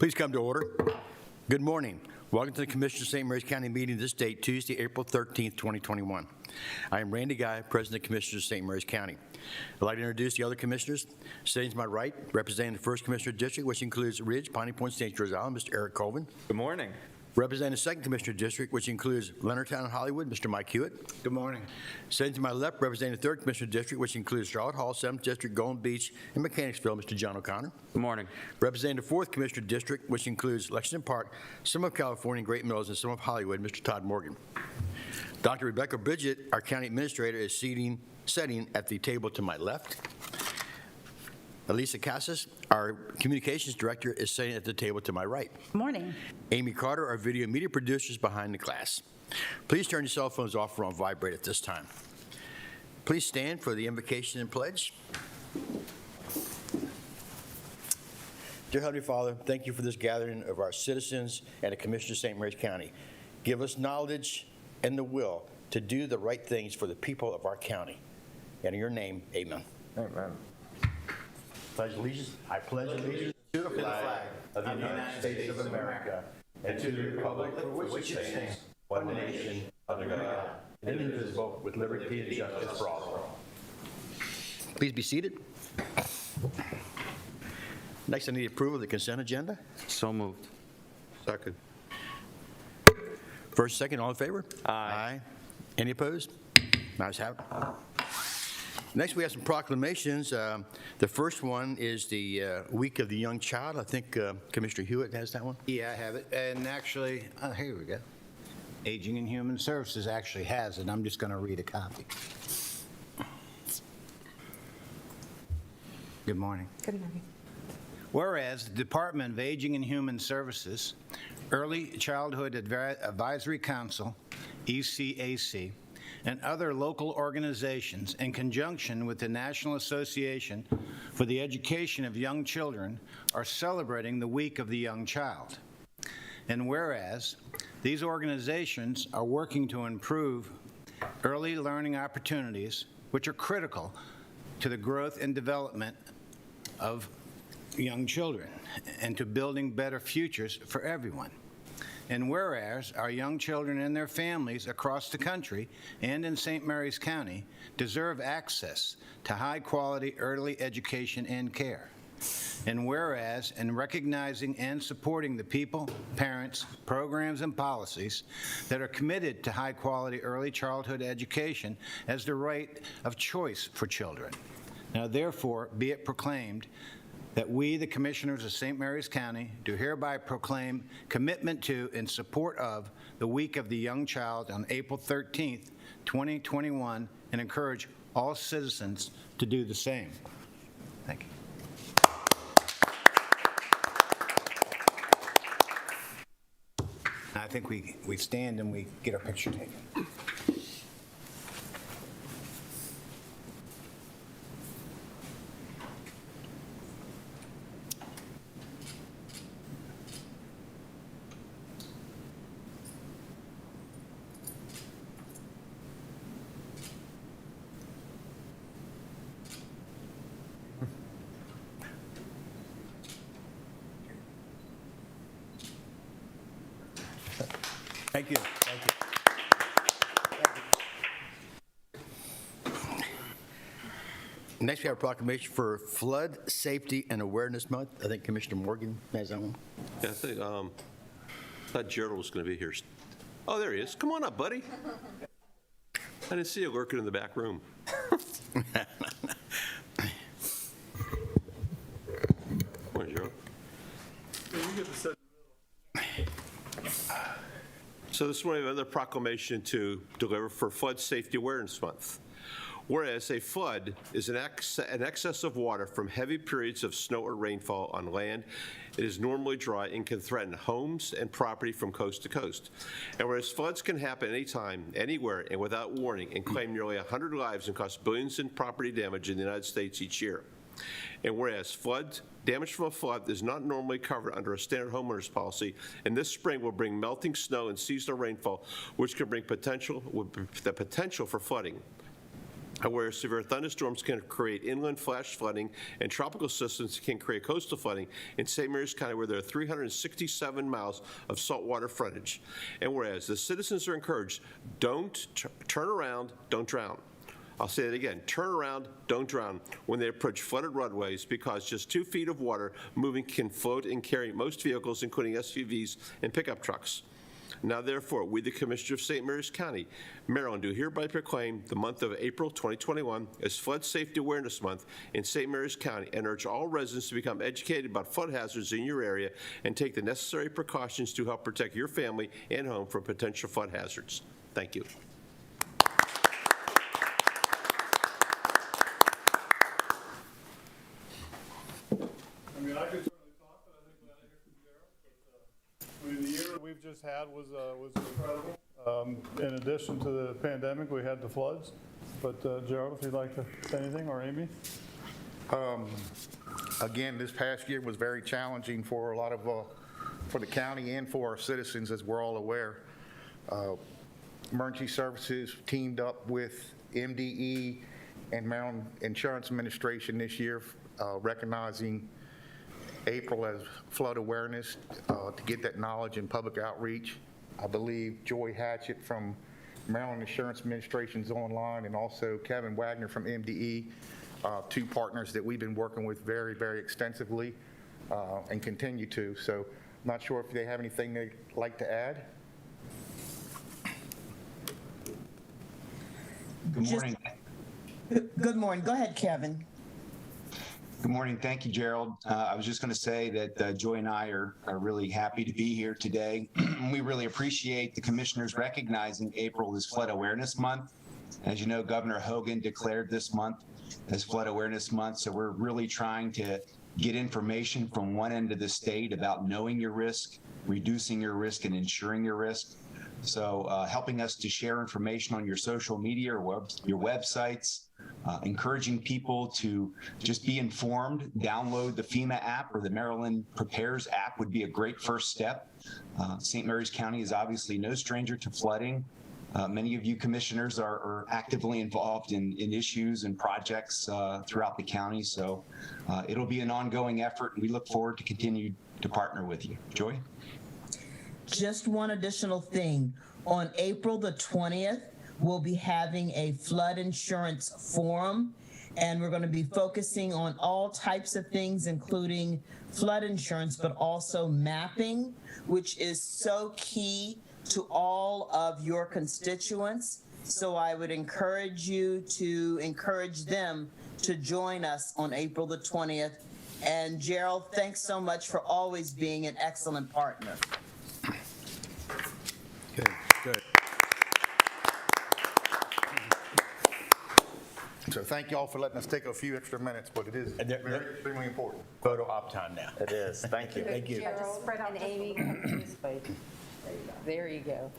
Please come to order. Good morning. Welcome to the Commissioners of St. Mary's County meeting this date, Tuesday, April 13th, 2021. I am Randy Guy, President of Commissioners of St. Mary's County. I'd like to introduce the other commissioners. Sitting to my right, representing the 1st Commissioner District, which includes Ridge, Piney Point, St. George Island, Mr. Eric Colvin. Good morning. Representing the 2nd Commissioner District, which includes Leonardtown and Hollywood, Mr. Mike Hewitt. Good morning. Sitting to my left, representing the 3rd Commissioner District, which includes Charlotte Hall, 7th District, Golden Beach, and Mechanicsville, Mr. John O'Connor. Good morning. Representing the 4th Commissioner District, which includes Lexington Park, some of California, Great Mills, and some of Hollywood, Mr. Todd Morgan. Dr. Rebecca Bridget, our County Administrator, is sitting at the table to my left. Elisa Casas, our Communications Director, is sitting at the table to my right. Good morning. Amy Carter, our video media producer, is behind the glass. Please turn your cell phones off or on vibrate at this time. Please stand for the invocation and pledge. Dear Heavenly Father, thank you for this gathering of our citizens and the Commissioners of St. Mary's County. Give us knowledge and the will to do the right things for the people of our county. And in your name, amen. Amen. Pledge allegiance. I pledge allegiance to the flag of the United States of America and to the republic for which it stands, one nation, under God, indivisible, with liberty and justice for all. Please be seated. Next, I need approval of the consent agenda. So moved. Second. First, second, all in favor? Aye. Any opposed? Ayes have it. Next, we have some proclamations. The first one is the Week of the Young Child. I think Commissioner Hewitt has that one. Yeah, I have it. And actually, here we go. Aging and Human Services actually has it. I'm just going to read a copy. Good morning. Good morning. Whereas the Department of Aging and Human Services, Early Childhood Advisory Council, ECAC, and other local organizations in conjunction with the National Association for the Education of Young Children are celebrating the Week of the Young Child. And whereas these organizations are working to improve early learning opportunities, which are critical to the growth and development of young children and to building better futures for everyone. And whereas our young children and their families across the country and in St. Mary's County deserve access to high-quality early education and care. And whereas in recognizing and supporting the people, parents, programs, and policies that are committed to high-quality early childhood education as the right of choice for children. Now, therefore, be it proclaimed that we, the Commissioners of St. Mary's County, do hereby proclaim commitment to and support of the Week of the Young Child on April 13th, 2021, and encourage all citizens to do the same. Thank you. I think we stand and we get our picture taken. Thank you. Thank you. Next, we have a proclamation for Flood Safety and Awareness Month. I think Commissioner Morgan has that one. Yeah, I think, thought Gerald was going to be here. Oh, there he is. Come on up, buddy. I didn't see you lurking in the back room. Come on, Gerald. So this morning, we have another proclamation to deliver for Flood Safety Awareness Month. Whereas a flood is an excess of water from heavy periods of snow or rainfall on land, it is normally dry and can threaten homes and property from coast to coast. And whereas floods can happen anytime, anywhere, and without warning, and claim nearly 100 lives and cause billions in property damage in the United States each year. And whereas damage from a flood is not normally covered under a standard homeowners policy, and this spring will bring melting snow and seasonal rainfall, which can bring the potential for flooding. Where severe thunderstorms can create inland flash flooding and tropical systems can create coastal flooding in St. Mary's County, where there are 367 miles of saltwater frontage. And whereas the citizens are encouraged, don't turn around, don't drown. I'll say it again, turn around, don't drown when they approach flooded roadways, because just 2 feet of water moving can float and carry most vehicles, including SUVs and pickup trucks. Now, therefore, we, the Commissioner of St. Mary's County, Maryland, do hereby proclaim the month of April 2021 as Flood Safety Awareness Month in St. Mary's County, and urge all residents to become educated about flood hazards in your area and take the necessary precautions to help protect your family and home from potential flood hazards. Thank you. I mean, I could certainly talk, but I think we ought to hear from Gerald. But, I mean, the year that we've just had was incredible. In addition to the pandemic, we had the floods. But Gerald, if you'd like to say anything, or Amy? Again, this past year was very challenging for a lot of, for the county and for our citizens, as we're all aware. Emergency Services teamed up with MDE and Maryland Insurance Administration this year, recognizing April as flood awareness, to get that knowledge and public outreach. I believe Joy Hatchett from Maryland Insurance Administration's online, and also Kevin Wagner from MDE, 2 partners that we've been working with very, very extensively and continue to. So I'm not sure if they have anything they'd like to add. Good morning. Good morning. Go ahead, Kevin. Good morning. Thank you, Gerald. I was just going to say that Joy and I are really happy to be here today. We really appreciate the commissioners recognizing April as Flood Awareness Month. As you know, Governor Hogan declared this month as Flood Awareness Month, so we're really trying to get information from one end of the state about knowing your risk, reducing your risk, and insuring your risk. So helping us to share information on your social media or your websites, encouraging people to just be informed, download the FEMA app or the Maryland Prepares app would be a great first step. St. Mary's County is obviously no stranger to flooding. Many of you commissioners are actively involved in issues and projects throughout the county, so it'll be an ongoing effort, and we look forward to continue to partner with you. Joy? Just one additional thing. On April the 20th, we'll be having a flood insurance forum, and we're going to be focusing on all types of things, including flood insurance, but also mapping, which is so key to all of your constituents. So I would encourage you to encourage them to join us on April the 20th. And Gerald, thanks so much for always being an excellent partner. Good, good. So thank you all for letting us take a few extra minutes, but it is very extremely important. Photo op time now. It is. Thank you. Thank you. Gerald and Amy, come to this way. There you go.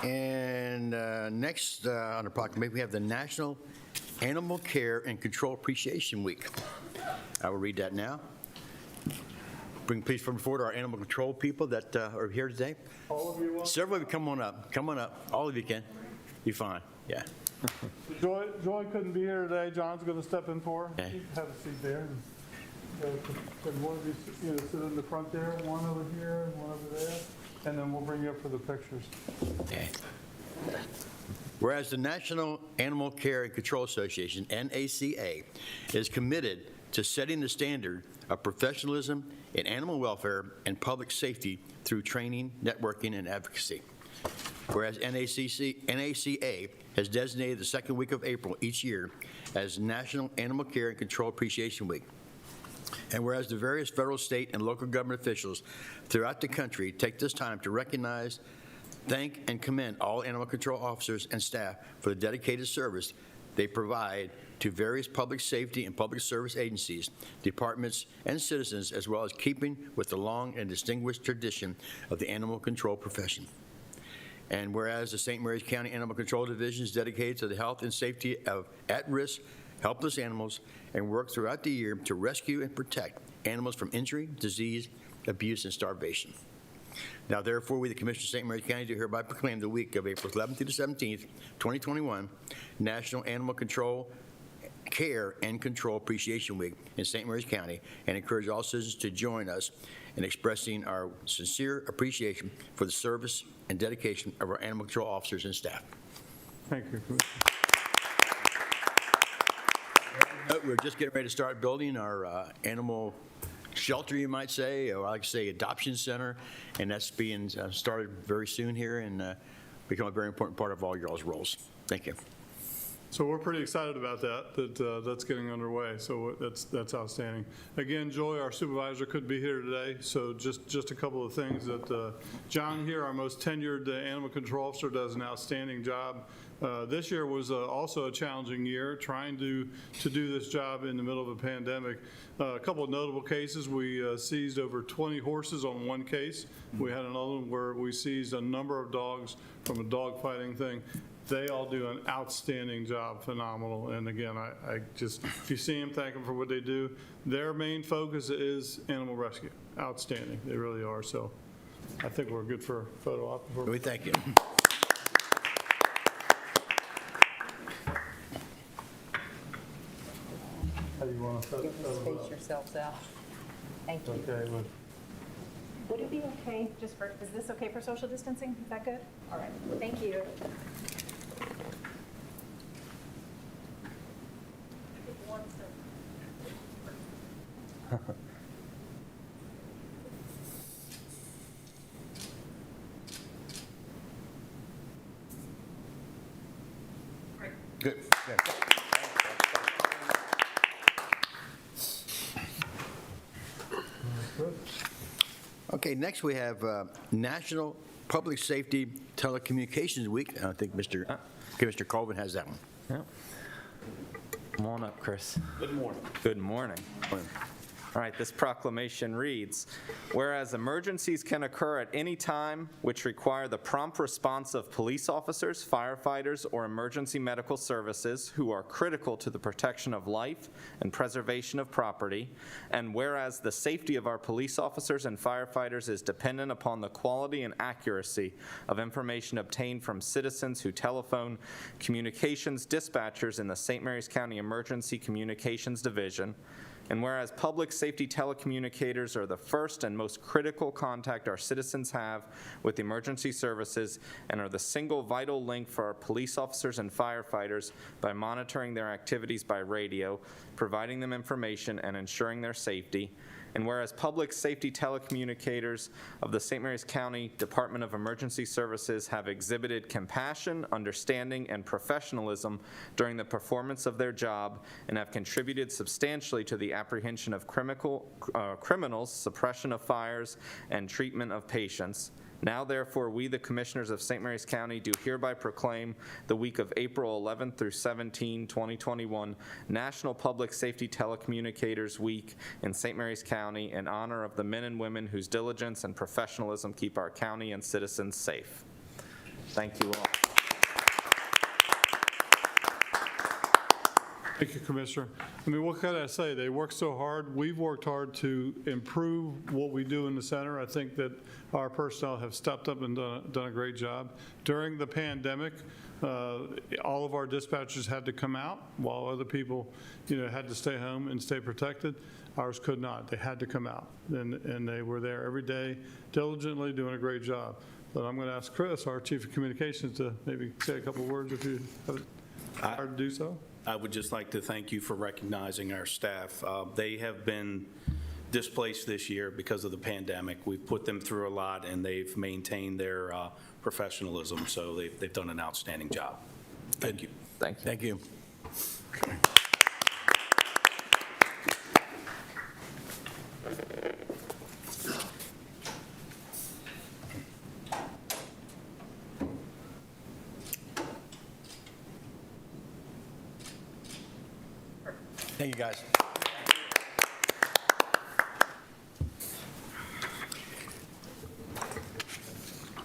And next on the proclamation, we have the National Animal Care and Control Appreciation Week. I will read that now. Bring please forward our animal control people that are here today. All of you. Several of you come on up. Come on up. All of you can. Be fine. Yeah. Joy couldn't be here today. John's going to step in for her. Okay. You can have a seat there. And one of you sit in the front there, one over here, and one over there, and then we'll bring you up for the pictures. Okay. Whereas the National Animal Care and Control Association, NACA, is committed to setting the standard of professionalism in animal welfare and public safety through training, networking, and advocacy. Whereas NACA has designated the second week of April each year as National Animal Care and Control Appreciation Week. And whereas the various federal, state, and local government officials throughout the country take this time to recognize, thank, and commend all animal control officers and staff for the dedicated service they provide to various public safety and public service agencies, departments, and citizens, as well as keeping with the long and distinguished tradition of the animal control profession. And whereas the St. Mary's County Animal Control Division is dedicated to the health and safety of at-risk, helpless animals and work throughout the year to rescue and protect animals from injury, disease, abuse, and starvation. Now, therefore, we, the Commissioners of St. Mary's County, do hereby proclaim the week of April 11th through the 17th, 2021, National Animal Control Care and Control Appreciation Week in St. Mary's County, and encourage all citizens to join us in expressing our sincere appreciation for the service and dedication of our animal control officers and staff. Thank you, Commissioner. We're just getting ready to start building our animal shelter, you might say, or I like to say adoption center, and that's being started very soon here and become a very important part of all y'all's roles. Thank you. So we're pretty excited about that's getting underway, so that's outstanding. Again, Joy, our supervisor, couldn't be here today, so just a couple of things that John here, our most tenured animal control officer, does an outstanding job. This year was also a challenging year, trying to do this job in the middle of a pandemic. A couple of notable cases, we seized over 20 horses on one case. We had another one where we seized a number of dogs from a dog fighting thing. They all do an outstanding job, phenomenal. And again, I just, if you see them, thank them for what they do. Their main focus is animal rescue. Outstanding, they really are. So I think we're good for a photo op. We thank you. How do you want to You can space yourselves out. Thank you. Okay, well, Would it be okay, just for, is this okay for social distancing? Is that good? All right, thank you. Good. Okay, next we have National Public Safety Telecommunications Week. I think Commissioner Colvin has that one. Yeah. Come on up, Chris. Good morning. Good morning. All right, this proclamation reads, whereas emergencies can occur at any time which require the prompt response of police officers, firefighters, or emergency medical services who are critical to the protection of life and preservation of property, and whereas the safety of our police officers and firefighters is dependent upon the quality and accuracy of information obtained from citizens who telephone communications dispatchers in the St. Mary's County Emergency Communications Division, and whereas public safety telecommunicators are the first and most critical contact our citizens have with emergency services and are the single vital link for our police officers and firefighters by monitoring their activities by radio, providing them information, and ensuring their safety. And whereas public safety telecommunicators of the St. Mary's County Department of Emergency Services have exhibited compassion, understanding, and professionalism during the performance of their job and have contributed substantially to the apprehension of criminals, suppression of fires, and treatment of patients. Now, therefore, we, the Commissioners of St. Mary's County, do hereby proclaim the week of April 11th through 17, 2021, National Public Safety Telecommunicators Week in St. Mary's County in honor of the men and women whose diligence and professionalism keep our county and citizens safe. Thank you all. Thank you, Commissioner. I mean, what can I say? They work so hard. We've worked hard to improve what we do in the center. I think that our personnel have stepped up and done a great job. During the pandemic, all of our dispatchers had to come out while other people, had to stay home and stay protected. Ours could not. They had to come out, and they were there every day, diligently doing a great job. But I'm going to ask Chris, our Chief of Communications, to maybe say a couple of words if you have to do so. I would just like to thank you for recognizing our staff. They have been displaced this year because of the pandemic. We've put them through a lot, and they've maintained their professionalism, so they've done an outstanding job. Thank you. Thank you. Thank you. Thank you, guys.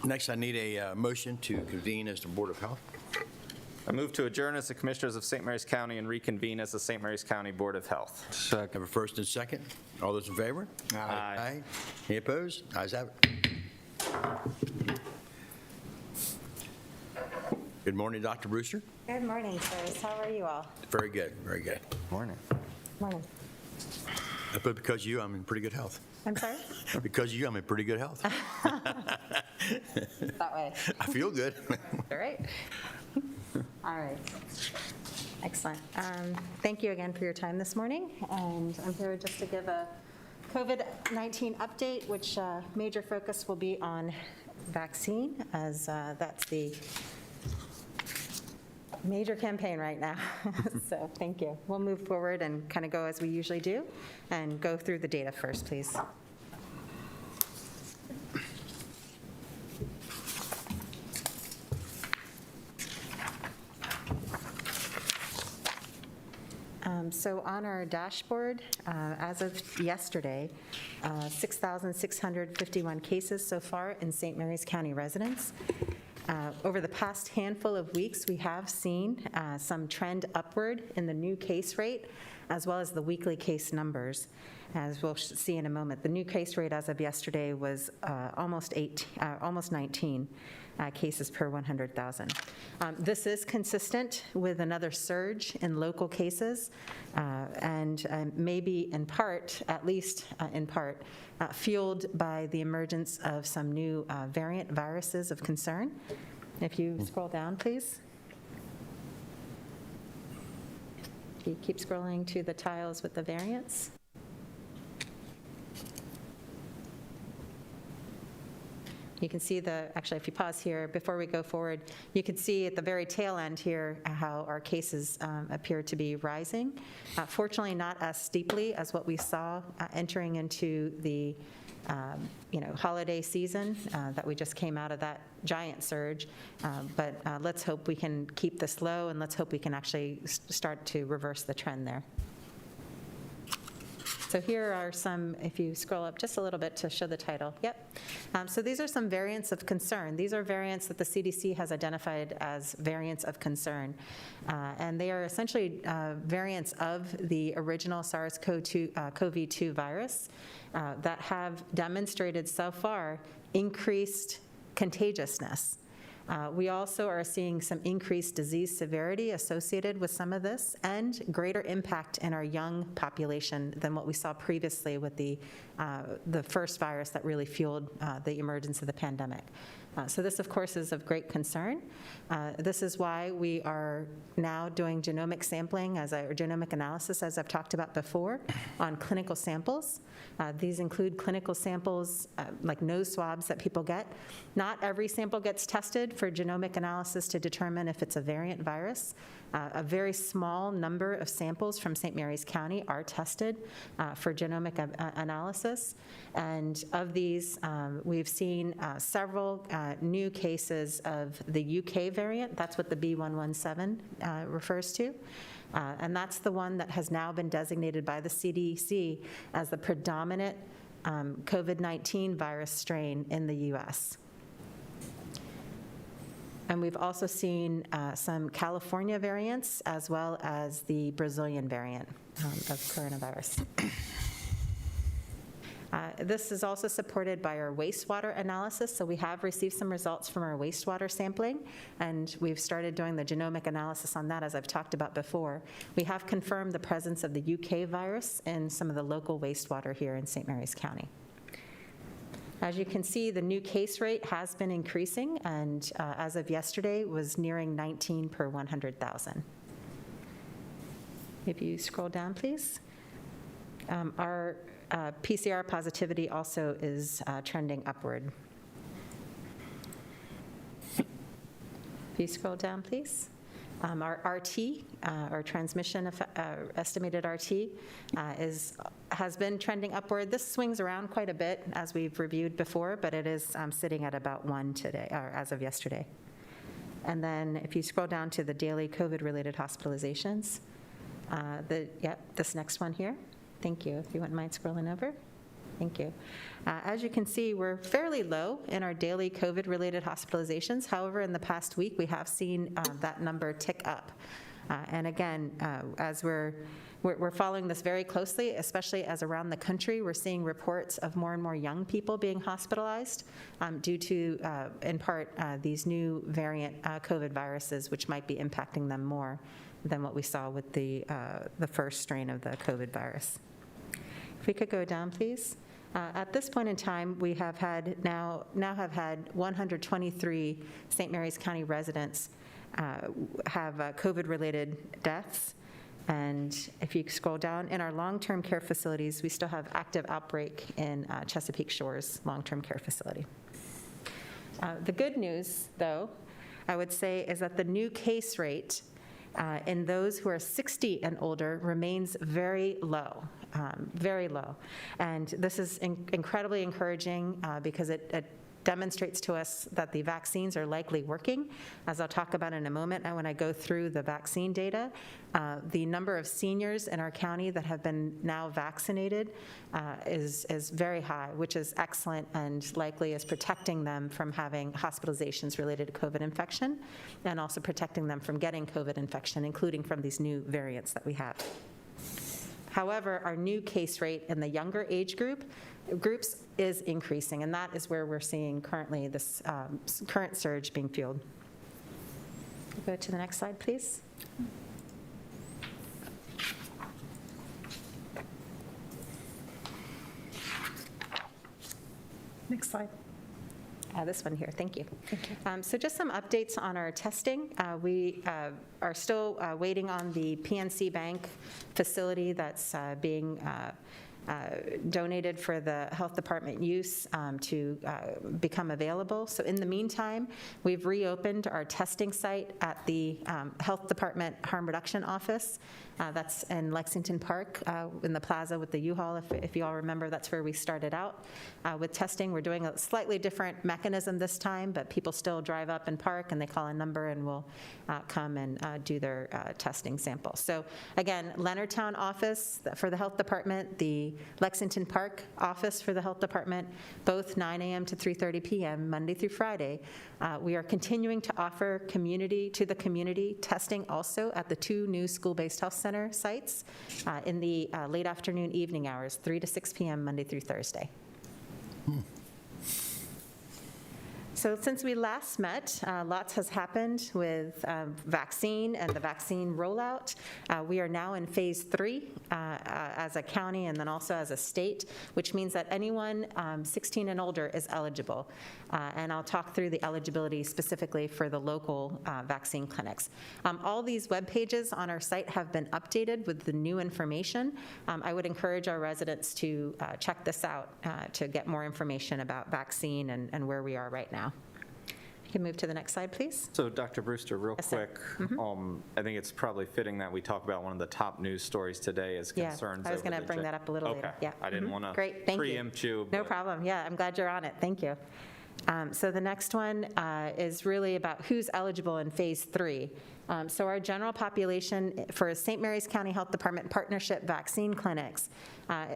Next, I need a motion to convene as the Board of Health. I move to adjourn as the Commissioners of St. Mary's County and reconvene as the St. Mary's County Board of Health. Have a first and second. All those in favor? Aye. Any opposed? Ayes have it. Good morning, Dr. Brewster. Good morning, sirs. How are you all? Very good, very good. Morning. Morning. But because of you, I'm in pretty good health. I'm sorry? Because of you, I'm in pretty good health. That way. I feel good. All right. All right. Excellent. Thank you again for your time this morning. And I'm here just to give a COVID-19 update, which major focus will be on vaccine, as that's the major campaign right now. So thank you. We'll move forward and kind of go as we usually do and go through the data first, please. So on our dashboard, as of yesterday, 6,651 cases so far in St. Mary's County residents. Over the past handful of weeks, we have seen some trend upward in the new case rate, as well as the weekly case numbers. As we'll see in a moment, the new case rate as of yesterday was almost 19 cases per 100,000. This is consistent with another surge in local cases, and maybe in part, at least in part, fueled by the emergence of some new variant viruses of concern. If you scroll down, please. If you keep scrolling to the tiles with the variants. You can see actually, if you pause here, before we go forward, you can see at the very tail end here how our cases appear to be rising. Fortunately, not as steeply as what we saw entering into the holiday season that we just came out of that giant surge. But let's hope we can keep this low, and let's hope we can actually start to reverse the trend there. So here are some, if you scroll up just a little bit to show the title. Yep. So these are some variants of concern. These are variants that the CDC has identified as variants of concern. And they are essentially variants of the original SARS-CoV-2 virus that have demonstrated so far increased contagiousness. We also are seeing some increased disease severity associated with some of this, and greater impact in our young population than what we saw previously with the first virus that really fueled the emergence of the pandemic. So this, of course, is of great concern. This is why we are now doing genomic sampling, or genomic analysis, as I've talked about before, on clinical samples. These include clinical samples like nose swabs that people get. Not every sample gets tested for genomic analysis to determine if it's a variant virus. A very small number of samples from St. Mary's County are tested for genomic analysis. And of these, we've seen several new cases of the UK variant. That's what the B117 refers to. And that's the one that has now been designated by the CDC as the predominant COVID-19 virus strain in the US. And we've also seen some California variants, as well as the Brazilian variant of coronavirus. This is also supported by our wastewater analysis. So we have received some results from our wastewater sampling, and we've started doing the genomic analysis on that, as I've talked about before. We have confirmed the presence of the UK virus in some of the local wastewater here in St. Mary's County. As you can see, the new case rate has been increasing, and as of yesterday, was nearing 19 per 100,000. If you scroll down, please. Our PCR positivity also is trending upward. If you scroll down, please. Our RT, our transmission estimated RT, has been trending upward. This swings around quite a bit, as we've reviewed before, but it is sitting at about 1 today, or as of yesterday. And then if you scroll down to the daily COVID-related hospitalizations, this next one here. Thank you. If you wouldn't mind scrolling over. Thank you. As you can see, we're fairly low in our daily COVID-related hospitalizations. However, in the past week, we have seen that number tick up. And again, as we're following this very closely, especially as around the country, we're seeing reports of more and more young people being hospitalized due to, in part, these new variant COVID viruses, which might be impacting them more than what we saw with the first strain of the COVID virus. If we could go down, please. At this point in time, we have had now have had 123 St. Mary's County residents have COVID-related deaths. And if you scroll down, in our long-term care facilities, we still have active outbreak in Chesapeake Shores long-term care facility. The good news, though, I would say, is that the new case rate in those who are 60 and older remains very low, very low. And this is incredibly encouraging because it demonstrates to us that the vaccines are likely working. As I'll talk about in a moment, and when I go through the vaccine data, the number of seniors in our county that have been now vaccinated is very high, which is excellent and likely is protecting them from having hospitalizations related to COVID infection, and also protecting them from getting COVID infection, including from these new variants that we have. However, our new case rate in the younger age groups is increasing, and that is where we're seeing currently this current surge being fueled. Go to the next slide, please. Next slide. This one here, thank you. So just some updates on our testing. We are still waiting on the PNC Bank facility that's being donated for the health department use to become available. So in the meantime, we've reopened our testing site at the health department harm reduction office. That's in Lexington Park in the plaza with the U-Haul. If you all remember, that's where we started out with testing. We're doing a slightly different mechanism this time, but people still drive up and park and they call a number and will come and do their testing sample. So again, Leonardtown office for the health department, the Lexington Park office for the health department, both 9 a.m. to 3:30 p.m. Monday through Friday. We are continuing to offer the community testing also at the 2 new school-based health center sites in the late afternoon, evening hours, 3 to 6 p.m. Monday through Thursday. So since we last met, lots has happened with vaccine and the vaccine rollout. We are now in phase 3 as a county and then also as a state, which means that anyone 16 and older is eligible. And I'll talk through the eligibility specifically for the local vaccine clinics. All these web pages on our site have been updated with the new information. I would encourage our residents to check this out to get more information about vaccine and where we are right now. You can move to the next slide, please. So Dr. Brewster, real Yes, sir. quick, I think it's probably fitting that we talk about one of the top news stories today is concerns. I was going to bring that up a little later. Okay. Yeah. I didn't want to Great, thank preempt you. No but- problem. Yeah, I'm glad you're on it. Thank you. So the next one is really about who's eligible in phase 3. So our general population for St. Mary's County Health Department partnership vaccine clinics,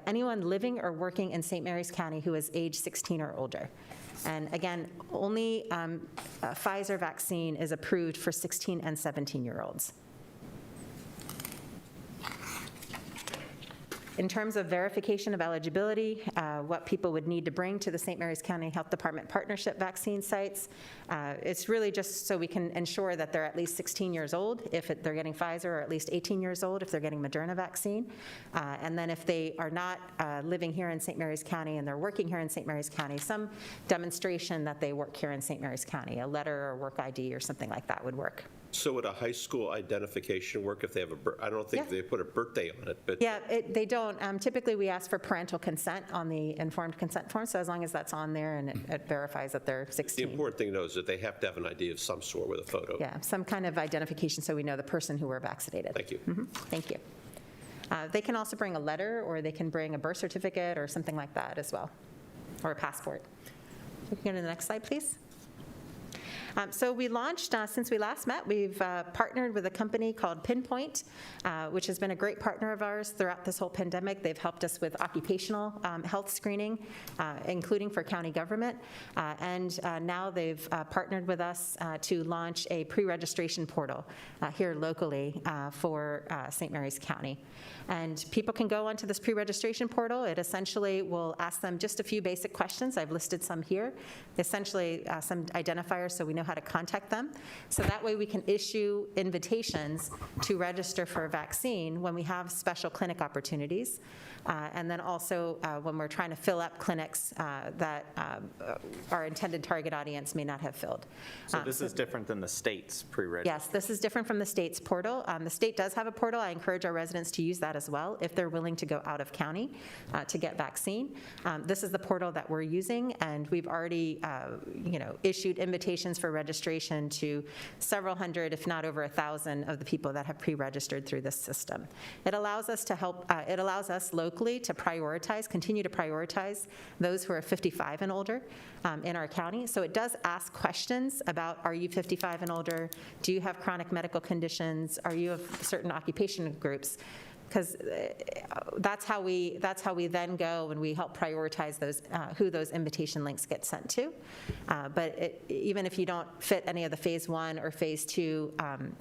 anyone living or working in St. Mary's County who is age 16 or older. And again, only Pfizer vaccine is approved for 16 and 17-year-olds. In terms of verification of eligibility, what people would need to bring to the St. Mary's County Health Department partnership vaccine sites, it's really just so we can ensure that they're at least 16 years old if they're getting Pfizer, or at least 18 years old if they're getting Moderna vaccine. And then if they are not living here in St. Mary's County and they're working here in St. Mary's County, some demonstration that they work here in St. Mary's County, a letter or work ID or something like that would work. So would a high school identification work if they have I don't think Yeah. they put a birthday on it, but. Yeah, they don't. Typically, we ask for parental consent on the informed consent form, so as long as that's on there and it verifies that they're The 16. important thing, though, is that they have to have an ID of some sort with a photo. Yeah, some kind of identification so we know the person who were vaccinated. Thank you. Thank you. They can also bring a letter, or they can bring a birth certificate or something like that as well, or a passport. We can go to the next slide, please. So we launched, since we last met, we've partnered with a company called Pinpoint, which has been a great partner of ours throughout this whole pandemic. They've helped us with occupational health screening, including for county government. And now they've partnered with us to launch a pre-registration portal here locally for St. Mary's County. And people can go onto this pre-registration portal. It essentially will ask them just a few basic questions. I've listed some here. Essentially, some identifiers so we know how to contact them. So that way we can issue invitations to register for a vaccine when we have special clinic opportunities. And then also when we're trying to fill up clinics that our intended target audience may not have filled. So this is different than the state's pre-reg? Yes, this is different from the state's portal. The state does have a portal. I encourage our residents to use that as well if they're willing to go out of county to get vaccine. This is the portal that we're using, and we've already issued invitations for registration to several hundred, if not over 1,000 of the people that have pre-registered through this system. It allows us to help, it allows us locally to prioritize, continue to prioritize those who are 55 and older in our county. So it does ask questions about, are you 55 and older? Do you have chronic medical conditions? Are you of certain occupation groups? Because that's how we then go and we help prioritize those who those invitation links get sent to. But even if you don't fit any of the phase 1 or phase 2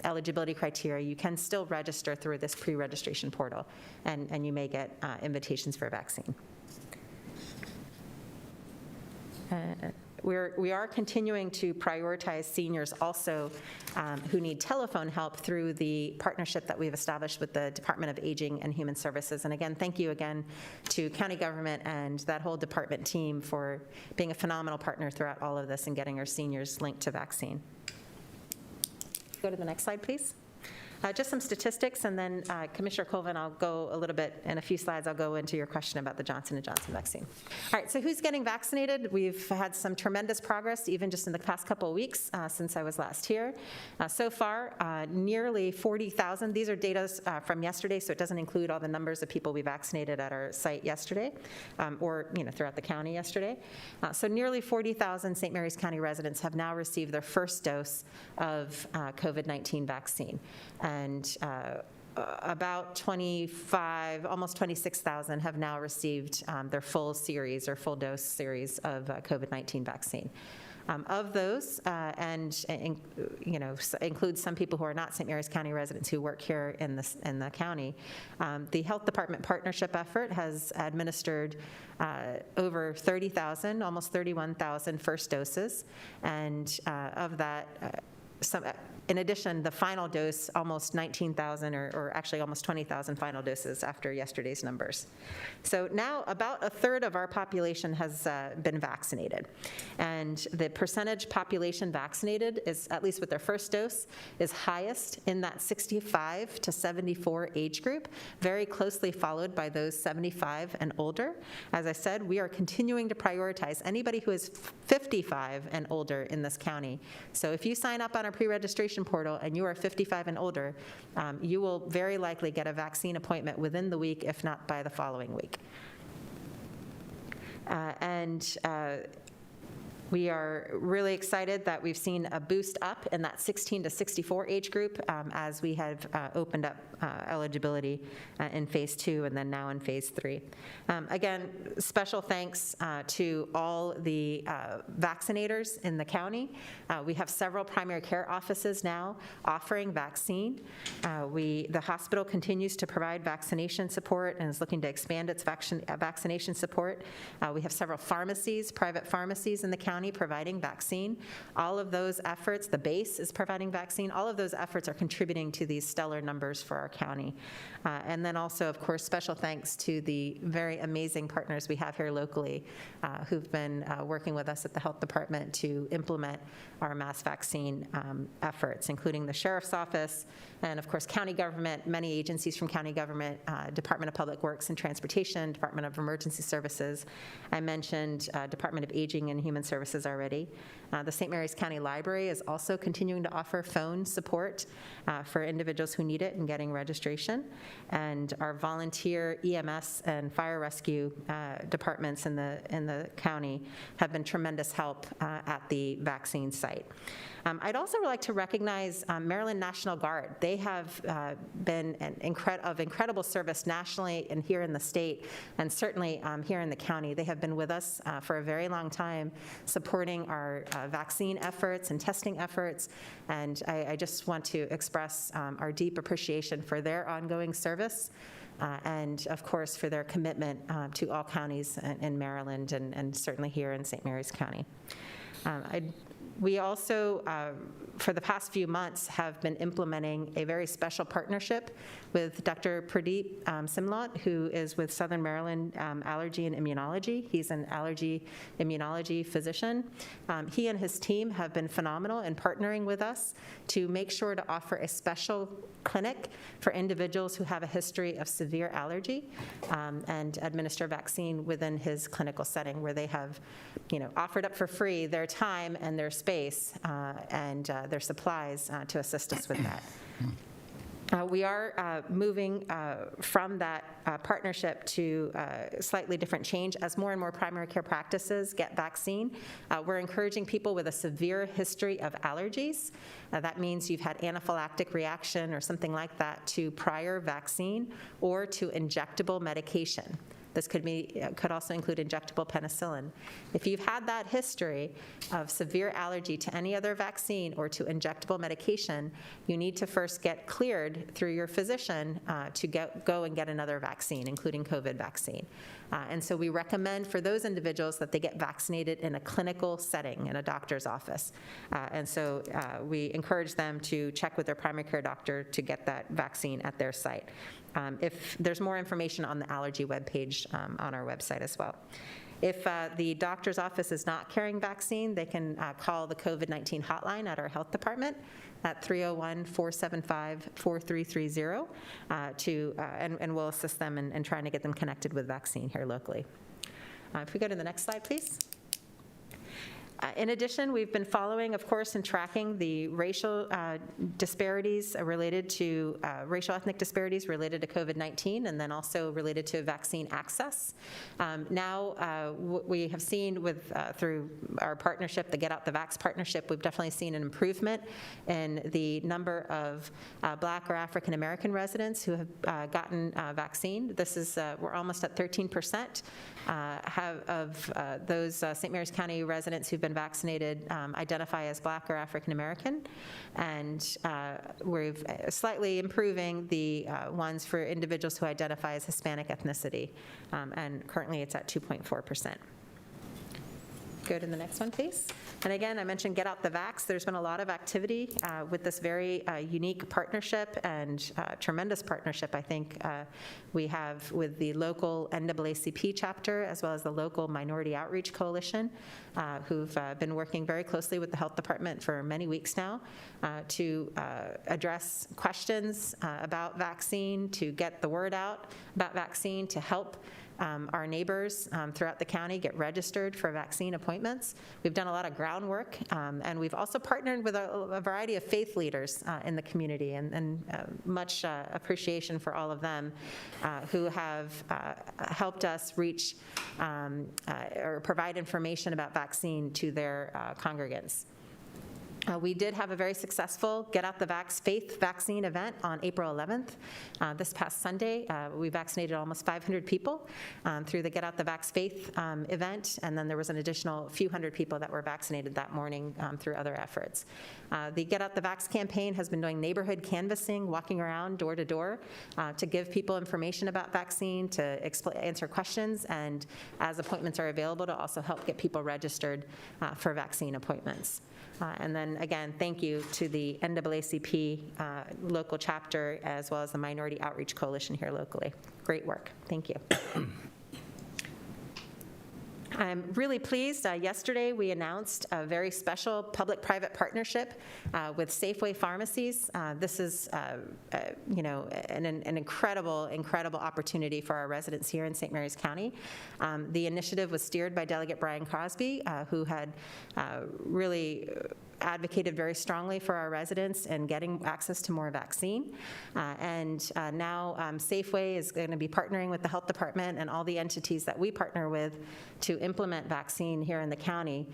eligibility criteria, you can still register through this pre-registration portal, and you may get invitations for a vaccine. We are continuing to prioritize seniors also who need telephone help through the partnership that we've established with the Department of Aging and Human Services. And again, thank you again to county government and that whole department team for being a phenomenal partner throughout all of this and getting our seniors linked to vaccine. Go to the next slide, please. Just some statistics, and then Commissioner Colvin, I'll go a little bit, in a few slides, I'll go into your question about the Johnson & Johnson vaccine. All right, so who's getting vaccinated? We've had some tremendous progress, even just in the past couple of weeks since I was last here. So far, nearly 40,000. These are data from yesterday, so it doesn't include all the numbers of people we vaccinated at our site yesterday, or throughout the county yesterday. So nearly 40,000 St. Mary's County residents have now received their first dose of COVID-19 vaccine. And about 25, almost 26,000 have now received their full series or full dose series of COVID-19 vaccine. Of those, includes some people who are not St. Mary's County residents who work here in the county. The Health Department partnership effort has administered over 30,000, almost 31,000 first doses, and of that, in addition, the final dose, almost 19,000 or actually almost 20,000 final doses after yesterday's numbers. So now about a third of our population has been vaccinated. And the percentage population vaccinated is, at least with their first dose, is highest in that 65 to 74 age group, very closely followed by those 75 and older. As I said, we are continuing to prioritize anybody who is 55 and older in this county. So if you sign up on our pre-registration portal and you are 55 and older, you will very likely get a vaccine appointment within the week, if not by the following week. We are really excited that we've seen a boost up in that 16 to 64 age group as we have opened up eligibility in phase 2 and then now in phase 3. Again, special thanks to all the vaccinators in the county. We have several primary care offices now offering vaccine. The hospital continues to provide vaccination support and is looking to expand its vaccination support. We have several pharmacies, private pharmacies in the county providing vaccine. All of those efforts, the base is providing vaccine. All of those efforts are contributing to these stellar numbers for our county. And then also, of course, special thanks to the very amazing partners we have here locally who've been working with us at the Health Department to implement our mass vaccine efforts, including the Sheriff's Office and, of course, county government, many agencies from county government, Department of Public Works and Transportation, Department of Emergency Services. I mentioned Department of Aging and Human Services services already. The St. Mary's County Library is also continuing to offer phone support for individuals who need it in getting registration. And our volunteer EMS and fire rescue departments in the county have been tremendous help at the vaccine site. I'd also like to recognize Maryland National Guard. They have been of incredible service nationally and here in the state, and certainly here in the county. They have been with us for a very long time, supporting our vaccine efforts and testing efforts, and I just want to express our deep appreciation for their ongoing service. And of course, for their commitment to all counties in Maryland and certainly here in St. Mary's County. We also, for the past few months, have been implementing a very special partnership with Dr. Pradeep Simlot, who is with Southern Maryland Allergy and Immunology. He's an allergy immunology physician. He and his team have been phenomenal in partnering with us to make sure to offer a special clinic for individuals who have a history of severe allergy and administer vaccine within his clinical setting, where they have, offered up for free their time and their space and their supplies to assist us with that. We are moving from that partnership to a slightly different change as more and more primary care practices get vaccine. We're encouraging people with a severe history of allergies. That means you've had anaphylactic reaction or something like that to prior vaccine or to injectable medication. This could also include injectable penicillin. If you've had that history of severe allergy to any other vaccine or to injectable medication, you need to first get cleared through your physician to go and get another vaccine, including COVID vaccine. And so we recommend for those individuals that they get vaccinated in a clinical setting, in a doctor's office. And so we encourage them to check with their primary care doctor to get that vaccine at their site. If there's more information on the allergy webpage on our website as well. If the doctor's office is not carrying vaccine, they can call the COVID-19 hotline at our health department at 301-475-4330 and we'll assist them in trying to get them connected with vaccine here locally. If we go to the next slide, please. In addition, we've been following, of course, and tracking the racial disparities related to racial ethnic disparities related to COVID-19 and then also related to vaccine access. Now, we have seen through our partnership, the Get Out the Vax partnership, we've definitely seen an improvement in the number of Black or African American residents who have gotten vaccine. This is, we're almost at 13% of those St. Mary's County residents who've been vaccinated identify as Black or African American, and we're slightly improving the ones for individuals who identify as Hispanic ethnicity, and currently it's at 2.4%. Go to the next one, please. And again, I mentioned Get Out the Vax. There's been a lot of activity with this very unique partnership and tremendous partnership, I think, we have with the local NAACP chapter as well as the local Minority Outreach Coalition, who've been working very closely with the health department for many weeks now to address questions about vaccine, to get the word out about vaccine, to help our neighbors throughout the county get registered for vaccine appointments. We've done a lot of groundwork, and we've also partnered with a variety of faith leaders in the community, and much appreciation for all of them who have helped us reach or provide information about vaccine to their congregants. We did have a very successful Get Out the Vax faith vaccine event on April 11th. This past Sunday, we vaccinated almost 500 people through the Get Out the Vax faith event, and then there was an additional few hundred people that were vaccinated that morning through other efforts. The Get Out the Vax campaign has been doing neighborhood canvassing, walking around door to door to give people information about vaccine, to answer questions, and as appointments are available, to also help get people registered for vaccine appointments. And then again, thank you to the NAACP local chapter as well as the Minority Outreach Coalition here locally. Great work. Thank you. I'm really pleased. Yesterday, we announced a very special public-private partnership with Safeway Pharmacies. This is, an incredible, incredible opportunity for our residents here in St. Mary's County. The initiative was steered by Delegate Brian Crosby, who had really advocated very strongly for our residents and getting access to more vaccine. Now Safeway is going to be partnering with the health department and all the entities that we partner with to implement vaccine here in the county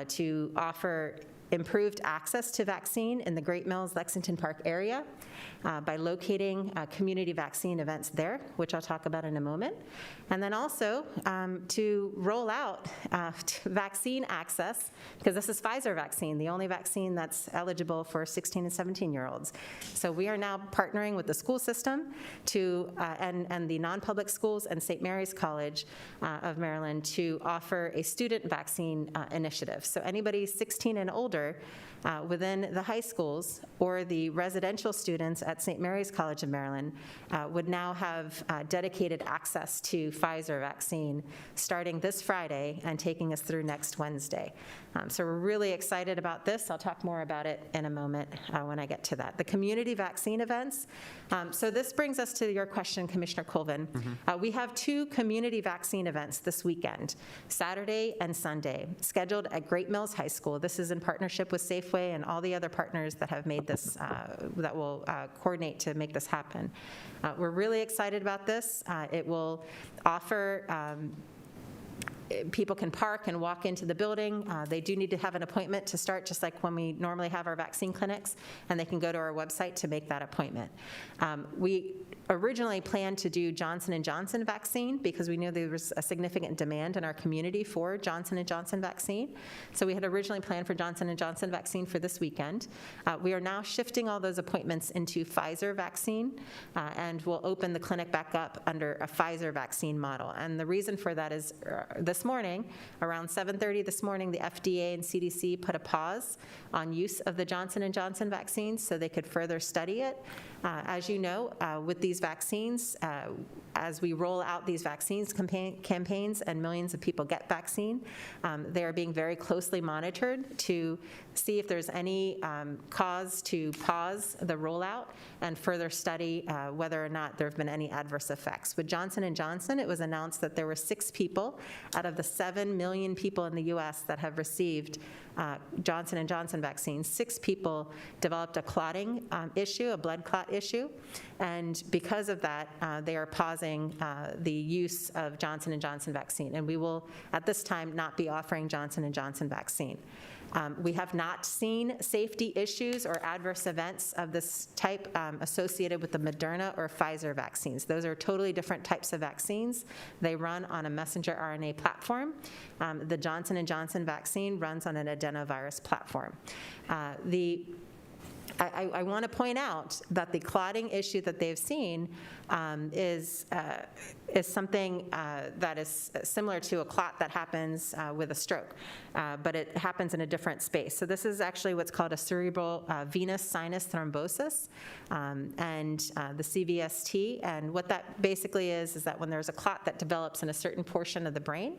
to offer improved access to vaccine in the Great Mills, Lexington Park area by locating community vaccine events there, which I'll talk about in a moment. And then also to roll out vaccine access, because this is Pfizer vaccine, the only vaccine that's eligible for 16 and 17-year-olds. So we are now partnering with the school system to and the non-public schools and St. Mary's College of Maryland to offer a student vaccine initiative. So anybody 16 and older within the high schools or the residential students at St. Mary's College of Maryland would now have dedicated access to Pfizer vaccine starting this Friday and taking us through next Wednesday. So we're really excited about this. I'll talk more about it in a moment when I get to that. The community vaccine events. So this brings us to your question, Commissioner Colvin. We have 2 community vaccine events this weekend, Saturday and Sunday, scheduled at Great Mills High School. This is in partnership with Safeway and all the other partners that have made this, that will coordinate to make this happen. We're really excited about this. It will offer people can park and walk into the building. They do need to have an appointment to start, just like when we normally have our vaccine clinics, and they can go to our website to make that appointment. We originally planned to do Johnson & Johnson vaccine because we knew there was a significant demand in our community for Johnson & Johnson vaccine. So we had originally planned for Johnson & Johnson vaccine for this weekend. We are now shifting all those appointments into Pfizer vaccine, and we'll open the clinic back up under a Pfizer vaccine model. And the reason for that is this morning, around 7:30 this morning, the FDA and CDC put a pause on use of the Johnson & Johnson vaccine so they could further study it. As you know, with these vaccines, as we roll out these vaccines campaigns and millions of people get vaccine, they are being very closely monitored to see if there's any cause to pause the rollout and further study whether or not there have been any adverse effects. With Johnson & Johnson, it was announced that there were 6 people out of the 7 million people in the U.S. that have received Johnson & Johnson vaccine. 6 people developed a clotting issue, a blood clot issue, and because of that, they are pausing the use of Johnson & Johnson vaccine, and we will, at this time, not be offering Johnson & Johnson vaccine. We have not seen safety issues or adverse events of this type associated with the Moderna or Pfizer vaccines. Those are totally different types of vaccines. They run on a messenger RNA platform. The Johnson & Johnson vaccine runs on an adenovirus platform. I want to point out that the clotting issue that they've seen is something that is similar to a clot that happens with a stroke, but it happens in a different space. So this is actually what's called a cerebral venous sinus thrombosis, and the CVST. And what that basically is that when there's a clot that develops in a certain portion of the brain,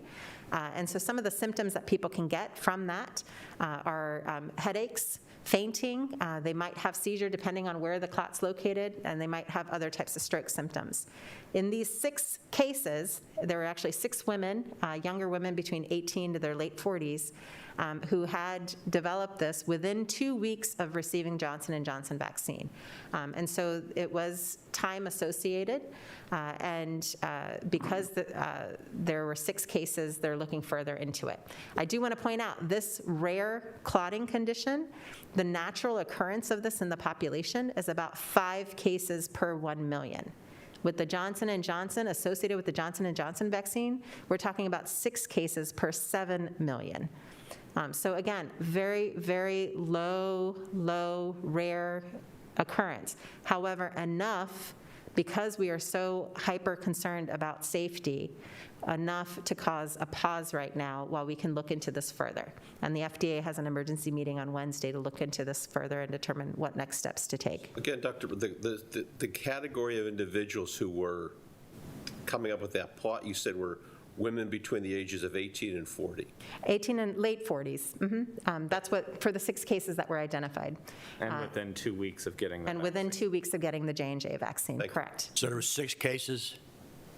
and so some of the symptoms that people can get from that are headaches, fainting, they might have seizure depending on where the clot's located, and they might have other types of stroke symptoms. In these 6 cases, there were actually 6 women, younger women between 18 to their late 40s, who had developed this within 2 weeks of receiving Johnson & Johnson vaccine. And so it was time associated, and because there were 6 cases, they're looking further into it. I do want to point out this rare clotting condition, the natural occurrence of this in the population is about 5 cases per 1 million. With the Johnson & Johnson, associated with the Johnson & Johnson vaccine, we're talking about 6 cases per 7 million. So again, very, very low, rare occurrence. However, enough, because we are so hyper concerned about safety, enough to cause a pause right now while we can look into this further. And the FDA has an emergency meeting on Wednesday to look into this further and determine what next steps to take. Again, Doctor, the category of individuals who were coming up with that plot, you said were women between the ages of 18 and 40. 18 and late 40s. That's what, for the 6 cases that were identified. And within 2 weeks of getting the And within 2 weeks of getting the J&J vaccine, Thank you. correct. So there were 6 cases?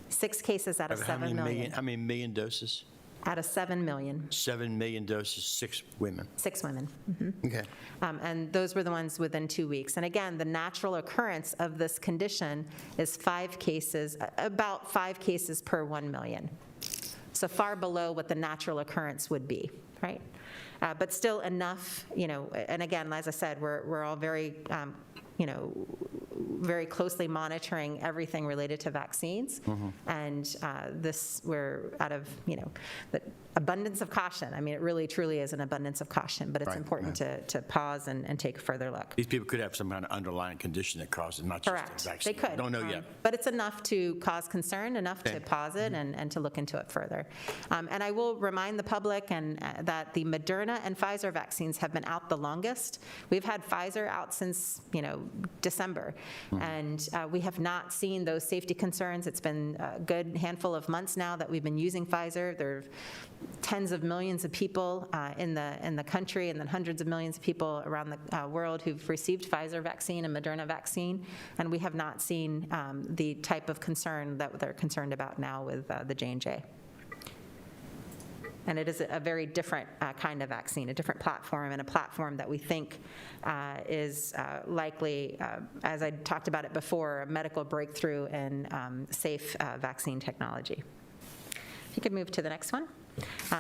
6 cases out of How 7 million. How many million doses? Out of 7 million, 7 million doses, 6 women. 6 women. Okay. And those were the ones within 2 weeks. And again, the natural occurrence of this condition is 5 cases, about 5 cases per 1 million. So far below what the natural occurrence would be, right? But still enough, and again, as I said, we're all very, very closely monitoring everything related to vaccines. And we're out of, the abundance of caution. I mean, it really, truly is an abundance of caution, but it's Right, important to pause and take a further look. These people could have some kind of underlying condition that causes it, not just Correct. a vaccine. They could. Don't know yet. But it's enough to cause concern, enough to Okay. pause it and to look into it further. And I will remind the public that the Moderna and Pfizer vaccines have been out the longest. We've had Pfizer out since, December. And we have not seen those safety concerns. It's been a good handful of months now that we've been using Pfizer. There are tens of millions of people in the country, and then hundreds of millions of people around the world who've received Pfizer vaccine and Moderna vaccine, and we have not seen the type of concern that they're concerned about now with the J&J. And it is a very different kind of vaccine, a different platform, and a platform that we think is likely, as I talked about it before, a medical breakthrough in safe vaccine technology. If you could move to the next one.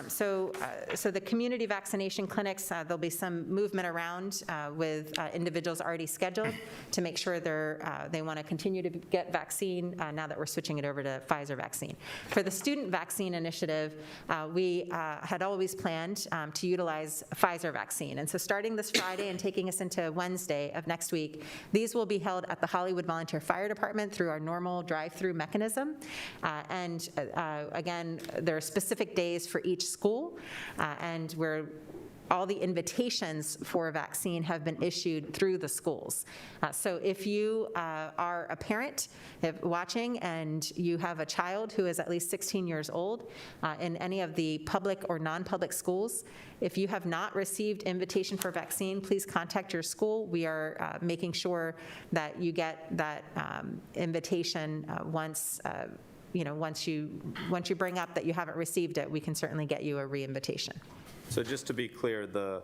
So the community vaccination clinics, there'll be some movement around with individuals already scheduled to make sure they want to continue to get vaccine now that we're switching it over to Pfizer vaccine. For the student vaccine initiative, we had always planned to utilize Pfizer vaccine. And so starting this Friday and taking us into Wednesday of next week, these will be held at the Hollywood Volunteer Fire Department through our normal drive-through mechanism. And again, there are specific days for each school, and all the invitations for a vaccine have been issued through the schools. So if you are a parent watching and you have a child who is at least 16 years old in any of the public or non-public schools, if you have not received invitation for vaccine, please contact your school. We are making sure that you get that invitation once you bring up that you haven't received it, we can certainly get you a re-invitation. So just to be clear, the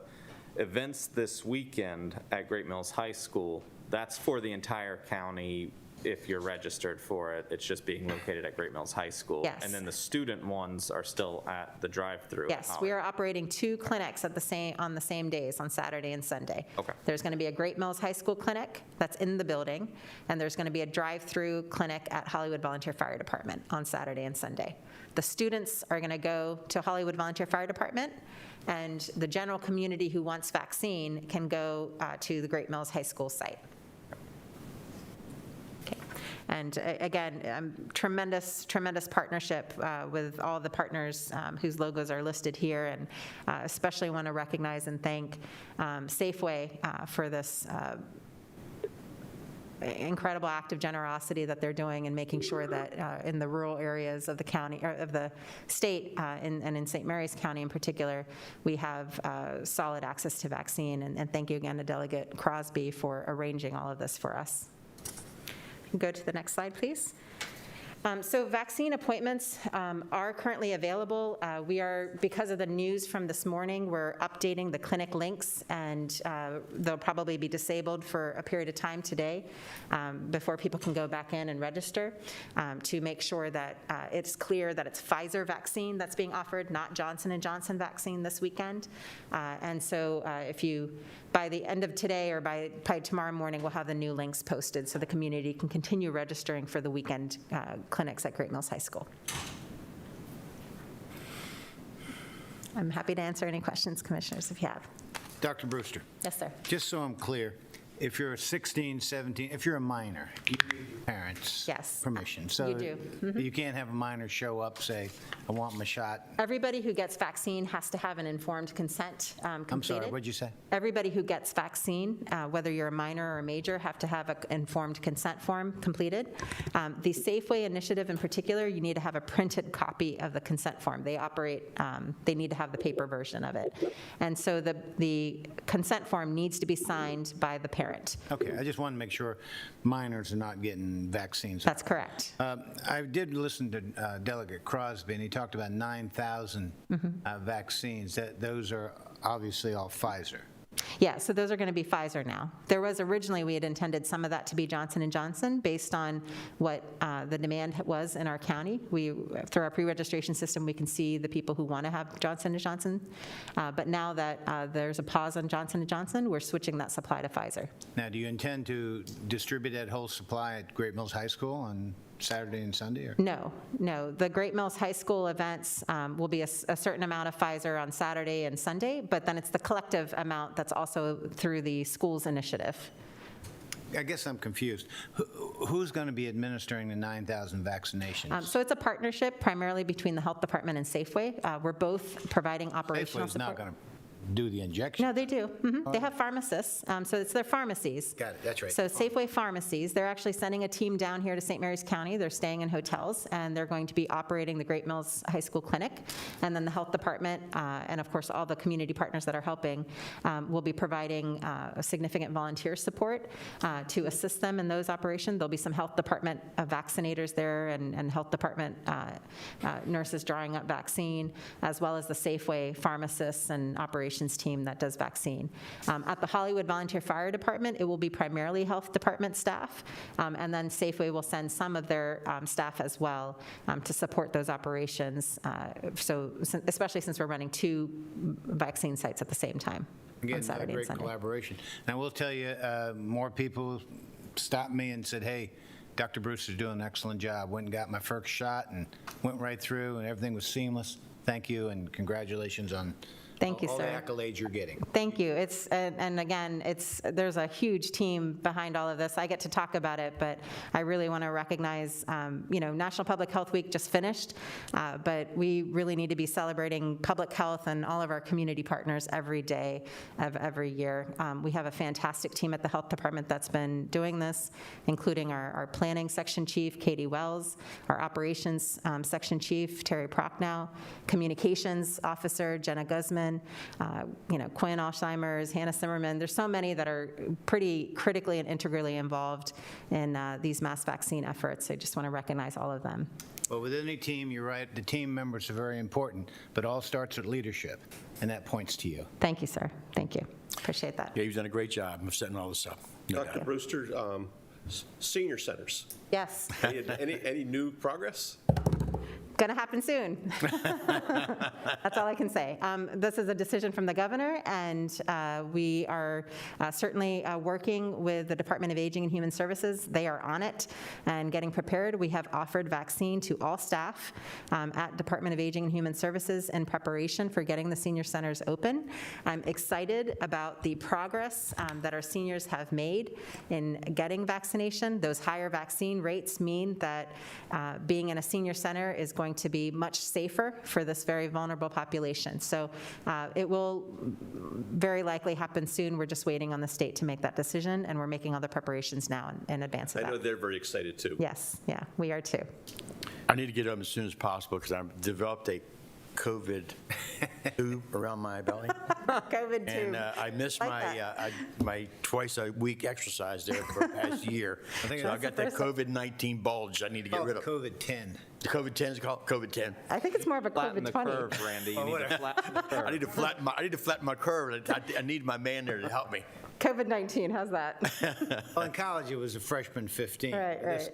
events this weekend at Great Mills High School, that's for the entire county if you're registered for it. It's just being located at Great Mills High School. Yes. And then the student ones are still at the drive-through. at Yes, we Hollywood. are operating 2 clinics on the same days, on Saturday and Sunday. Okay. There's going to be a Great Mills High School clinic that's in the building, and there's going to be a drive-through clinic at Hollywood Volunteer Fire Department on Saturday and Sunday. The students are going to go to Hollywood Volunteer Fire Department, and the general community who wants vaccine can go to the Great Mills High School site. And again, tremendous partnership with all the partners whose logos are listed here, and especially want to recognize and thank Safeway for this incredible act of generosity that they're doing in making sure that in the rural areas of the county, or of the state, and in St. Mary's County in particular, we have solid access to vaccine. And thank you again to Delegate Crosby for arranging all of this for us. Go to the next slide, please. So vaccine appointments are currently available. We are, because of the news from this morning, we're updating the clinic links, and they'll probably be disabled for a period of time today before people can go back in and register to make sure that it's clear that it's Pfizer vaccine that's being offered, not Johnson & Johnson vaccine this weekend. And so if you, by the end of today or by tomorrow morning, we'll have the new links posted so the community can continue registering for the weekend clinics at Great Mills High School. I'm happy to answer any questions, commissioners, if you have. Dr. Brewster, Yes, sir. just so I'm clear, if you're 16, 17, if you're a minor, you need your parents' Yes. permission. So You do. you can't have a minor show up, say, I want my shot. Everybody who gets vaccine has to have an informed consent completed. I'm sorry, what'd you say? Everybody who gets vaccine, whether you're a minor or a major, have to have an informed consent form completed. The Safeway initiative in particular, you need to have a printed copy of the consent form. They operate, they need to have the paper version of it. And so the consent form needs to be signed by the parent. Okay, I just wanted to make sure minors are not getting vaccines. That's correct. I did listen to Delegate Crosby, and he talked about 9,000 vaccines. Those are obviously all Pfizer. Yeah, so those are going to be Pfizer now. There was originally, we had intended some of that to be Johnson & Johnson based on what the demand was in our county. Through our pre-registration system, we can see the people who want to have Johnson & Johnson. But now that there's a pause on Johnson & Johnson, we're switching that supply to Pfizer. Now, do you intend to distribute that whole supply at Great Mills High School on Saturday and Sunday? Or? No. The Great Mills High School events will be a certain amount of Pfizer on Saturday and Sunday, but then it's the collective amount that's also through the schools initiative. I guess I'm confused. Who's going to be administering the 9,000 vaccinations? So it's a partnership primarily between the health department and Safeway. We're both providing operational Safeway's support. not going to do the injection? No, they do. They have pharmacists, so it's their pharmacies. Got it, that's right. So Safeway pharmacies, they're actually sending a team down here to St. Mary's County. They're staying in hotels, and they're going to be operating the Great Mills High School Clinic. And then the health department, and of course, all the community partners that are helping, will be providing a significant volunteer support to assist them in those operations. There'll be some health department vaccinators there and health department nurses drawing up vaccine, as well as the Safeway pharmacists and operations team that does vaccine. At the Hollywood Volunteer Fire Department, it will be primarily health department staff, and then Safeway will send some of their staff as well to support those operations, so especially since we're running 2 vaccine sites at the same time on Saturday and great Sunday. collaboration. And I will tell you, more people stopped me and said, hey, Dr. Brewster's doing an excellent job. Went and got my first shot and went right through, and everything was seamless. Thank you, and congratulations on Thank you, all the sir. accolades you're getting. Thank you. And again, there's a huge team behind all of this. I get to talk about it, but I really want to recognize, National Public Health Week just finished, but we really need to be celebrating public health and all of our community partners every day of every year. We have a fantastic team at the health department that's been doing this, including our planning section chief, Katie Wells, our operations section chief, Terry Prochnow, communications officer, Jenna Guzman, Quinn Alzheimer's, Hannah Zimmerman. There's so many that are pretty critically and integrally involved in these mass vaccine efforts. I just want to recognize all of them. Well, with any team, you're right, the team members are very important, but all starts with leadership, and that points to you. Thank you, sir. Thank you. Appreciate that. Yeah, you've done a great job of setting all this up. No Dr. doubt. Brewster, senior centers, Yes, any new progress? going to happen soon. That's all I can say. This is a decision from the governor, and we are certainly working with the Department of Aging and Human Services. They are on it and getting prepared. We have offered vaccine to all staff at Department of Aging and Human Services in preparation for getting the senior centers open. I'm excited about the progress that our seniors have made in getting vaccination. Those higher vaccine rates mean that being in a senior center is going to be much safer for this very vulnerable population. So it will very likely happen soon. We're just waiting on the state to make that decision, and we're making all the preparations now in advance of I that. know they're very excited too. Yes, yeah, we are too. I need to get up as soon as possible because I've developed a COVID tube around my belly. COVID too. And I missed Like my twice-a-week exercise there for the past year. So I've got that COVID-19 bulge I need to get rid of. COVID-10. The COVID-10 is called COVID-10. I think it's more of a Flatten the COVID-20. curve, Randy. You need to flatten the curve. I need to flatten my curve. I need my man there to help me. COVID-19, how's that? Well, in college, it was a freshman 15. Right.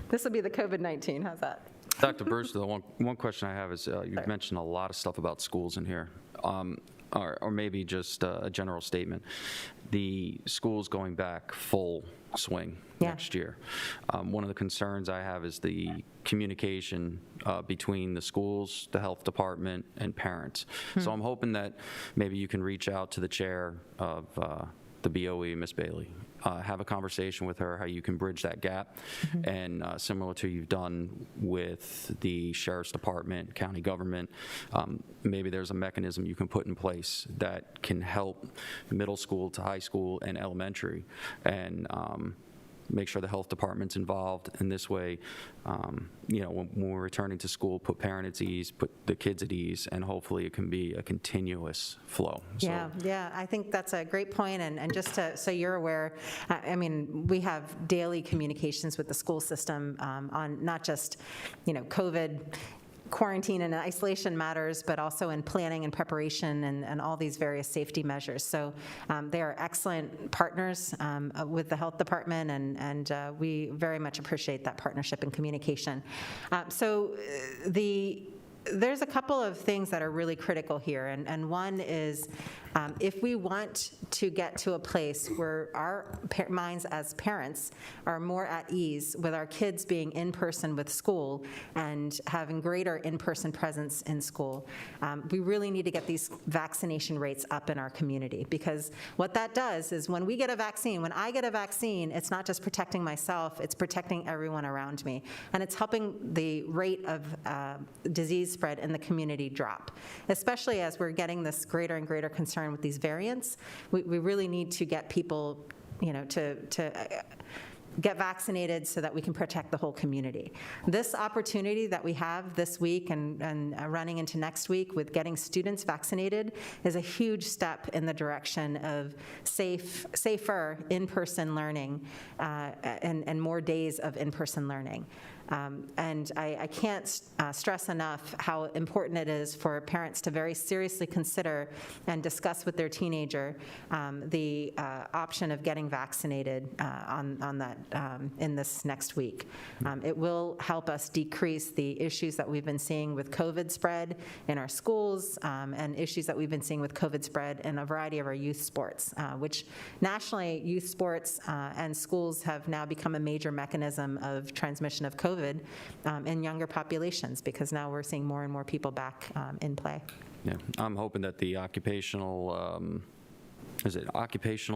This will be the COVID-19, how's that? Dr. Brewster, the one question I have is you've mentioned a lot of stuff about schools in here, or maybe just a general statement. The schools going back full swing next year. One of the concerns I have is the communication between the schools, the health department, and parents. So I'm hoping that maybe you can reach out to the chair of the BOE, Ms. Bailey, have a conversation with her, how you can bridge that gap. And similar to you've done with the Sheriff's Department, county government, maybe there's a mechanism you can put in place that can help middle school to high school and elementary, and make sure the health department's involved. And this way, when we're returning to school, put parents at ease, put the kids at ease, and hopefully it can be a continuous flow. Yeah, I think that's a great point. And just so you're aware, I mean, we have daily communications with the school system on not just, COVID quarantine and isolation matters, but also in planning and preparation and all these various safety measures. So they are excellent partners with the health department, and we very much appreciate that partnership and communication. There's a couple of things that are really critical here, and one is if we want to get to a place where our minds as parents are more at ease with our kids being in person with school and having greater in-person presence in school, we really need to get these vaccination rates up in our community, because what that does is when I get a vaccine, it's not just protecting myself, it's protecting everyone around me, and it's helping the rate of disease spread in the community drop, especially as we're getting this greater and greater concern with these variants. We really need to get people, to get vaccinated so that we can protect the whole community. This opportunity that we have this week and running into next week with getting students vaccinated is a huge step in the direction of safer in-person learning and more days of in-person learning. And I can't stress enough how important it is for parents to very seriously consider and discuss with their teenager the option of getting vaccinated on that in this next week. It will help us decrease the issues that we've been seeing with COVID spread in our schools and issues that we've been seeing with COVID spread in a variety of our youth sports, which nationally youth sports and schools have now become a major mechanism of transmission of COVID in younger populations, because now we're seeing more and more people back in play. Yeah, I'm hoping that the occupational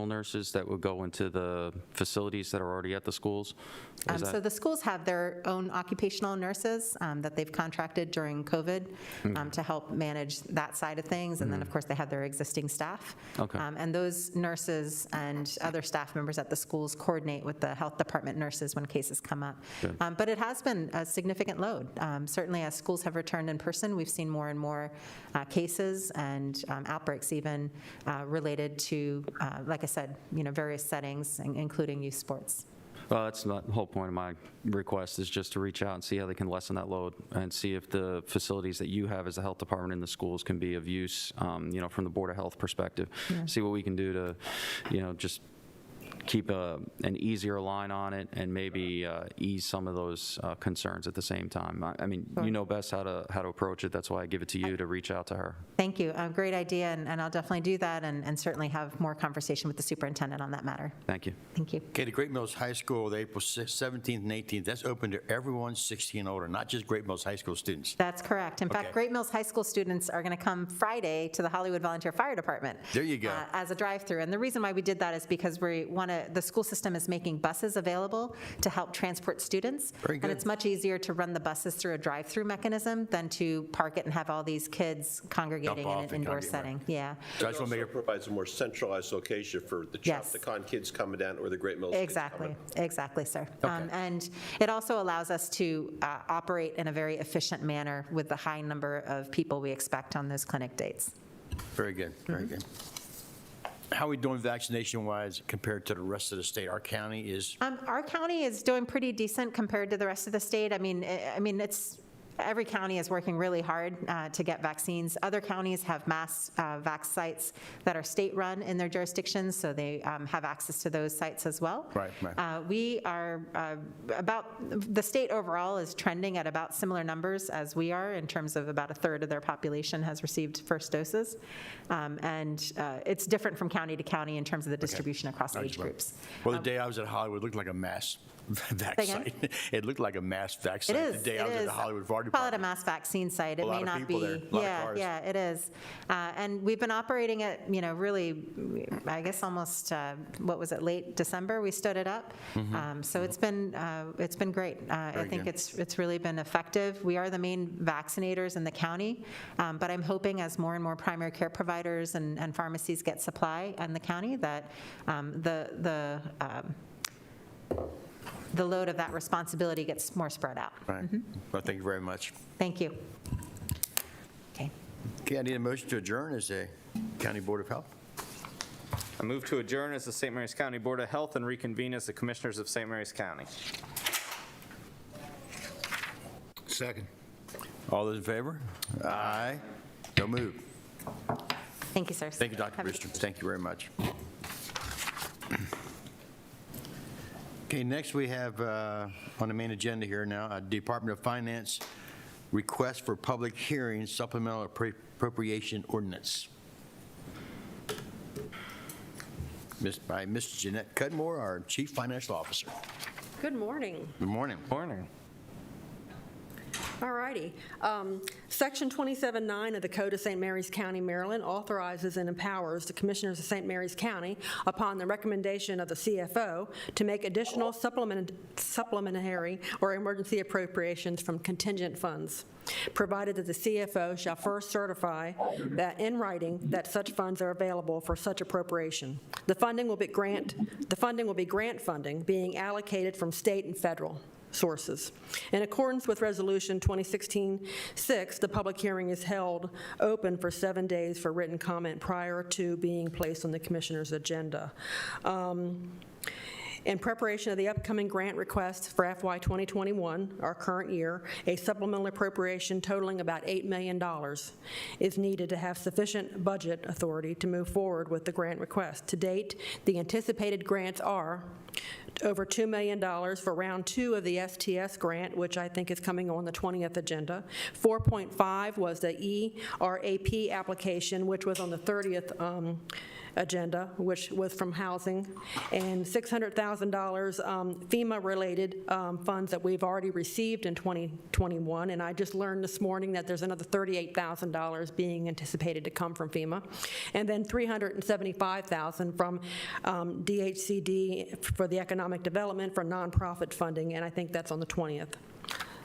nurses that would go into the facilities that are already at the schools? So the schools have their own occupational nurses that they've contracted during COVID to help manage that side of things. And then, of course, they have their existing staff. Okay. And those nurses and other staff members at the schools coordinate with the health department nurses when cases come up. But it has been a significant load. Certainly, as schools have returned in person, we've seen more and more cases and outbreaks even related to like I said, various settings, including youth sports. Well, that's the whole point of my request, is just to reach out and see how they can lessen that load and see if the facilities that you have as the health department in the schools can be of use, from the Board of Health perspective. Yeah. See what we can do to, just keep an easier line on it and maybe ease some of those concerns at the same time. I mean, sure. You know best how to approach it. That's why I give it to you to reach out to her. Thank you. Great idea, and I'll definitely do that and certainly have more conversation with the superintendent on that matter. Thank you. Thank you. Okay, the Great Mills High School, the April 17th and 18th, that's open to everyone 16 and older, not just Great Mills High School students. That's correct. In fact, Great Mills High School students are going to come Friday to the Hollywood Volunteer Fire Department. There you go. As a drive-through. And the reason why we did that is because the school system is making buses available to help transport students. Very good. And it's much easier to run the buses through a drive-through mechanism than to park it and have all these kids congregating in an indoor setting. Yeah. So it also provides a more centralized location for the Chopticon kids coming down or the Great Mills kids coming. Exactly, sir. Okay. And it also allows us to operate in a very efficient manner with the high number of people we expect on those clinic dates. Very good, very good. How are we doing vaccination-wise compared to the rest of the state? Our county is? Our county is doing pretty decent compared to the rest of the state. I mean, it's every county is working really hard to get vaccines. Other counties have mass vax sites that are state-run in their jurisdictions, so they have access to those sites as well. Right. We are the state overall is trending at about similar numbers as we are, in terms of about a third of their population has received first doses. And it's different from county to county in terms of the distribution across age groups. Well, the day I was at Hollywood, it looked like a mass vax site. It looked like a mass vax site the day I was at the Hollywood fire Call it a department. mass vaccine site. It A lot may of not people be. there, a lot of Yeah, cars. yeah, it is. And we've been operating it, really, I guess almost, what was it, late December, we stood it up. So it's been great. I Very think good. it's really been effective. We are the main vaccinators in the county, but I'm hoping as more and more primary care providers and pharmacies get supply in the county, that the load of that responsibility gets more spread out. Right. Well, thank you very much. Thank you. Okay. Okay, I need a motion to adjourn as a County Board of Health. I move to adjourn as the St. Mary's County Board of Health and reconvene as the Commissioners of St. Mary's County. Second. All those in favor? Aye. So moved. Thank you, sir. Thank you, Dr. Have a- Brister. Thank you very much. Okay, next we have on the main agenda here now, a Department of Finance request for public hearing supplemental appropriation ordinance. By Ms. Jeanette Cudmore, our Chief Financial Officer. Good morning. Good morning. Morning. All righty. Section 27.9 of the Code of St. Mary's County, Maryland authorizes and empowers the Commissioners of St. Mary's County, upon the recommendation of the CFO, to make additional supplementary or emergency appropriations from contingent funds, provided that the CFO shall first certify that in writing that such funds are available for such appropriation. The funding will be grant funding being allocated from state and federal sources. In accordance with Resolution 2016-6, the public hearing is held open for 7 days for written comment prior to being placed on the Commissioner's agenda. In preparation of the upcoming grant request for FY 2021, our current year, a supplemental appropriation totaling about $8 million is needed to have sufficient budget authority to move forward with the grant request. To date, the anticipated grants are over $2 million for round 2 of the STS grant, which I think is coming on the 20th agenda. 4.5 was the ERAP application, which was on the 30th agenda, which was from housing, and $600,000 FEMA-related funds that we've already received in 2021. And I just learned this morning that there's another $38,000 being anticipated to come from FEMA. And then $375,000 from DHCD for the economic development for nonprofit funding, and I think that's on the 20th.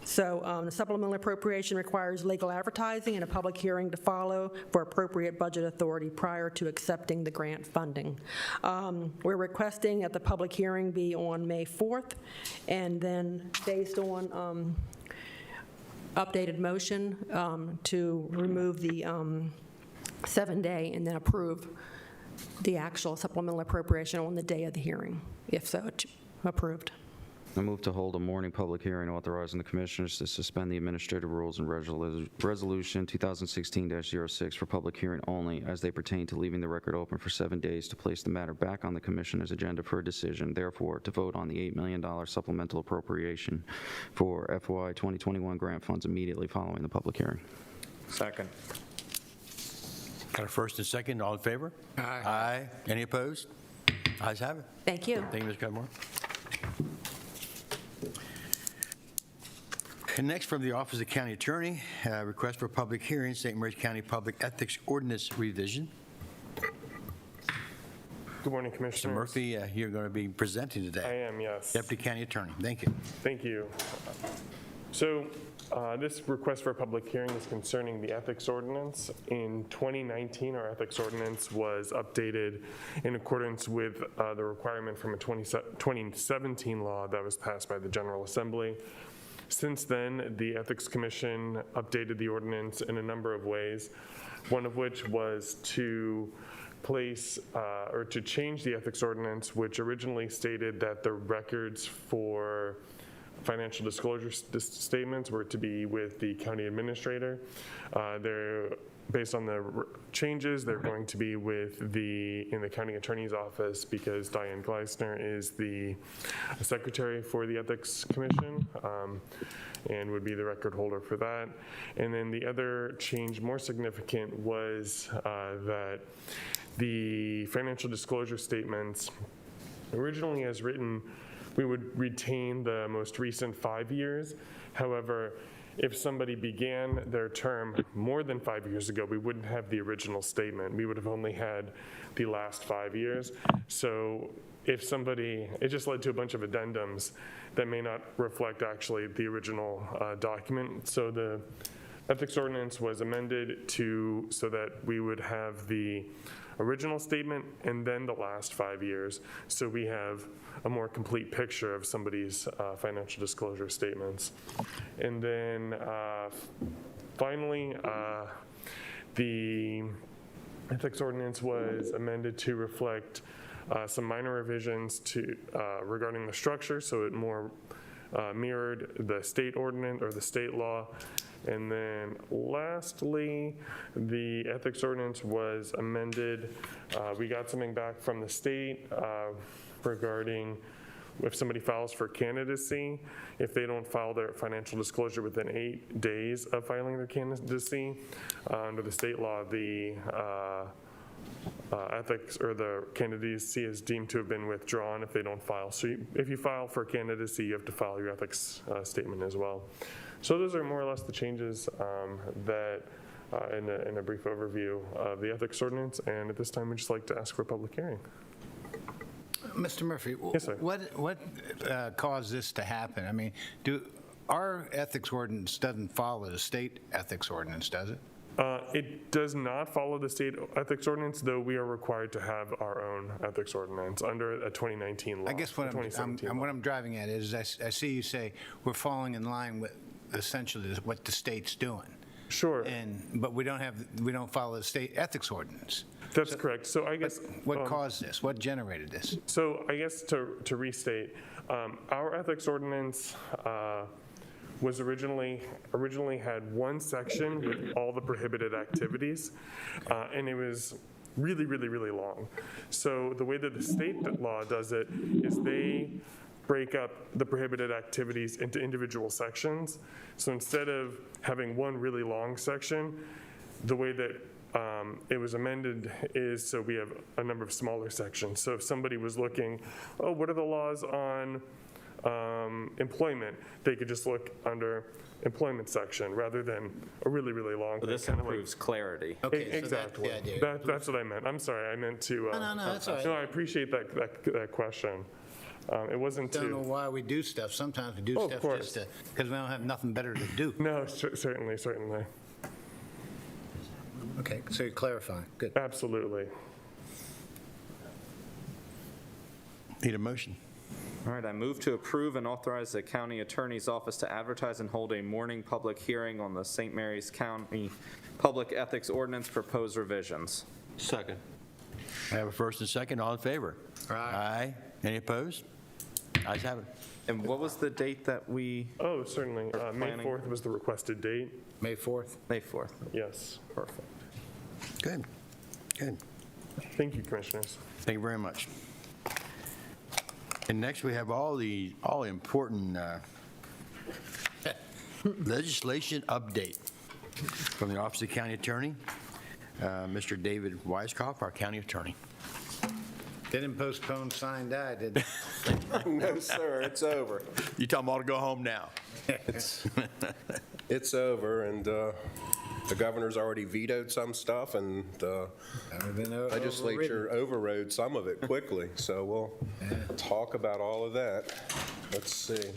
So the supplemental appropriation requires legal advertising and a public hearing to follow for appropriate budget authority prior to accepting the grant funding. We're requesting that the public hearing be on May 4th, and then based on updated motion to remove the 7-day and then approve the actual supplemental appropriation on the day of the hearing, if so approved. I move to hold a morning public hearing authorizing the Commissioners to suspend the administrative rules and Resolution 2016-06 for public hearing only as they pertain to leaving the record open for 7 days to place the matter back on the Commissioner's agenda for a decision, therefore to vote on the $8 million supplemental appropriation for FY 2021 grant funds immediately following the public hearing. Second. Got a first and second, all in favor? Aye. Aye. Any opposed? Ayes have it. Thank you. Thank you, Ms. Cudmore. And next, from the Office of County Attorney, request for public hearing, St. Mary's County Public Ethics Ordinance Revision. Good morning, Mr. Commissioners. Murphy, you're going to be presenting I today. am, yes. Deputy County Attorney, thank you. Thank you. So this request for a public hearing is concerning the ethics ordinance. In 2019, our ethics ordinance was updated in accordance with the requirement from a 2017 law that was passed by the General Assembly. Since then, the Ethics Commission updated the ordinance in a number of ways, one of which was to place or to change the ethics ordinance, which originally stated that the records for financial disclosure statements were to be with the county administrator. They're based on the changes, they're going to be with in the county attorney's office because Diane Gleisner is the secretary for the Ethics Commission and would be the record holder for that. And then the other change, more significant, was that the financial disclosure statements, originally as written, we would retain the most recent 5 years. However, if somebody began their term more than 5 years ago, we wouldn't have the original statement. We would have only had the last 5 years. So if somebody, it just led to a bunch of addendums that may not reflect actually the original document. So the ethics ordinance was amended so that we would have the original statement and then the last 5 years. So we have a more complete picture of somebody's financial disclosure statements. And then finally, the ethics ordinance was amended to reflect some minor revisions regarding the structure, so it more mirrored the state ordinance or the state law. And then lastly, the ethics ordinance was amended. We got something back from the state regarding if somebody files for candidacy, if they don't file their financial disclosure within 8 days of filing their candidacy, under the state law, the ethics or the candidacy is deemed to have been withdrawn if they don't file. So if you file for candidacy, you have to file your ethics statement as well. So those are more or less the changes that in a brief overview of the ethics ordinance. And at this time, we'd just like to ask for a public hearing. Mr. Murphy, Yes, sir. what caused this to happen? I mean, our ethics ordinance doesn't follow the state ethics ordinance, does it? It does not follow the state ethics ordinance, though we are required to have our own ethics ordinance under a 2019 law. I guess what I'm driving at is I see you say we're falling in line with essentially what the state's doing. Sure. But we don't follow the state ethics ordinance. That's correct. So I guess What caused this? What generated this? So I guess to restate, our ethics ordinance was originally had one section with all the prohibited activities, and it was really, really, really long. So the way that the state law does it is they break up the prohibited activities into individual sections. So instead of having one really long section, the way that it was amended is so we have a number of smaller sections. So if somebody was looking, oh, what are the laws on employment, they could just look under employment section rather than a really, really long. But this improves clarity. Okay, Exactly. So that's the idea. That's what I meant. I'm sorry. I meant to. No, that's all right. No, I appreciate that question. It wasn't Don't know to. why we do stuff. Sometimes we do Oh, of stuff course. just because we don't have nothing better to do. No, certainly. Okay, so you're clarifying. Good. Absolutely. Need a motion? All right, I move to approve and authorize the county attorney's office to advertise and hold a morning public hearing on the St. Mary's County Public Ethics Ordinance proposed revisions. Second. I have a first and second. All in favor? Aye. Aye. Any opposed? Ayes have it. And what was the date that we, Oh, certainly. May planning. 4th was the requested date. May 4th. May 4th? Yes. Perfect. Good. Good. Thank you, commissioners. Thank you very much. And next, we have all important legislation update from the Office of the County Attorney, Mr. David Weiskopf, our county attorney. They didn't postpone sign die, did they? No, sir, it's over. You tell them all to go home now. It's over, and the governor's already vetoed some stuff, and the legislature overrode some of it quickly. So we'll talk about all of that. Let's see.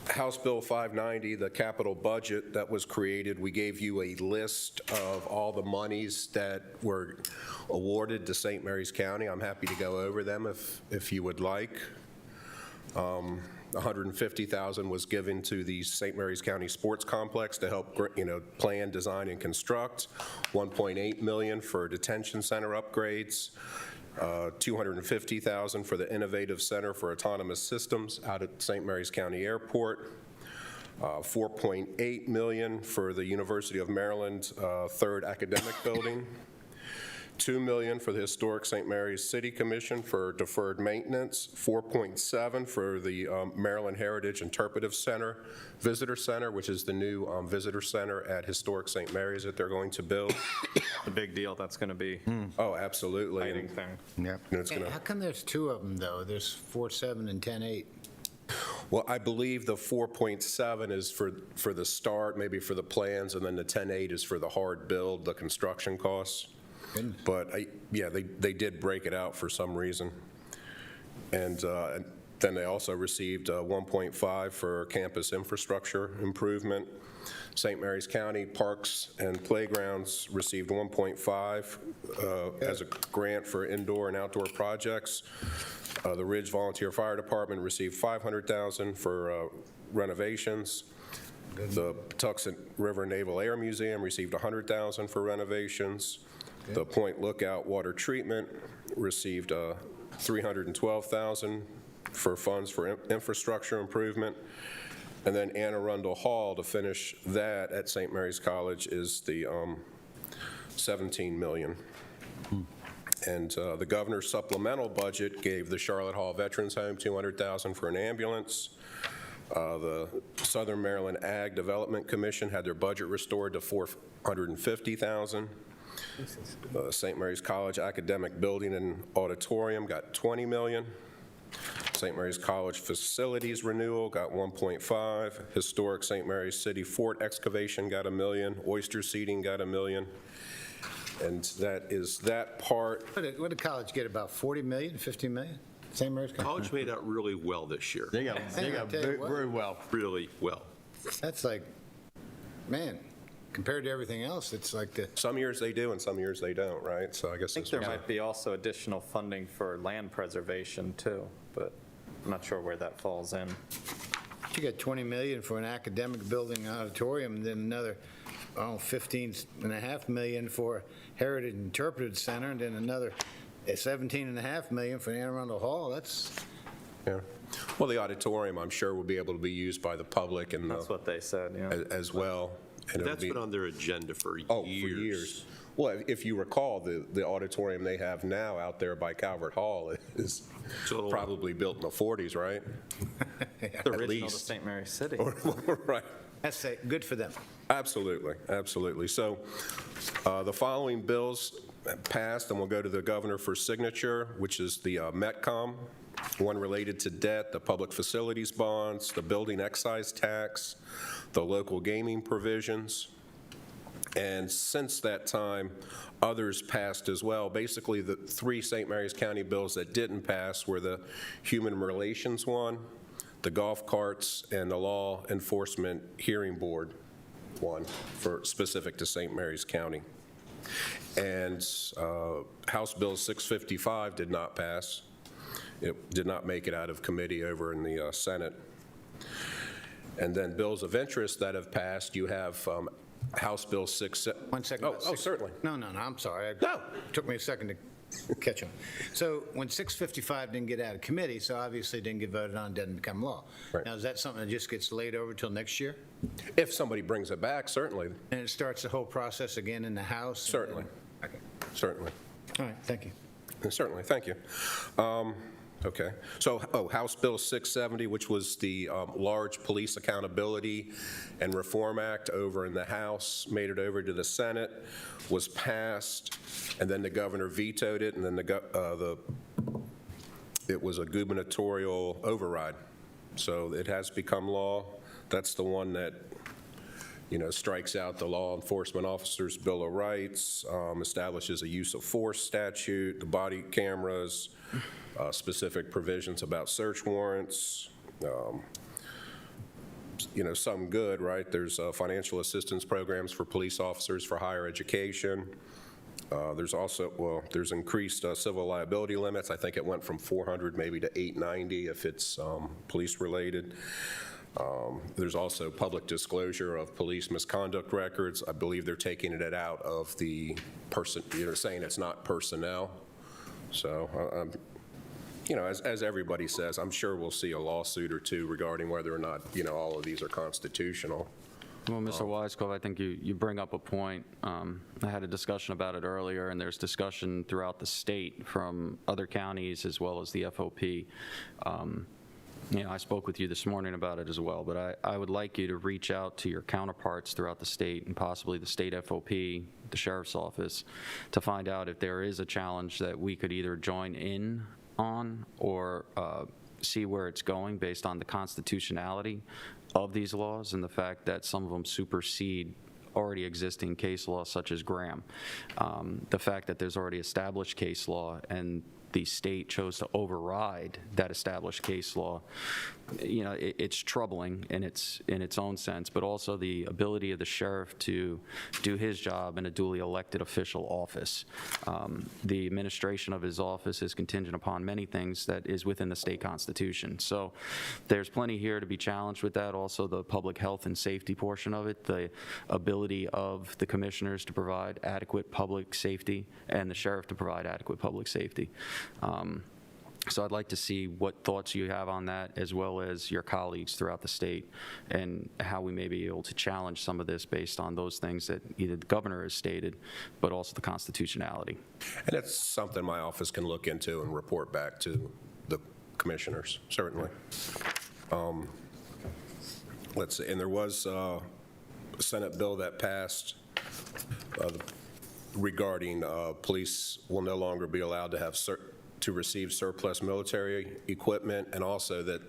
House Bill 590, the capital budget that was created, we gave you a list of all the monies that were awarded to St. Mary's County. I'm happy to go over them if you would like. $150,000 was given to the St. Mary's County Sports Complex to help, plan, design, and construct. $1.8 million for detention center upgrades. $250,000 for the Innovative Center for Autonomous Systems out at St. Mary's County Airport. $4.8 million for the University of Maryland third academic building. $2 million for the Historic St. Mary's City Commission for deferred maintenance, $4.7 for the Maryland Heritage Interpretive Center, Visitor Center, which is the new visitor center at Historic St. Mary's that they're going to build. A big deal that's going to be Oh, absolutely. exciting thing. Yeah. And it's gonna- How come there's two of them, though? There's 4.7 and 10.8. Well, I believe the 4.7 is for the start, maybe for the plans, and then the 10.8 is for the hard build, the construction costs. But yeah, they did break it out for some reason. And then they also received 1.5 for campus infrastructure improvement. St. Mary's County Parks and Playgrounds received 1.5 as a grant for indoor and outdoor projects. The Ridge Volunteer Fire Department received $500,000 for renovations. The Patuxent River Naval Air Museum received $100,000 for renovations. The Point Lookout Water Treatment received $312,000 for funds for infrastructure improvement. And then Anne Arundel Hall, to finish that at St. Mary's College, is the $17 million. And the governor's supplemental budget gave the Charlotte Hall Veterans Home $200,000 for an ambulance. The Southern Maryland Ag Development Commission had their budget restored to $450,000. St. Mary's College Academic Building and Auditorium got $20 million. St. Mary's College Facilities Renewal got $1.5. Historic St. Mary's City Fort Excavation got $1 million. Oyster Seating got $1 million. And that is that part. What did college get, about 40 million, 50 million? St. Mary's College? College made out really well this year. They got very well. Really well. That's like, man, compared to everything else, it's like the, Some years they do and some years they don't, right? So I guess I think this there was might be also additional funding for land preservation too, but I'm not sure where that falls in. you got 20 million for an academic building auditorium, and then another, 15.5 million for Heritage Interpretive Center, and then another 17.5 million for Anne Arundel Hall. That's, Yeah. Well, the auditorium, I'm sure, will be able to be used by the public and That's what they said, yeah. as well. And it'll That's be- been on their agenda for years. Oh, for years. Well, if you recall, the auditorium they have now out there by Calvert Hall is So- probably built in the 40s, right? The original to least. St. Mary's City. Right. that's good for them. Absolutely, absolutely. So the following bills passed, and we'll go to the governor for signature, which is the METCOM, one related to debt, the public facilities bonds, the building excise tax, the local gaming provisions. And since that time, others passed as well. Basically, the three St. Mary's County bills that didn't pass were the Human Relations one, the golf carts, and the Law Enforcement Hearing Board one, for specific to St. Mary's County. And House Bill 655 did not pass. It did not make it out of committee over in the Senate. And then bills of interest that have passed, you have House Bill 6. 1 second. Oh, certainly. No, I'm sorry. No. Took me a second to catch them. So when 655 didn't get out of committee, so obviously it didn't get voted on, doesn't become law. Right. Now, is that something that just gets laid over till next year? If somebody brings it back, certainly, And it starts the whole process again in the House? certainly, Okay. certainly. All right, thank you. Certainly, thank you. Okay, so, House Bill 670, which was the large Police Accountability and Reform Act over in the House, made it over to the Senate, was passed, and then the governor vetoed it, and then it was a gubernatorial override. So it has become law. That's the one that, strikes out the law enforcement officers' Bill of Rights, establishes a use of force statute, the body cameras, specific provisions about search warrants, some good, right? There's financial assistance programs for police officers for higher education. There's also, there's increased civil liability limits. I think it went from 400 maybe to 890 if it's police-related. There's also public disclosure of police misconduct records. I believe they're taking it out of the person, saying it's not personnel. So, as everybody says, I'm sure we'll see a lawsuit or two regarding whether or not, all of these are constitutional. Well, Mr. Weiskopf, I think you bring up a point. I had a discussion about it earlier, and there's discussion throughout the state from other counties as well as the FOP. I spoke with you this morning about it as well, but I would like you to reach out to your counterparts throughout the state and possibly the state FOP, the sheriff's office, to find out if there is a challenge that we could either join in on or see where it's going based on the constitutionality of these laws and the fact that some of them supersede already existing case law such as Graham. The fact that there's already established case law and the state chose to override that established case law, it's troubling in its own sense, but also the ability of the sheriff to do his job in a duly elected official office. The administration of his office is contingent upon many things that is within the state constitution. So there's plenty here to be challenged with that. Also, the public health and safety portion of it, the ability of the commissioners to provide adequate public safety and the sheriff to provide adequate public safety. So I'd like to see what thoughts you have on that, as well as your colleagues throughout the state, and how we may be able to challenge some of this based on those things that either the governor has stated, but also the constitutionality. And that's something my office can look into and report back to the commissioners, certainly. Let's see, and there was a Senate bill that passed regarding police will no longer be allowed to have to receive surplus military equipment, and also that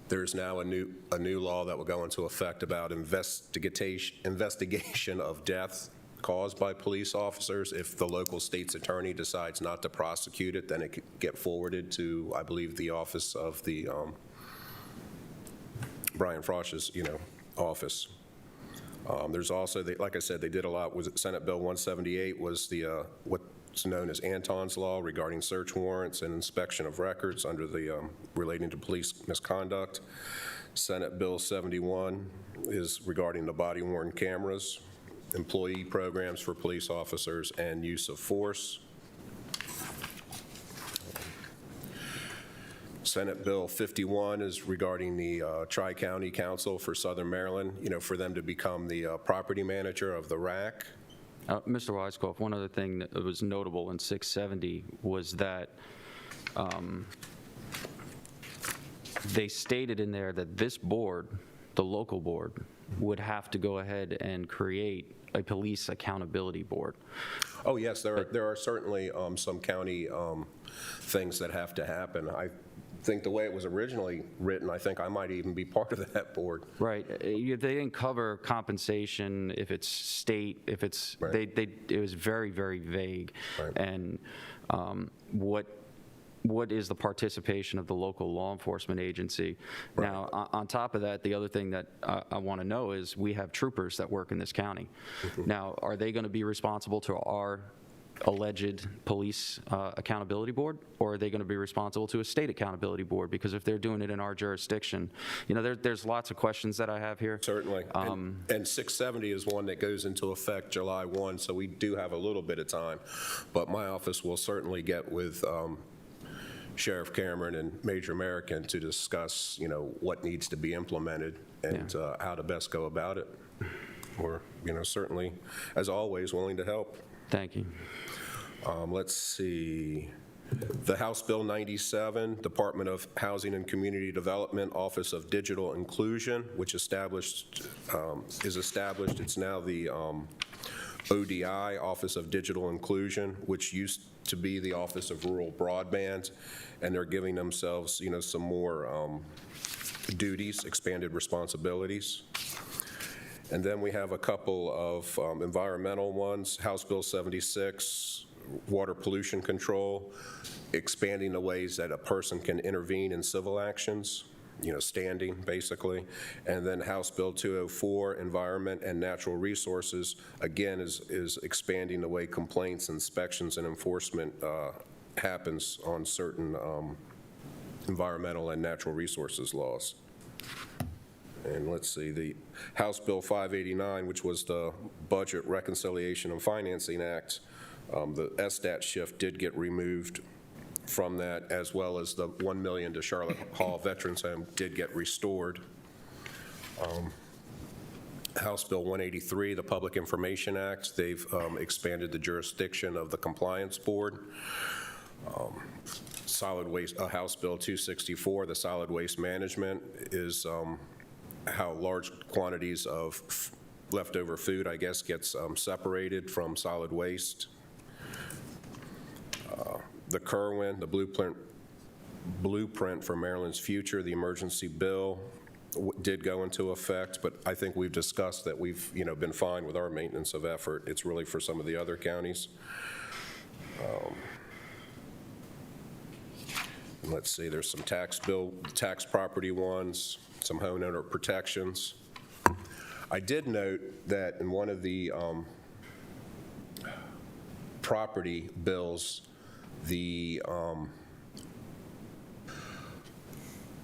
there's now a new law that will go into effect about investigation of death caused by police officers. If the local state's attorney decides not to prosecute it, then it could get forwarded to, I believe, the office of the Brian Frosch's, office. There's also, like I said, they did a lot. Was it Senate Bill 178 was the what's known as Anton's Law regarding search warrants and inspection of records under the relating to police misconduct. Senate Bill 71 is regarding the body-worn cameras, employee programs for police officers, and use of force. Senate Bill 51 is regarding the Tri-County Council for Southern Maryland, for them to become the property manager of the RAC. Mr. Weiskopf, one other thing that was notable in 670 was that they stated in there that this board, the local board, would have to go ahead and create a police accountability board. Oh, yes, there are certainly some county things that have to happen. I think the way it was originally written, I think I might even be part of that board. Right. They didn't cover compensation, if it's state, if it's, Right. It was very, very vague. Right. And what is the participation of the local law enforcement agency? Right. Now, on top of that, the other thing that I want to know is we have troopers that work in this county. Mm-hmm. Now, are they going to be responsible to our alleged police accountability board, or are they going to be responsible to a state accountability board? Because if they're doing it in our jurisdiction, there's lots of questions that I have here. Certainly. And 670 is one that goes into effect July 1, so we do have a little bit of time. But my office will certainly get with Sheriff Cameron and Major American to discuss, what needs to be implemented and how to best go about it. We're, certainly, as always, willing to help. Thank you. Let's see. The House Bill 97, Department of Housing and Community Development, Office of Digital Inclusion, which is established. It's now the ODI, Office of Digital Inclusion, which used to be the Office of Rural Broadband, and they're giving themselves, some more duties, expanded responsibilities. And then we have a couple of environmental ones, House Bill 76, water pollution control, expanding the ways that a person can intervene in civil actions, standing, basically. And then House Bill 204, environment and natural resources, again, is expanding the way complaints, inspections, and enforcement happens on certain environmental and natural resources laws. And let's see, the House Bill 589, which was the Budget Reconciliation and Financing Act, the SDAT shift did get removed from that, as well as the $1 million to Charlotte Hall Veterans Home did get restored. House Bill 183, the Public Information Act. They've expanded the jurisdiction of the Compliance Board. Solid Waste, House Bill 264, the Solid Waste Management is how large quantities of leftover food, I guess, gets separated from solid waste. The Kerwin, the blueprint for Maryland's future, the emergency bill did go into effect, but I think we've discussed that we've, been fine with our maintenance of effort. It's really for some of the other counties. Let's see, there's some tax property ones, some homeowner protections. I did note that in one of the property bills, the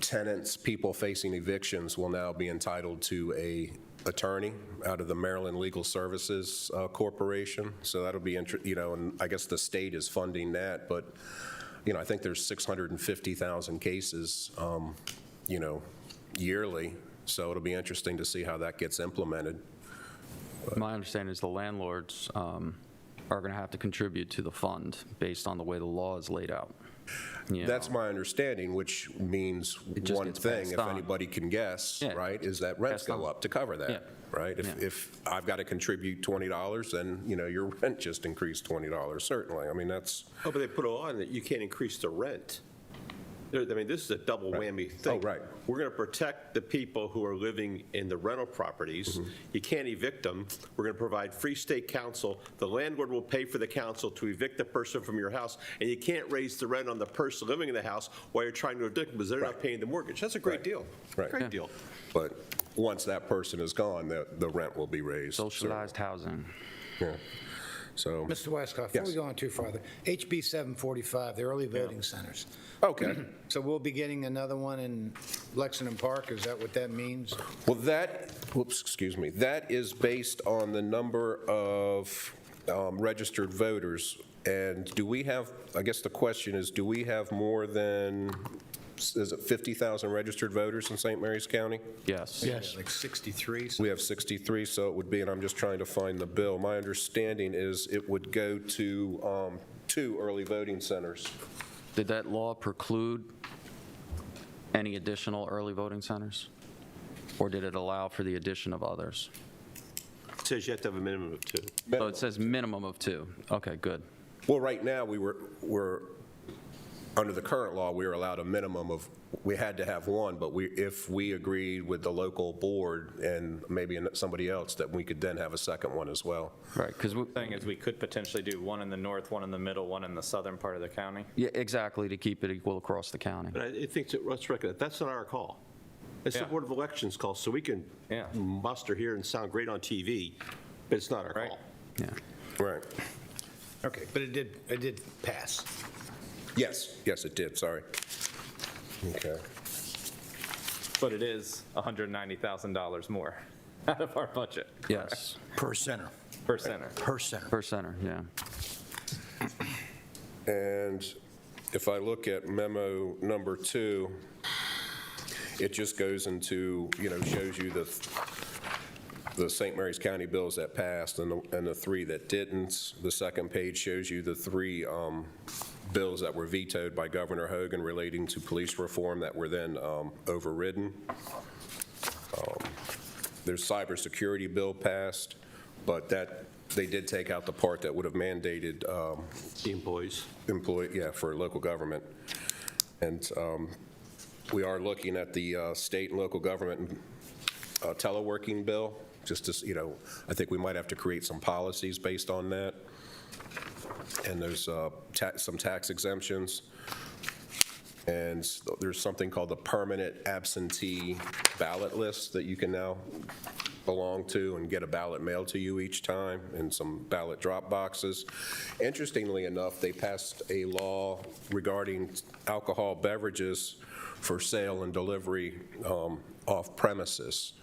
tenants, people facing evictions, will now be entitled to a attorney out of the Maryland Legal Services Corporation. So that'll be, and I guess the state is funding that, but I think there's 650,000 cases, yearly. So it'll be interesting to see how that gets implemented. My understanding is the landlords are going to have to contribute to the fund based on the way the law is laid out. That's my understanding, which means one thing, if anybody can guess, right, is that rents go up to cover that, right? If I've got to contribute $20, then, your rent just increased $20, certainly. I mean, that's... Oh, but they put a law in that you can't increase the rent. I mean, this is a double whammy thing. Oh, right. We're going to protect the people who are living in the rental properties. You can't evict them. We're going to provide free state counsel. The landlord will pay for the counsel to evict the person from your house, and you can't raise the rent on the person living in the house while you're trying to evict them because they're not paying the mortgage. That's a great deal. Right. Great deal. But once that person is gone, the rent will be raised. Socialized housing. Yeah. So, Mr. Westcott, before we go on too farther, HB 745, the early voting centers. okay. So we'll be getting another one in Lexington Park, is that what that means? Well, that is based on the number of registered voters. And do we have, I guess the question is, do we have more than, is it 50,000 registered voters in St. Mary's County? Yes. Yes. Like 63. We have 63, so it would be, and I'm just trying to find the bill. My understanding is it would go to 2 early voting centers. Did that law preclude any additional early voting centers? Or did it allow for the addition of others? It says you have to have a minimum of 2. So it says minimum of 2. Okay, good. Well, right now, we're under the current law, we were allowed a minimum of, we had to have 1, but if we agreed with the local board and maybe somebody else, that we could then have a second one as well. Right, because The thing is, we could potentially do one in the north, one in the middle, one in the southern part of the county. yeah, exactly, to keep it equal across the county. But I think, let's recognize, that's not our call. It's the Board of Elections call, so we can muster here and sound great on TV, but it's not our call. Yeah. Right. Okay, but it did pass. Yes, it did, sorry. Okay. But it is $190,000 more out of our budget. Yes. Per center. Per center. Per center. Per center, yeah. And if I look at memo number 2, it just goes into, shows you the St. Mary's County bills that passed and the 3 that didn't. The second page shows you the 3 bills that were vetoed by Governor Hogan relating to police reform that were then overridden. There's cybersecurity bill passed, but that they did take out the part that would have mandated The employees. for local government. And we are looking at the state and local government teleworking bill. Just to, I think we might have to create some policies based on that. And there's some tax exemptions. And there's something called the permanent absentee ballot list that you can now belong to and get a ballot mailed to you each time, and some ballot drop boxes. Interestingly enough, they passed a law regarding alcohol beverages for sale and delivery off premises,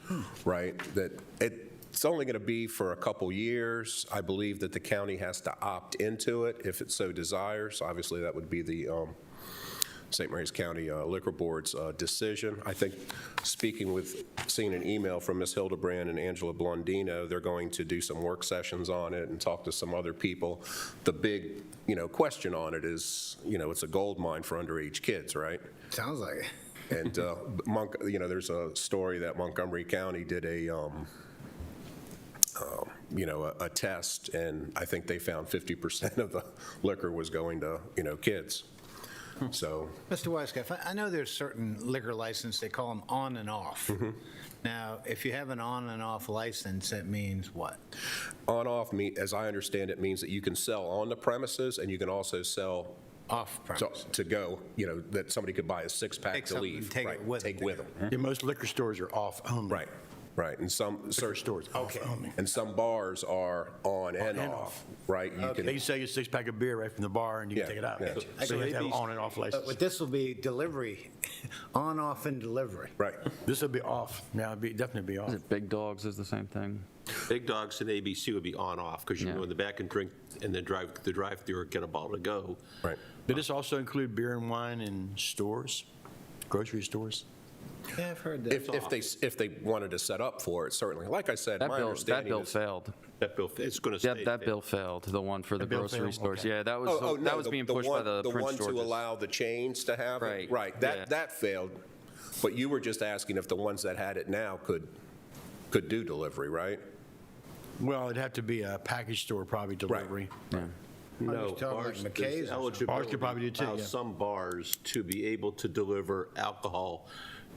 right? That it's only going to be for a couple years. I believe that the county has to opt into it if it so desires. Obviously, that would be the St. Mary's County Liquor Board's decision. I think, seeing an email from Ms. Hildebrand and Angela Blondino, they're going to do some work sessions on it and talk to some other people. The big, question on it is, it's a gold mine for underage kids, right? Sounds like it. And there's a story that Montgomery County did a test, and I think they found 50% of the liquor was going to, kids. So, Mr. Weisskopf, I know there's certain liquor license, they call them on and off. Now, if you have an on and off license, that means what? on-off, as I understand it, means that you can sell on the premises, and you can also sell Off premise. to go, that somebody could buy a six-pack Take to something leave. and take it Right, with take them. with them. Yeah, most liquor stores are off only. Right, and some Liquor stores off only. and some bars are on and and off, right? You They can sell you a six-pack of beer right from the bar, and you can Yeah, take it out. yeah. So you have to have an on and off license. But this will be delivery, on, off, and delivery. Right. This will be off. Now, it'd definitely be off. Is it Big Dogs is the same thing? Big Dogs and ABC would be on-off, because you can Yeah. go in the back and drink, and then drive the drive-through or get a bottle to go. Right. Did this also include beer and wine in stores, grocery stores? Yeah, I've heard that. If they wanted to set up for it, certainly. Like I said, my That understanding bill is. failed. That bill, it's going to stay. That bill failed, the one for the bill grocery failed? stores. Okay. Yeah, that was, Oh, no, that was being pushed by the Prince one to George's. allow the chains to have it? Right, Right, yeah. that failed. But you were just asking if the ones that had it now could do delivery, right? Well, it'd have to be a package store, probably delivery. No, was talking bars, like there's McKay's or something. eligibility Bars could probably do too, allows yeah. some bars to be able to deliver alcohol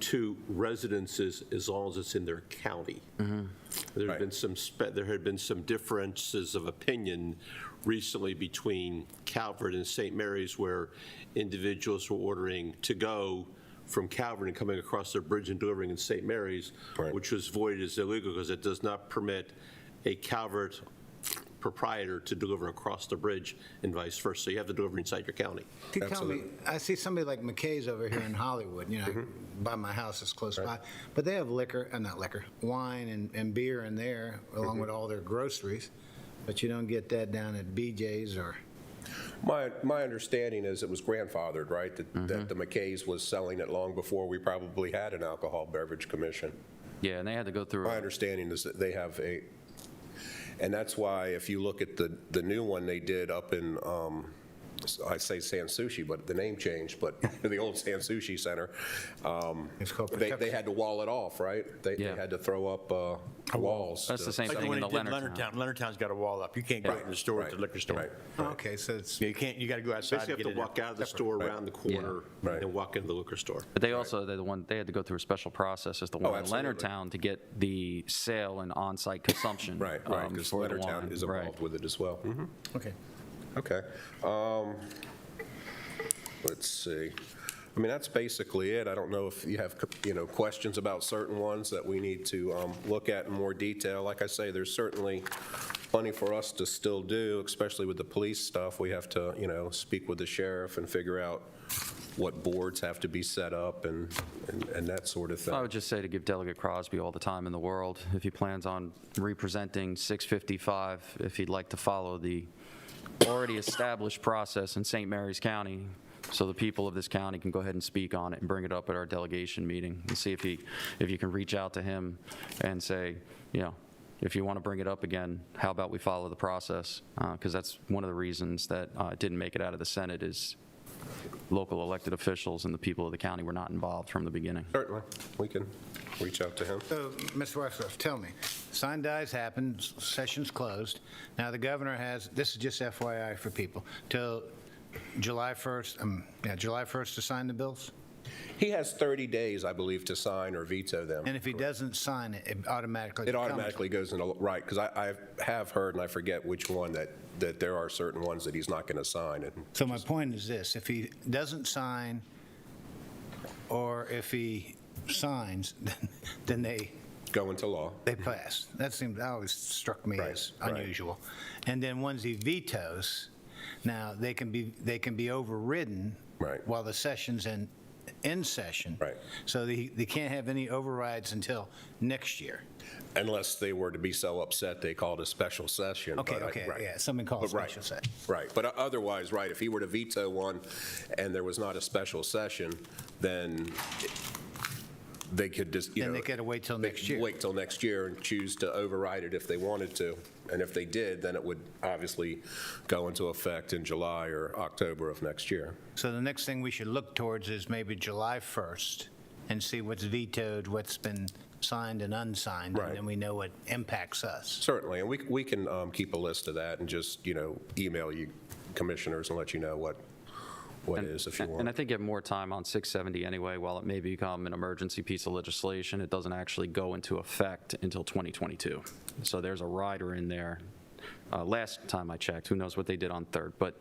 to residences as long as it's in their county. There Right. had been some differences of opinion recently between Calvert and St. Mary's, where individuals were ordering to go from Calvert and coming across their bridge and delivering in St. Mary's, Right. which was voided as illegal because it does not permit a Calvert proprietor to deliver across the bridge and vice versa. So you have to deliver inside your county. You tell me, Absolutely. I see somebody like McKay's over here in Hollywood, by my house is close by, but they have not liquor, wine and beer in there, along with all their groceries, but you don't get that down at BJ's or, My understanding is it was grandfathered, right? That the McKay's was selling it long before we probably had an alcohol beverage commission. Yeah, and they had to go through. My understanding is that they have and that's why if you look at the new one they did up in, I say San Sushi, but the name changed, but the old San Sushi Center, It's called they Pawtucket. had to wall it off, right? They Yeah. had to throw up walls. That's to- the same Like thing when in they the did Leonardtown. Leonardtown's got a wall up. You can't go in the store at the liquor store. Right. okay, so it's, Yeah, you got to go outside Basically, to you get have to it walk out of the separate. store, around the corner, Right. and then walk into the liquor store. But they also, they had to go through a special process as the one in absolutely. Leonardtown to get the sale and on-site consumption. Right, because for the Leonardtown wine. is Right. involved with it as well. okay. Okay. Let's see. I mean, that's basically it. I don't know if you have, questions about certain ones that we need to look at in more detail. Like I say, there's certainly plenty for us to still do, especially with the police stuff. We have to, speak with the sheriff and figure out what boards have to be set up and that sort of thing. I would just say to give Delegate Crosby all the time in the world, if he plans on representing 655, if he'd like to follow the already established process in St. Mary's County, so the people of this county can go ahead and speak on it and bring it up at our delegation meeting, and see if you can reach out to him and say, if you want to bring it up again, how about we follow the process? Because that's one of the reasons that it didn't make it out of the Senate is local elected officials and the people of the county were not involved from the beginning. Certainly. We can reach out to him. So, Mr. Westcliff, tell me, sign dies happened, session's closed. Now, the governor has, this is just FYI for people, till July 1st to sign the bills? He has 30 days, I believe, to sign or veto them. And if he doesn't sign it, it automatically It becomes- automatically goes into, right, because I have heard, and I forget which one, that there are certain ones that he's not going to sign. So my point is this, if he doesn't sign, or if he signs, then they Go into law. They pass. That always struck me as right. unusual. And then ones he vetoes, now they can be overridden Right. while the session's in session. Right. So they can't have any overrides until next year. Unless they were to be so upset they called a special session. Okay, but okay, right. yeah, something called a But right, special session. Right, but otherwise, right, if he were to veto one and there was not a special session, then they could just, Then they gotta wait till they next could year. Wait till next year and choose to override it if they wanted to. And if they did, then it would obviously go into effect in July or October of next year. So the next thing we should look towards is maybe July 1st and see what's vetoed, what's been signed and unsigned, Right. and then we know what impacts us. Certainly, and we can keep a list of that and just, email you commissioners and let you know what is if you want. And I think you have more time on 670 anyway. While it may become an emergency piece of legislation, it doesn't actually go into effect until 2022. So there's a rider in there. Last time I checked, who knows what they did on 3rd, but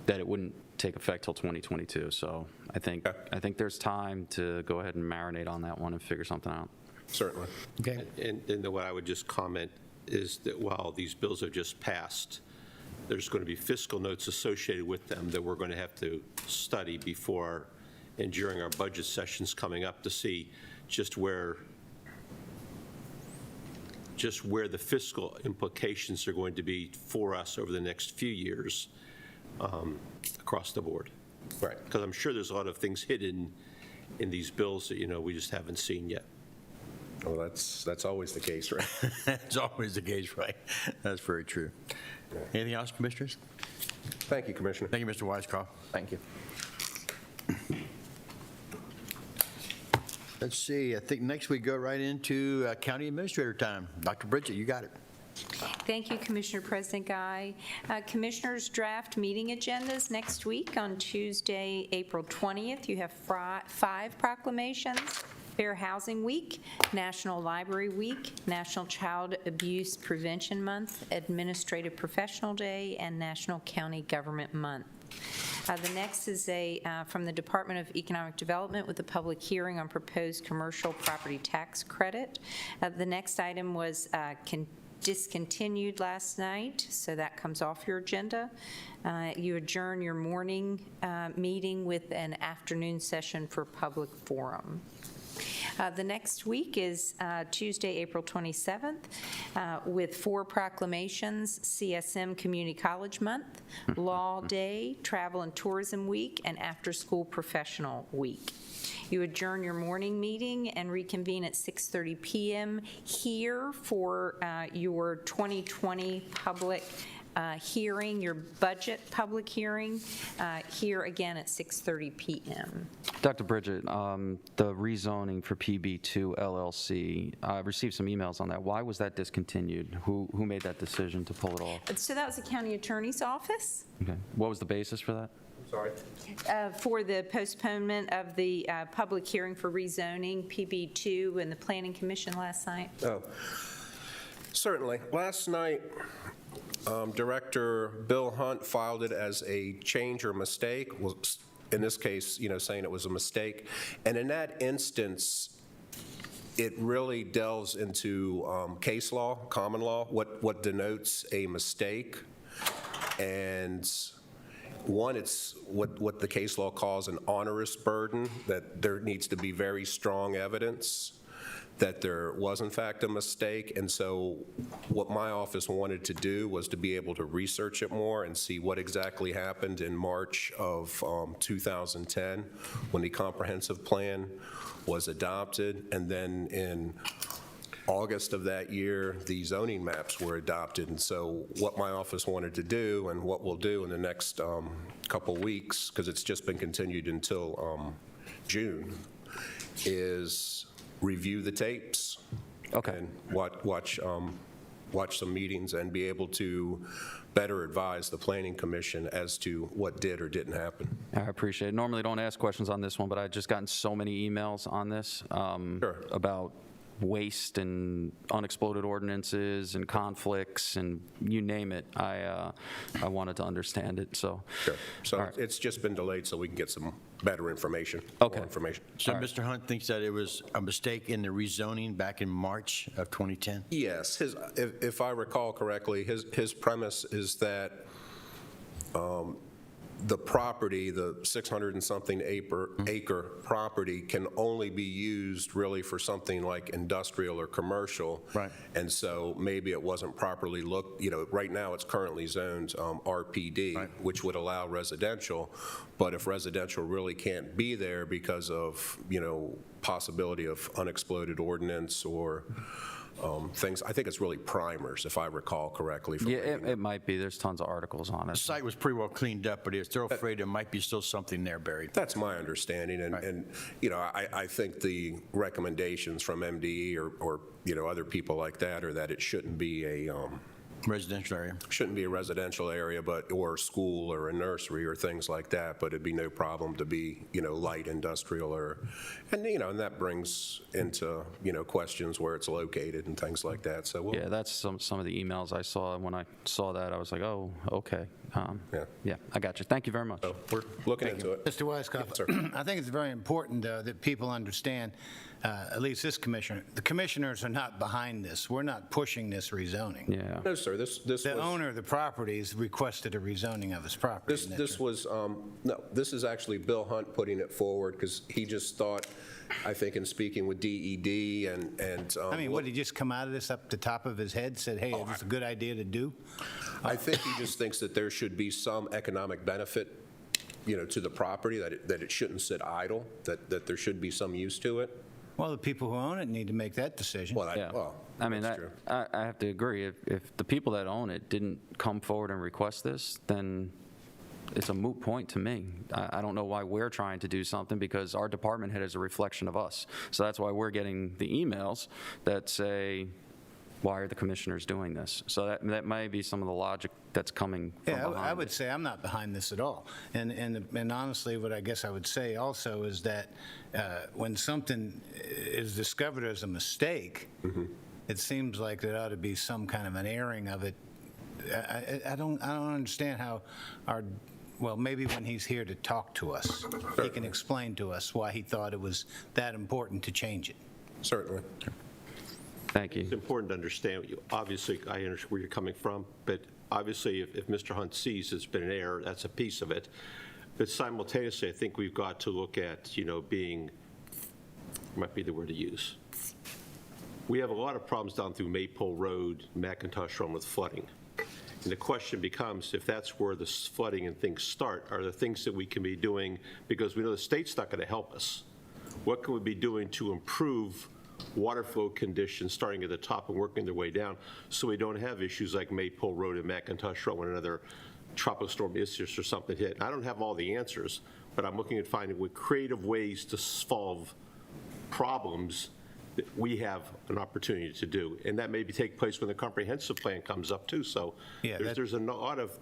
that it wouldn't take effect till 2022. So I think there's time to go ahead and marinate on that one and figure something out. Certainly. Okay. And what I would just comment is that while these bills have just passed, there's going to be fiscal notes associated with them that we're going to have to study before and during our budget sessions coming up to see just where the fiscal implications are going to be for us over the next few years across the board. Right. Because I'm sure there's a lot of things hidden in these bills that, we just haven't seen yet. Well, that's always the case, right? That's always the case, right? That's very true. Anything else, Commissioners? Thank you, Commissioner. Thank you, Mr. Weisskopf. Thank you. Let's see, I think next we go right into County Administrator time. Dr. Bridget, you got it. Thank you, Commissioner President Guy. Commissioners, draft meeting agendas next week on Tuesday, April 20th. You have 5 proclamations: Fair Housing Week, National Library Week, National Child Abuse Prevention Month, Administrative Professional Day, and National County Government Month. The next is from the Department of Economic Development with a public hearing on proposed commercial property tax credit. The next item was discontinued last night, so that comes off your agenda. You adjourn your morning meeting with an afternoon session for public forum. The next week is Tuesday, April 27th, with 4 proclamations: CSM Community College Month, Law Day, Travel and Tourism Week, and After School Professional Week. You adjourn your morning meeting and reconvene at 6:30 p.m. here for your 2020 public hearing, your budget public hearing, here again at 6:30 p.m. Dr. Bridget, the rezoning for PB2 LLC, I received some emails on that. Why was that discontinued? Who made that decision to pull it off? So that was the county attorney's office Okay. What was the basis for that? Sorry. for the postponement of the public hearing for rezoning PB2 and the Planning Commission last night. Oh, certainly. Last night, Director Bill Hunt filed it as a change or mistake, in this case, saying it was a mistake. And in that instance, it really delves into case law, common law, what denotes a mistake. And one, it's what the case law calls an onerous burden, that there needs to be very strong evidence that there was in fact a mistake. And so what my office wanted to do was to be able to research it more and see what exactly happened in March of 2010 when the comprehensive plan was adopted. And then in August of that year, the zoning maps were adopted. And so what my office wanted to do, and what we'll do in the next couple weeks, because it's just been continued until June, is review the tapes. Okay. And watch some meetings and be able to better advise the Planning Commission as to what did or didn't happen. I appreciate it. Normally don't ask questions on this one, but I've just gotten so many emails on this about waste and unexploded ordinances and conflicts and you name it. I wanted to understand it, so. Sure. So All right. it's just been delayed so we can get some better information. Okay. More information. So Mr. Hunt thinks that it was a mistake in the rezoning back in March of 2010? Yes, if I recall correctly, his premise is that the property, the 600 and something acre property can only be used really for something like industrial or commercial. Right. And so maybe it wasn't properly looked, right now it's currently zoned RPD, which would allow residential, but if residential really can't be there because of, possibility of unexploded ordnance or things, I think it's really primers, if I recall correctly. Yeah, it might be. There's tons of articles on The it. site was pretty well cleaned up, but they're afraid there might be still something there buried. That's my understanding, and I think the recommendations from MDE or other people like that are that it shouldn't be a Residential area. shouldn't be a residential area, or a school or a nursery or things like that, but it'd be no problem to be, light industrial and that brings into, questions where it's located and things like that, so we'll. Yeah, that's some of the emails I saw. When I saw that, I was like, oh, okay. Yeah, I got you. Thank you very much. So we're looking into it. Mr. Weiskopf, I think it's very important, though, that people understand, at least this commissioner, the commissioners are not behind this. We're not pushing this rezoning. Yeah. No, sir, this The was. owner of the property has requested a rezoning of his property. This was, no, this is actually Bill Hunt putting it forward, because he just thought, I think in speaking with DED and. I mean, would he just come out of this up the top of his head, said, hey, it's a good idea to do? I think he just thinks that there should be some economic benefit, to the property, that it shouldn't sit idle, that there should be some use to it. Well, the people who own it need to make that decision. Yeah. I mean, that's true. I have to agree. If the people that own it didn't come forward and request this, then it's a moot point to me. I don't know why we're trying to do something, because our department head is a reflection of us. So that's why we're getting the emails that say, why are the commissioners doing this? So that might be some of the logic that's coming from Yeah, behind I would it. say I'm not behind this at all. And honestly, what I guess I would say also is that when something is discovered as a mistake, it seems like there ought to be some kind of an airing of it. I don't understand how well, maybe when he's here to talk to us, he can explain to us why he thought it was that important to change it. Certainly. Thank you. It's important to understand, obviously, I understand where you're coming from, but obviously, if Mr. Hunt sees it's been an error, that's a piece of it. But simultaneously, I think we've got to look at, being, might be the word to use. We have a lot of problems down through Maypole Road, McIntosh Run with flooding. And the question becomes, if that's where the flooding and things start, are there things that we can be doing, because we know the state's not going to help us. What can we be doing to improve water flow conditions starting at the top and working their way down, so we don't have issues like Maypole Road and McIntosh Road when another tropical storm Isaias or something hit? And I don't have all the answers, but I'm looking at finding creative ways to solve problems that we have an opportunity to do, and that maybe take place when the comprehensive plan comes up too. So Yeah, there's a lot of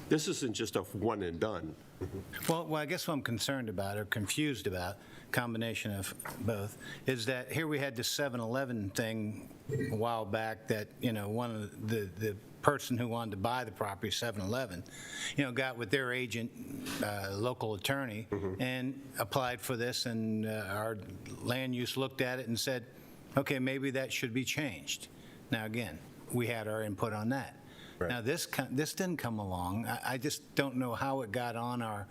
this isn't just a one and done. Well, I guess what I'm concerned about or confused about, combination of both, is that here we had this 7-Eleven thing a while back that, one of the person who wanted to buy the property, 7-Eleven, got with their agent, local attorney, and applied for this, and our land use looked at it and said, okay, maybe that should be changed. Now, again, we had our input on that. Right. Now, this didn't come along. I just don't know how it got on our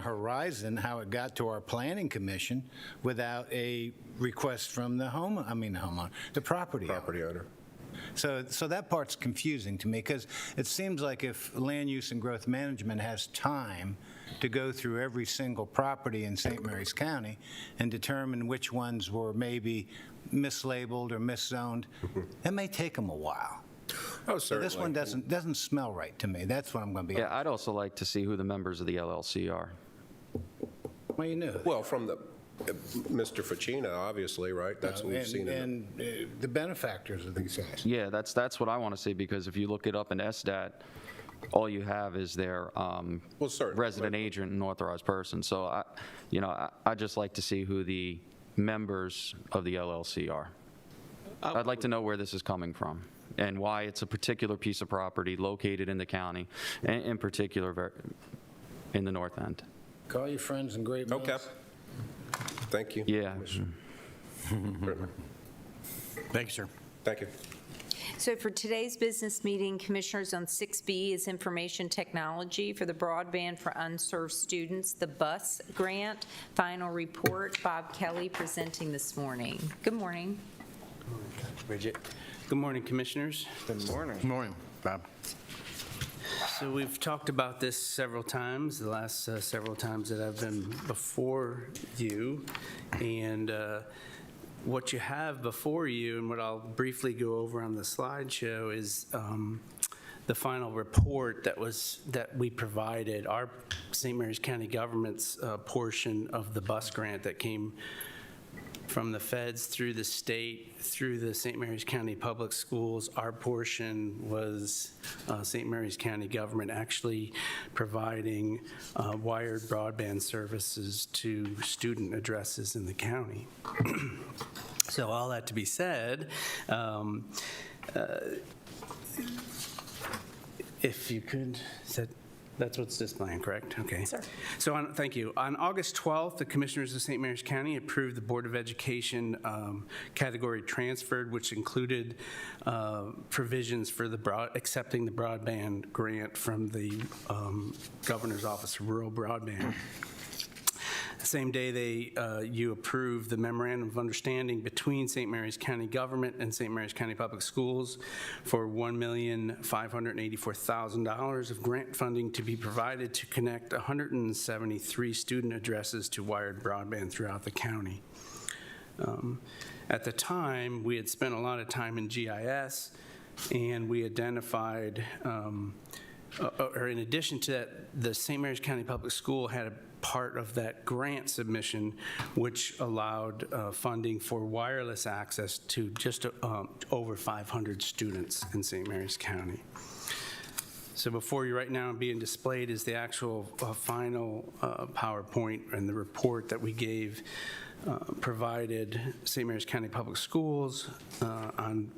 horizon, how it got to our planning commission without a request from the property owner. So that part's confusing to me, because it seems like if land use and growth management has time to go through every single property in St. Mary's County and determine which ones were maybe mislabeled or miszoned, it may take them a while. Oh, So this one certainly. doesn't smell right to me. That's what I'm going to be. Yeah, I'd also like to see who the members of the LLC are. Well, you knew. Well, from the, Mr. Ficina, obviously, right? That's what we've seen in the. And the benefactors of these guys. Yeah, that's what I want to see, because if you look it up in SDAT, all you have is their certainly. resident agent and authorized person. So, I'd just like to see who the members of the LLC are. I'd like to know where this is coming from and why it's a particular piece of property located in the county, and in particular in the north end. Call your friends in Great Mills. Okay. Thank you. Yeah. Thank you, sir. Thank you. So for today's business meeting, Commissioners, on 6B is information technology for the broadband for unserved students, the BUS grant. Final report, Bob Kelly presenting this morning. Good morning. Bridget. Good morning, Commissioners. Good morning. Good morning, Bob. So we've talked about this several times, the last several times that I've been before you. And what you have before you, and what I'll briefly go over on the slideshow, is the final report that we provided, our St. Mary's County government's portion of the bus grant that came from the feds through the state, through the St. Mary's County Public Schools. Our portion was St. Mary's County government actually providing wired broadband services to student addresses in the county. So all that to be said, if you could, that's what's displaying, correct? Okay. Sir. So thank you. On August 12th, the Commissioners of St. Mary's County approved the Board of Education category transferred, which included provisions for accepting the broadband grant from the Governor's Office of Rural Broadband. Same day, you approved the Memorandum of Understanding between St. Mary's County Government and St. Mary's County Public Schools for $1,584,000 of grant funding to be provided to connect 173 student addresses to wired broadband throughout the county. At the time, we had spent a lot of time in GIS, and we identified, or in addition to that, the St. Mary's County Public School had a part of that grant submission, which allowed funding for wireless access to just over 500 students in St. Mary's County. So before you right now being displayed is the actual final PowerPoint and the report that we gave, provided St. Mary's County Public Schools on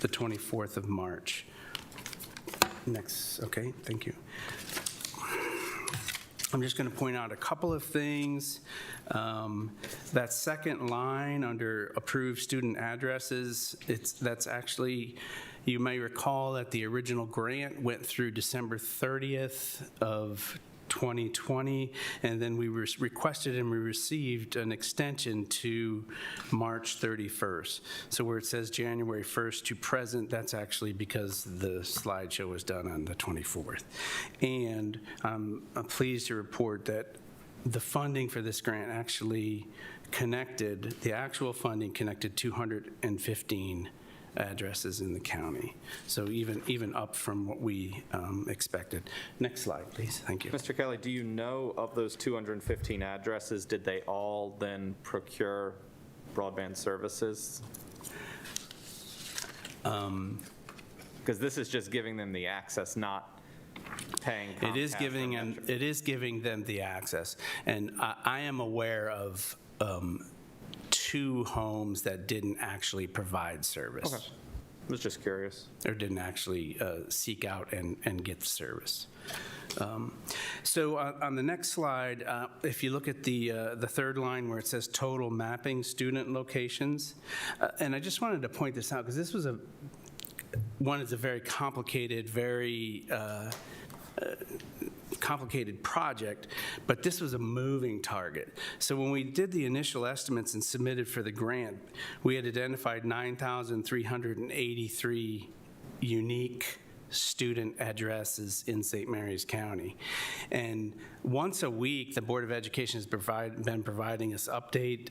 the 24th of March. Next, okay, thank you. I'm just going to point out a couple of things. That second line under approved student addresses, that's actually, you may recall that the original grant went through December 30th of 2020, and then we requested and we received an extension to March 31st. So where it says January 1st to present, that's actually because the slideshow was done on the 24th. And I'm pleased to report that the funding for this grant actually connected, the actual funding connected 215 addresses in the county. So even up from what we expected. Next slide, please. Thank you. Mr. Kelly, do you know of those 215 addresses, did they all then procure broadband services? Because this is just giving them the access, not paying Comcast. It is giving them the access. And I am aware of 2 homes that didn't actually provide service. Okay. I was just curious. Or didn't actually seek out and get the service. So on the next slide, if you look at the third line where it says total mapping student locations, and I just wanted to point this out because this was one is a very complicated, complicated project, but this was a moving target. So when we did the initial estimates and submitted for the grant, we had identified 9,383 unique student addresses in St. Mary's County. And once a week, the Board of Education has been providing us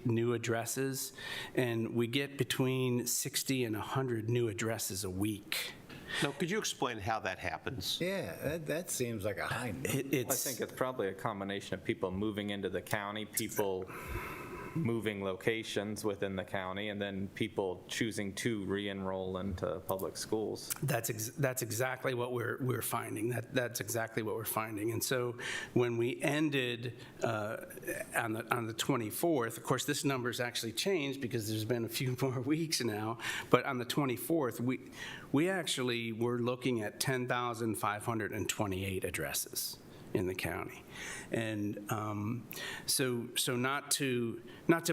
new addresses, and we get between 60 and 100 new addresses a week. Now, could you explain how that happens? Yeah, that seems like a high number. I think it's probably a combination of people moving into the county, people moving locations within the county, and then people choosing to re-enroll into public schools. That's exactly what we're finding. That's exactly what we're finding. And so when we ended on the 24th, of course this number's actually changed because there's been a few more weeks now, but on the 24th we actually were looking at 10,528 addresses in the county. And so not to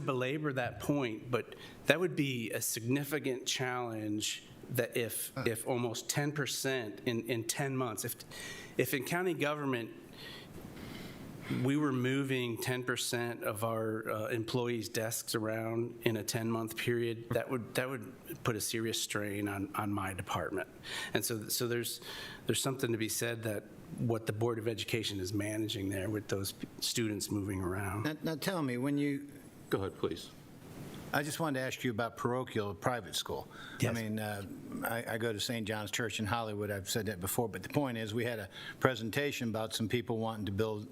belabor that point, but that would be a significant challenge that if almost 10% in 10 months, if in county government we were moving 10% of our employees' desks around in a 10-month period, that would put a serious strain on my department. And so there's something to be said that what the Board of Education is managing there with those students moving around. Now tell me, when you, Go ahead, please. I just wanted to ask you about parochial private school. Yes. I mean, I go to St. John's Church in Hollywood. I've said that before, but the point is we had a presentation about some people wanting to build,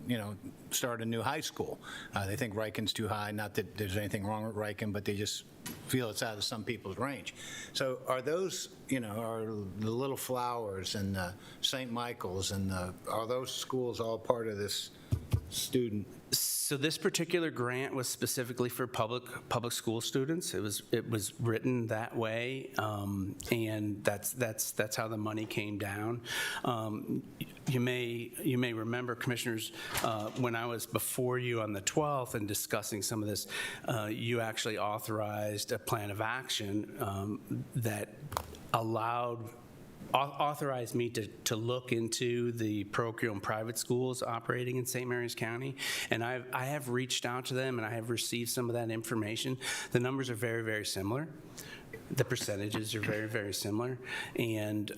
start a new high school. They think Riken's too high. Not that there's anything wrong with Riken, but they just feel it's out of some people's range. So are those, are the Little Flowers and St. Michael's and are those schools all part of this student? So this particular grant was specifically for public school students. It was written that way, and that's how the money came down. You may remember, commissioners, when I was before you on the 12th and discussing some of this, you actually authorized a plan of action that authorized me to look into the parochial and private schools operating in St. Mary's County, and I have reached out to them and I have received some of that information. The numbers are very, very similar. The percentages are very, very similar, and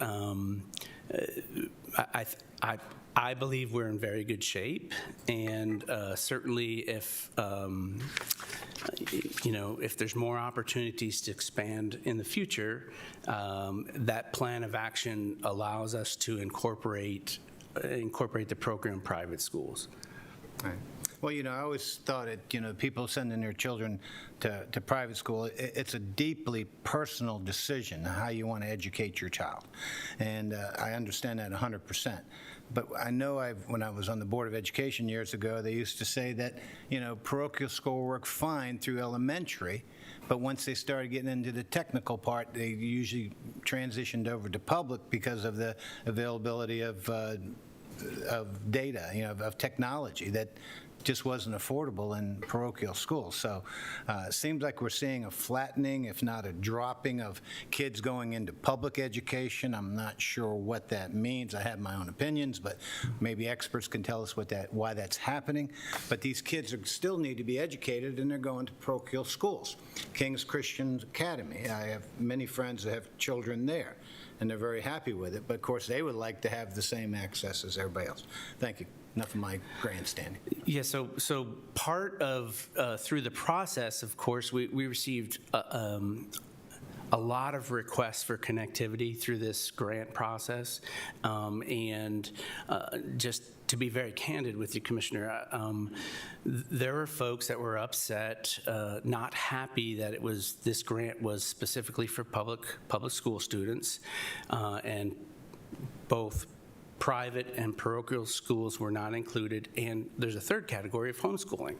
I believe we're in very good shape, and certainly if if there's more opportunities to expand in the future, that plan of action allows us to incorporate the program in private schools. Right. Well, I always thought people sending their children to private school, it's a deeply personal decision how you want to educate your child. And I understand that 100%. But I know when I was on the Board of Education years ago, they used to say that, parochial school worked fine through elementary, but once they started getting into the technical part, they usually transitioned over to public because of the availability of data, of technology that just wasn't affordable in parochial schools. So it seems like we're seeing a flattening, if not a dropping, of kids going into public education. I'm not sure what that means. I have my own opinions, but maybe experts can tell us why that's happening. But these kids still need to be educated, and they're going to parochial schools. King's Christian Academy, I have many friends that have children there, and they're very happy with it. But of course, they would like to have the same access as everybody else. Thank you. Enough of my grandstanding. Yeah, so part of, through the process, of course, we received a lot of requests for connectivity through this grant process. And just to be very candid with you, Commissioner, there were folks that were upset, not happy that this grant was specifically for public school students, and both private and parochial schools were not included, and there's a third category of homeschooling.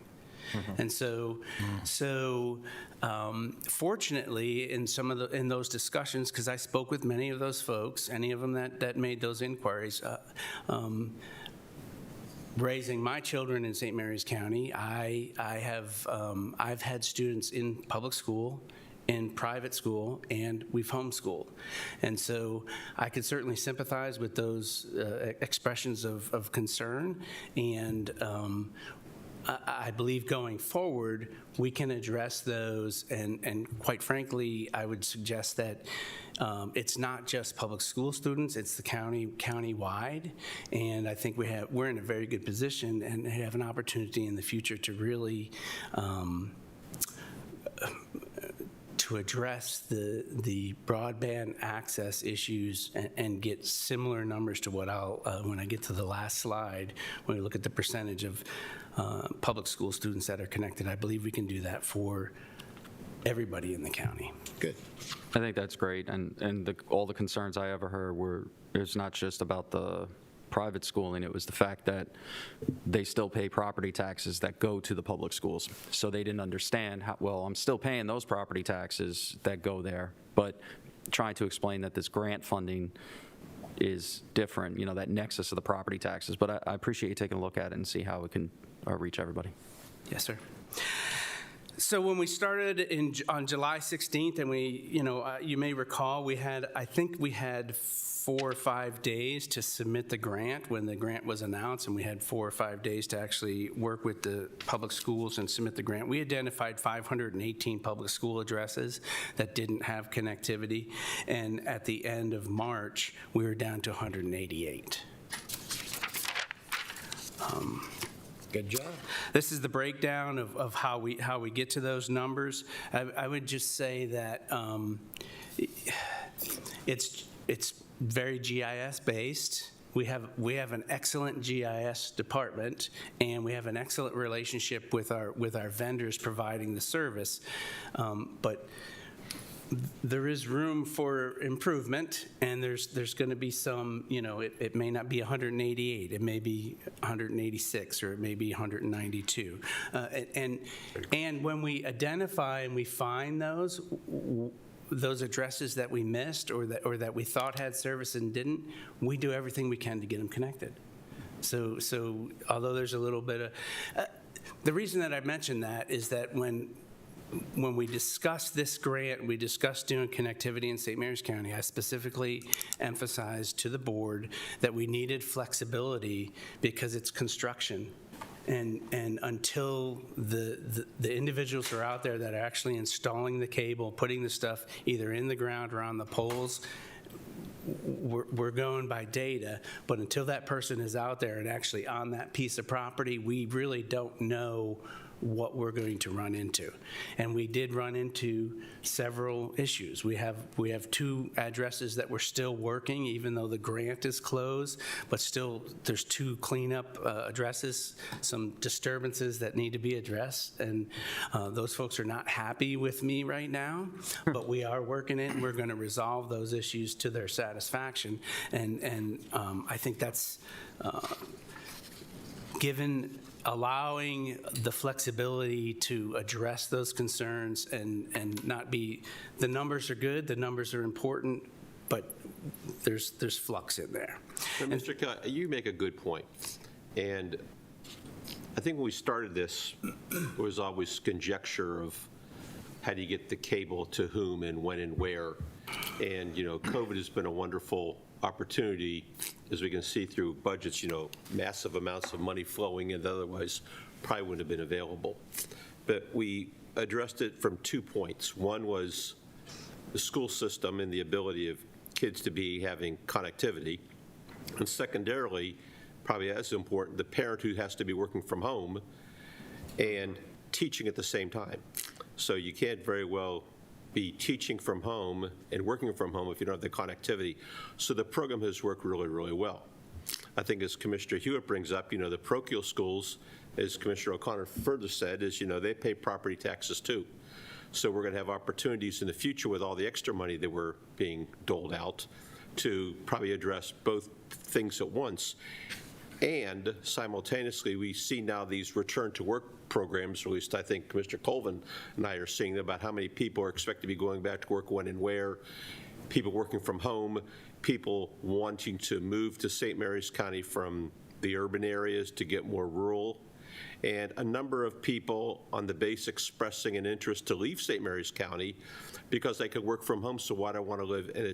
And so fortunately, in those discussions, because I spoke with many of those folks, any of them that made those inquiries, raising my children in St. Mary's County, I've had students in public school, in private school, and we've homeschooled. And so I could certainly sympathize with those expressions of concern, and I believe going forward, we can address those, and quite frankly, I would suggest that it's not just public school students, it's the county-wide, and I think we're in a very good position and have an opportunity in the future to really to address the broadband access issues and get similar numbers to what when I get to the last slide, when we look at the percentage of public school students that are connected. I believe we can do that for everybody in the county. Good. I think that's great, and all the concerns I ever heard it's not just about the private schooling, it was the fact that they still pay property taxes that go to the public schools. So they didn't understand I'm still paying those property taxes that go there, but trying to explain that this grant funding is different, that nexus of the property taxes. But I appreciate you taking a look at it and see how it can reach everybody. Yes, sir. So when we started on July 16th, and you may recall, I think we had 4 or 5 days to submit the grant when the grant was announced, and we had 4 or 5 days to actually work with the public schools and submit the grant. We identified 518 public school addresses that didn't have connectivity, and at the end of March, we were down to 188. Good job. This is the breakdown of how we get to those numbers. I would just say that it's very GIS based. We have an excellent GIS department, and we have an excellent relationship with our vendors providing the service, but there is room for improvement, and there's going to be some, it may not be 188, it may be 186, or it may be 192. And when we identify and we find those addresses that we missed or that we thought had service and didn't, we do everything we can to get them connected. So although there's a little bit of, the reason that I mentioned that is that when we discussed this grant, we discussed doing connectivity in St. Mary's County, I specifically emphasized to the board that we needed flexibility because it's construction. And until the individuals are out there that are actually installing the cable, putting the stuff either in the ground or on the poles, we're going by data, but until that person is out there and actually on that piece of property, we really don't know what we're going to run into. And we did run into several issues. We have 2 addresses that we're still working, even though the grant is closed, but still there's 2 cleanup addresses, some disturbances that need to be addressed, and those folks are not happy with me right now, but we are working it, and we're going to resolve those issues to their satisfaction. And I think that's allowing the flexibility to address those concerns and not be, the numbers are good, the numbers are important, but there's flux in there. And Mr. Kelly, you make a good point. And I think when we started this, there was always conjecture of how do you get the cable to whom and when and where. And, COVID has been a wonderful opportunity, as we can see through budgets, massive amounts of money flowing in that otherwise probably wouldn't have been available. But we addressed it from 2 points. One was the school system and the ability of kids to be having connectivity. And secondarily, probably as important, the parent who has to be working from home and teaching at the same time. So you can't very well be teaching from home and working from home if you don't have the connectivity. So the program has worked really, really well. I think as Commissioner Hewitt brings up, the parochial schools, as Commissioner O'Connor further said, is, they pay property taxes too. So we're going to have opportunities in the future with all the extra money that we're being doled out to probably address both things at once. And simultaneously, we see now these return to work programs, or at least I think Commissioner Colvin and I are seeing about how many people are expected to be going back to work, when and where, people working from home, people wanting to move to St. Mary's County from the urban areas to get more rural, and a number of people on the base expressing an interest to leave St. Mary's County because they could work from home. So why do I want to live in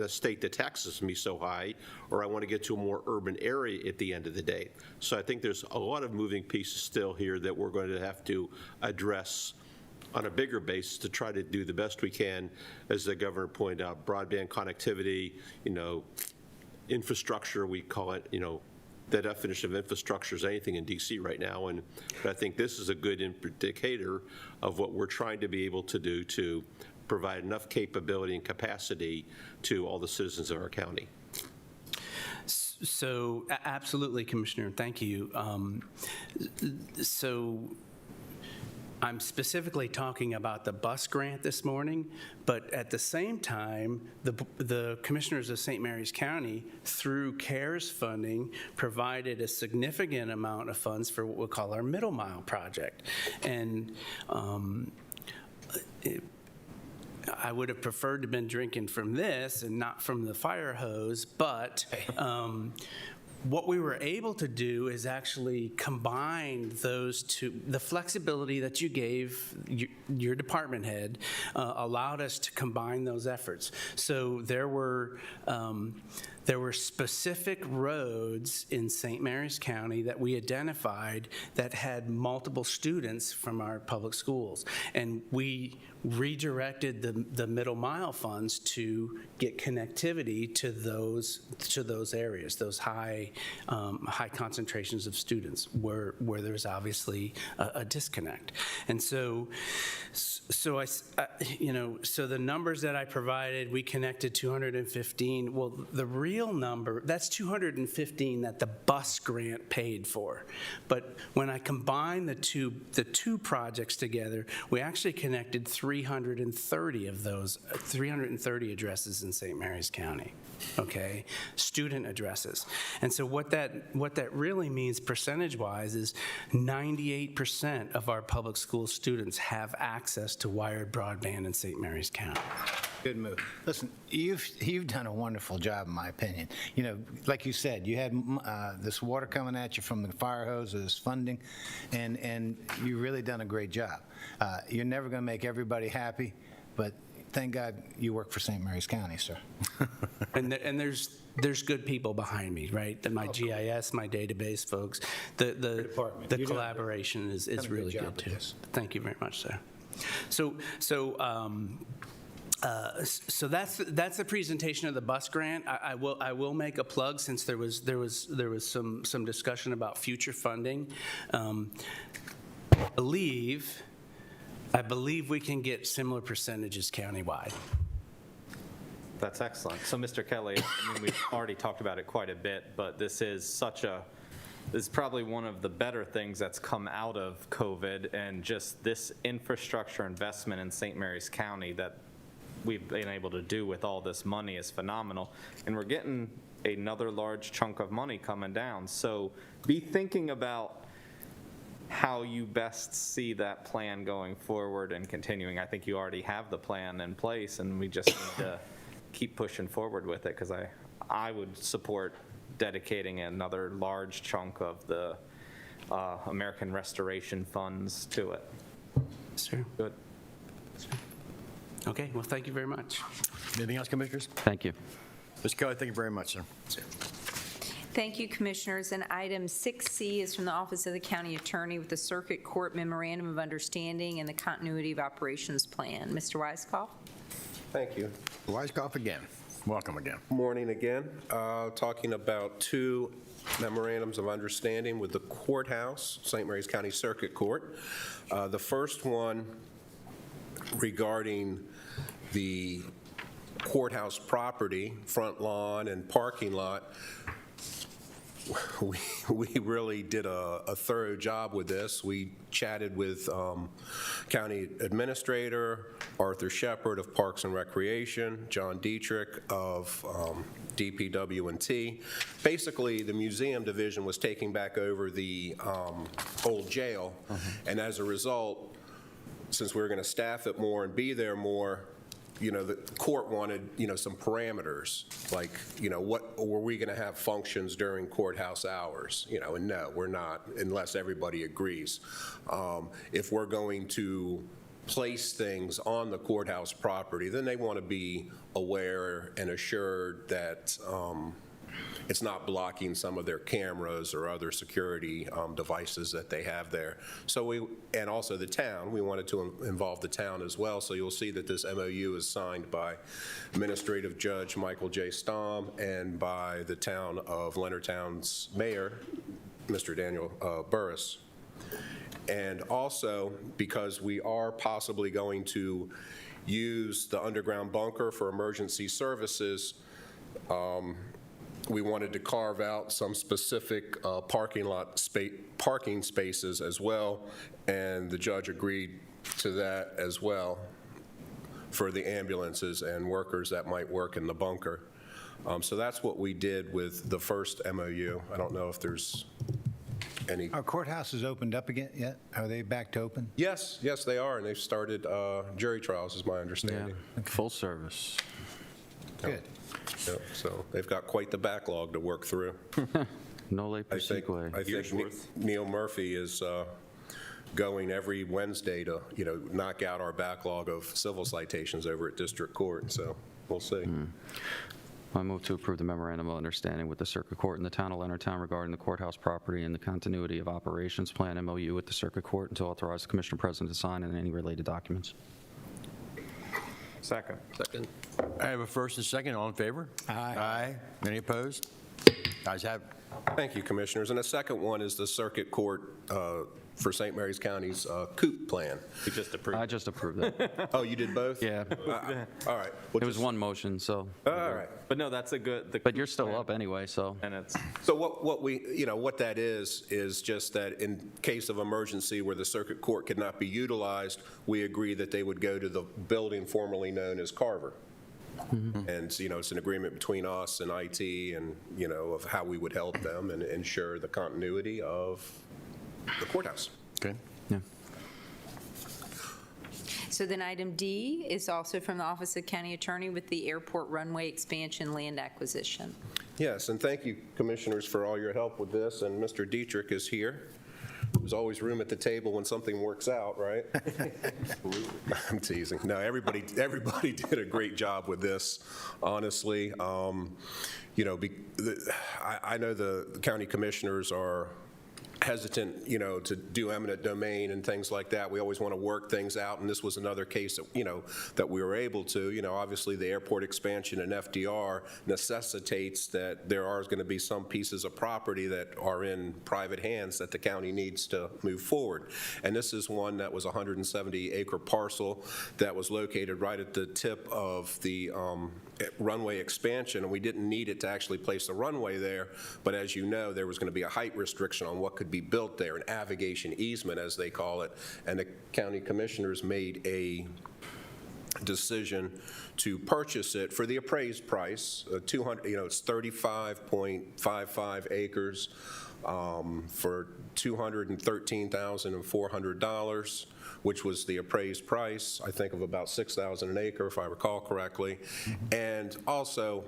a state that taxes me so high, or I want to get to a more urban area at the end of the day? So I think there's a lot of moving pieces still here that we're going to have to address on a bigger basis to try to do the best we can, as the governor pointed out, broadband connectivity, infrastructure, we call it, the definition of infrastructure is anything in DC right now, but I think this is a good indicator of what we're trying to be able to do to provide enough capability and capacity to all the citizens of our county. So absolutely, Commissioner, thank you. So I'm specifically talking about the bus grant this morning, but at the same time, the commissioners of St. Mary's County, through CARES funding, provided a significant amount of funds for what we'll call our middle mile project. And I would have preferred to have been drinking from this and not from the fire hose, but what we were able to do is actually combine those two. The flexibility that you gave your department head allowed us to combine those efforts. So there were specific roads in St. Mary's County that we identified that had multiple students from our public schools. And we redirected the middle mile funds to get connectivity to those areas, those high concentrations of students where there's obviously a disconnect. And so the numbers that I provided, we connected 215. Well, the real number, that's 215 that the bus grant paid for. But when I combine the two projects together, we actually connected 330 of those, 330 addresses in St. Mary's County, okay? Student addresses. And so what that really means percentage-wise is 98% of our public school students have access to wired broadband in St. Mary's County. Good move. Listen, you've done a wonderful job, in my opinion. You know, like you said, you had this water coming at you from the fire hose, this funding, and you've really done a great job. You're never going to make everybody happy, but thank God you work for St. Mary's County, sir. And there's good people behind me, right? My GIS, my database folks, the collaboration is really good too. Thank you very much, sir. So that's the presentation of the bus grant. I will make a plug since there was some discussion about future funding. I believe we can get similar percentages countywide. That's excellent. So, Mr. Kelly, I mean, we've already talked about it quite a bit, but this is probably one of the better things that's come out of COVID, and just this infrastructure investment in St. Mary's County that we've been able to do with all this money is phenomenal. And we're getting another large chunk of money coming down. So be thinking about how you best see that plan going forward and continuing. I think you already have the plan in place, and we just need to keep pushing forward with it, because I would support dedicating another large chunk of the American Restoration funds to it. Sure. Good. Okay, well, thank you very much. Anything else, Commissioners? Thank you. Mr. Kelly, thank you very much, sir. Thank you, Commissioners. And item 6C is from the Office of the County Attorney with the Circuit Court Memorandum of Understanding and the Continuity of Operations Plan. Mr. Weiskopf? Thank you. Weiskopf again. Welcome again. Morning again. Talking about two memorandums of understanding with the courthouse, St. Mary's County Circuit Court. The first one regarding the courthouse property, front lawn and parking lot. We really did a thorough job with this. We chatted with County Administrator Arthur Shepard of Parks and Recreation, John Dietrich of DPW&T. Basically, the museum division was taking back over the old jail, and as a result, since we were going to staff it more and be there more, the court wanted, some parameters, like, what were we going to have functions during courthouse hours? And no, we're not, unless everybody agrees. If we're going to place things on the courthouse property, then they want to be aware and assured that it's not blocking some of their cameras or other security devices that they have there. So and also the town, we wanted to involve the town as well. So you'll see that this MOU is signed by Administrative Judge Michael J. Stom and by the town of Leonardtown's mayor, Mr. Daniel Burris. And also, because we are possibly going to use the underground bunker for emergency services, we wanted to carve out some specific parking spaces as well, and the judge agreed to that as well for the ambulances and workers that might work in the bunker. So that's what we did with the first MOU. I don't know if there's any. Our courthouse is opened up again yet? Are they back to open? Yes, they are, and they've started jury trials, is my understanding. Yeah, full service. Good. Yep, so they've got quite the backlog to work through. No late I think Neil Murphy is going every Wednesday to, knock out our backlog of civil citations over at District Court, so we'll see. I move to approve the memorandum of understanding with the Circuit Court and the Town of Leonardtown regarding the courthouse property and the continuity of operations plan MOU with the Circuit Court, and to authorize the Commissioner President to sign and any related documents. Second. I have a first and second. All in favor? Aye. Any opposed? Ayes have it. Thank you, Commissioners. And the second one is the Circuit Court for St. Mary's County's COOP plan. You just approved. I just approved that. Oh, you did both? Yeah. All right. It was one motion, so. All right. But no, that's a good. But you're still up anyway, so. And it's. So what that is just that in case of emergency where the Circuit Court could not be utilized, we agree that they would go to the building formerly known as Carver. And, it's an agreement between us and IT and, of how we would help them and ensure the continuity of the courthouse. Okay. Yeah. So then item D is also from the Office of County Attorney with the airport runway expansion land acquisition. Yes, and thank you, Commissioners, for all your help with this. And Mr. Dietrich is here. There's always room at the table when something works out, right? I'm teasing. No, everybody did a great job with this, honestly. I know the county commissioners are hesitant, to do eminent domain and things like that. We always want to work things out, and this was another case that, that we were able to. Obviously the airport expansion and FDR necessitates that there are going to be some pieces of property that are in private hands that the county needs to move forward. And this is one that was a 170-acre parcel that was located right at the tip of the runway expansion, and we didn't need it to actually place the runway there, but as you know, there was going to be a height restriction on what could be built there, an avigation easement, as they call it, and the county commissioners made a decision to purchase it for the appraised price, 200, it's 35.55 acres for $213,400. Which was the appraised price, I think of about $6,000 an acre, if I recall correctly. And also,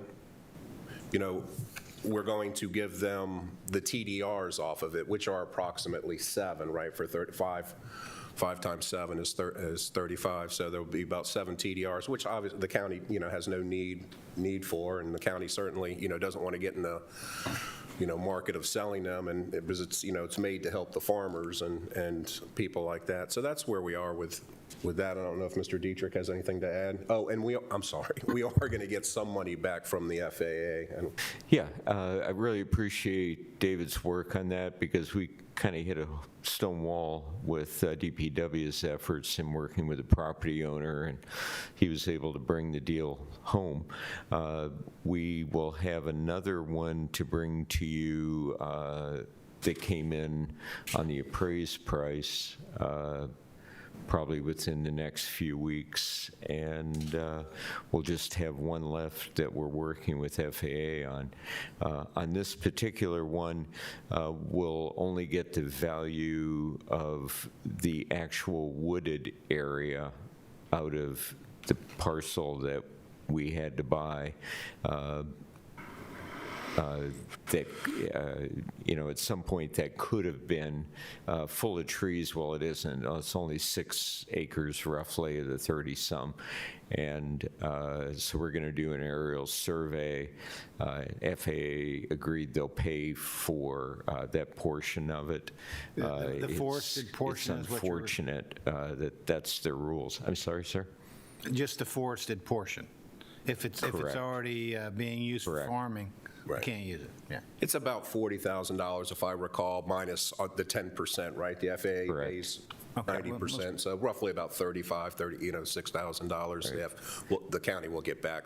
we're going to give them the TDRs off of it, which are approximately 7, right, for 35. 5 times 7 is 35, so there will be about 7 TDRs, which obviously the county, has no need for, and the county certainly, doesn't want to get in the market of selling them, and because it's, it's made to help the farmers and people like that. So that's where we are with that. I don't know if Mr. Dietrich has anything to add. Oh, and I'm sorry, we are going to get some money back from the FAA. Yeah, I really appreciate David's work on that because we kind of hit a stone wall with DPW's efforts in working with the property owner, and he was able to bring the deal home. We will have another one to bring to you that came in on the appraised price probably within the next few weeks, and we'll just have one left that we're working with FAA on. On this particular one, we'll only get the value of the actual wooded area out of the parcel that we had to buy. That, at some point that could have been full of trees. Well, it isn't. It's only 6 acres roughly of the 30-some. And so we're going to do an aerial survey. FAA agreed they'll pay for that portion of it. The forested portion is what you're... It's unfortunate that that's their rules. I'm sorry, sir? Just the forested portion. If it's already being used for farming. Right. You can't use it. Yeah. It's about $40,000, if I recall, minus the 10%, right? The FAA pays 90%, so roughly about $6,000. The county will get back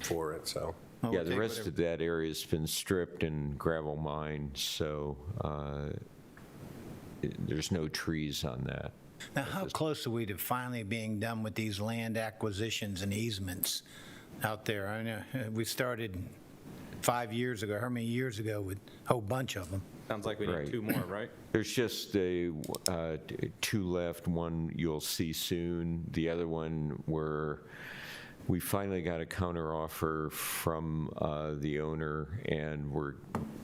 for it. So. Yeah, the rest of that area has been stripped and gravel mined, so there's no trees on that. Now, how close are we to finally being done with these land acquisitions and easements out there? I know we started 5 years ago, how many years ago, with a whole bunch of them. Sounds like we need 2 more, right? There's just 2 left. One you'll see soon. The other one we're we finally got a counteroffer from the owner, and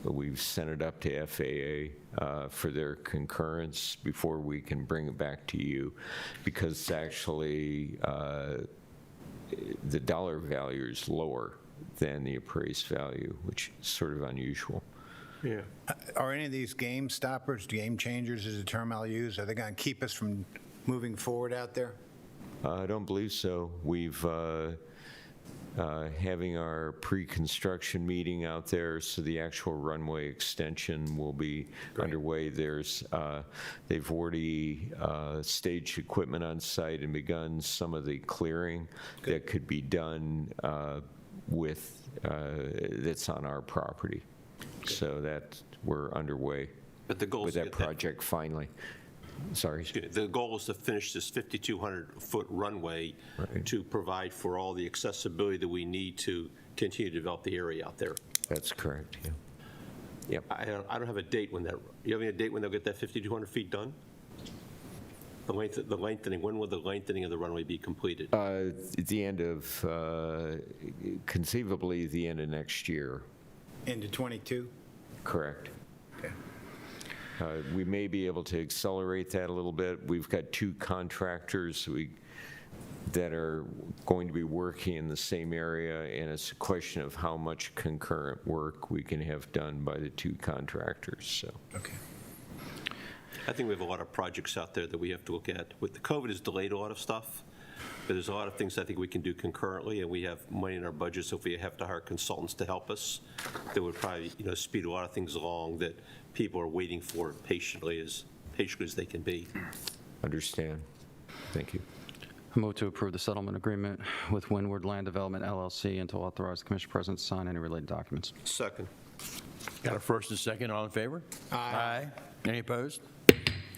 we've sent it up to FAA for their concurrence before we can bring it back to you, because actually the dollar value is lower than the appraised value, which is sort of unusual. Yeah. Are any of these game stoppers, game changers is the term I'll use, are they going to keep us from moving forward out there? I don't believe so. We've having our pre-construction meeting out there, so the actual runway extension will be underway. They've already staged equipment on site and begun some of the clearing that could be done that's on our property. So that we're underway But the goal with is to that get that- project finally. Sorry. The goal is to finish this 5,200-foot runway to provide for all the accessibility that we need to continue to develop the area out there. That's correct, yeah. Yep. I don't have a date when that, you have any date when they'll get that 5,200 feet done? The lengthening, when will the lengthening of the runway be completed? At the end of, conceivably, the end of next year. Into 22? Correct. Okay. We may be able to accelerate that a little bit. We've got two contractors that are going to be working in the same area, and it's a question of how much concurrent work we can have done by the two contractors, so. Okay. I think we have a lot of projects out there that we have to look at. With the COVID has delayed a lot of stuff, but there's a lot of things I think we can do concurrently, and we have money in our budget, so if we have to hire consultants to help us, that would probably, speed a lot of things along that people are waiting for patiently as they can be. Understand. Thank you. I move to approve the settlement agreement with Windward Land Development LLC and to authorize the Commission President to sign any related documents. Second. Got a first and second, all in favor? Aye. Any opposed?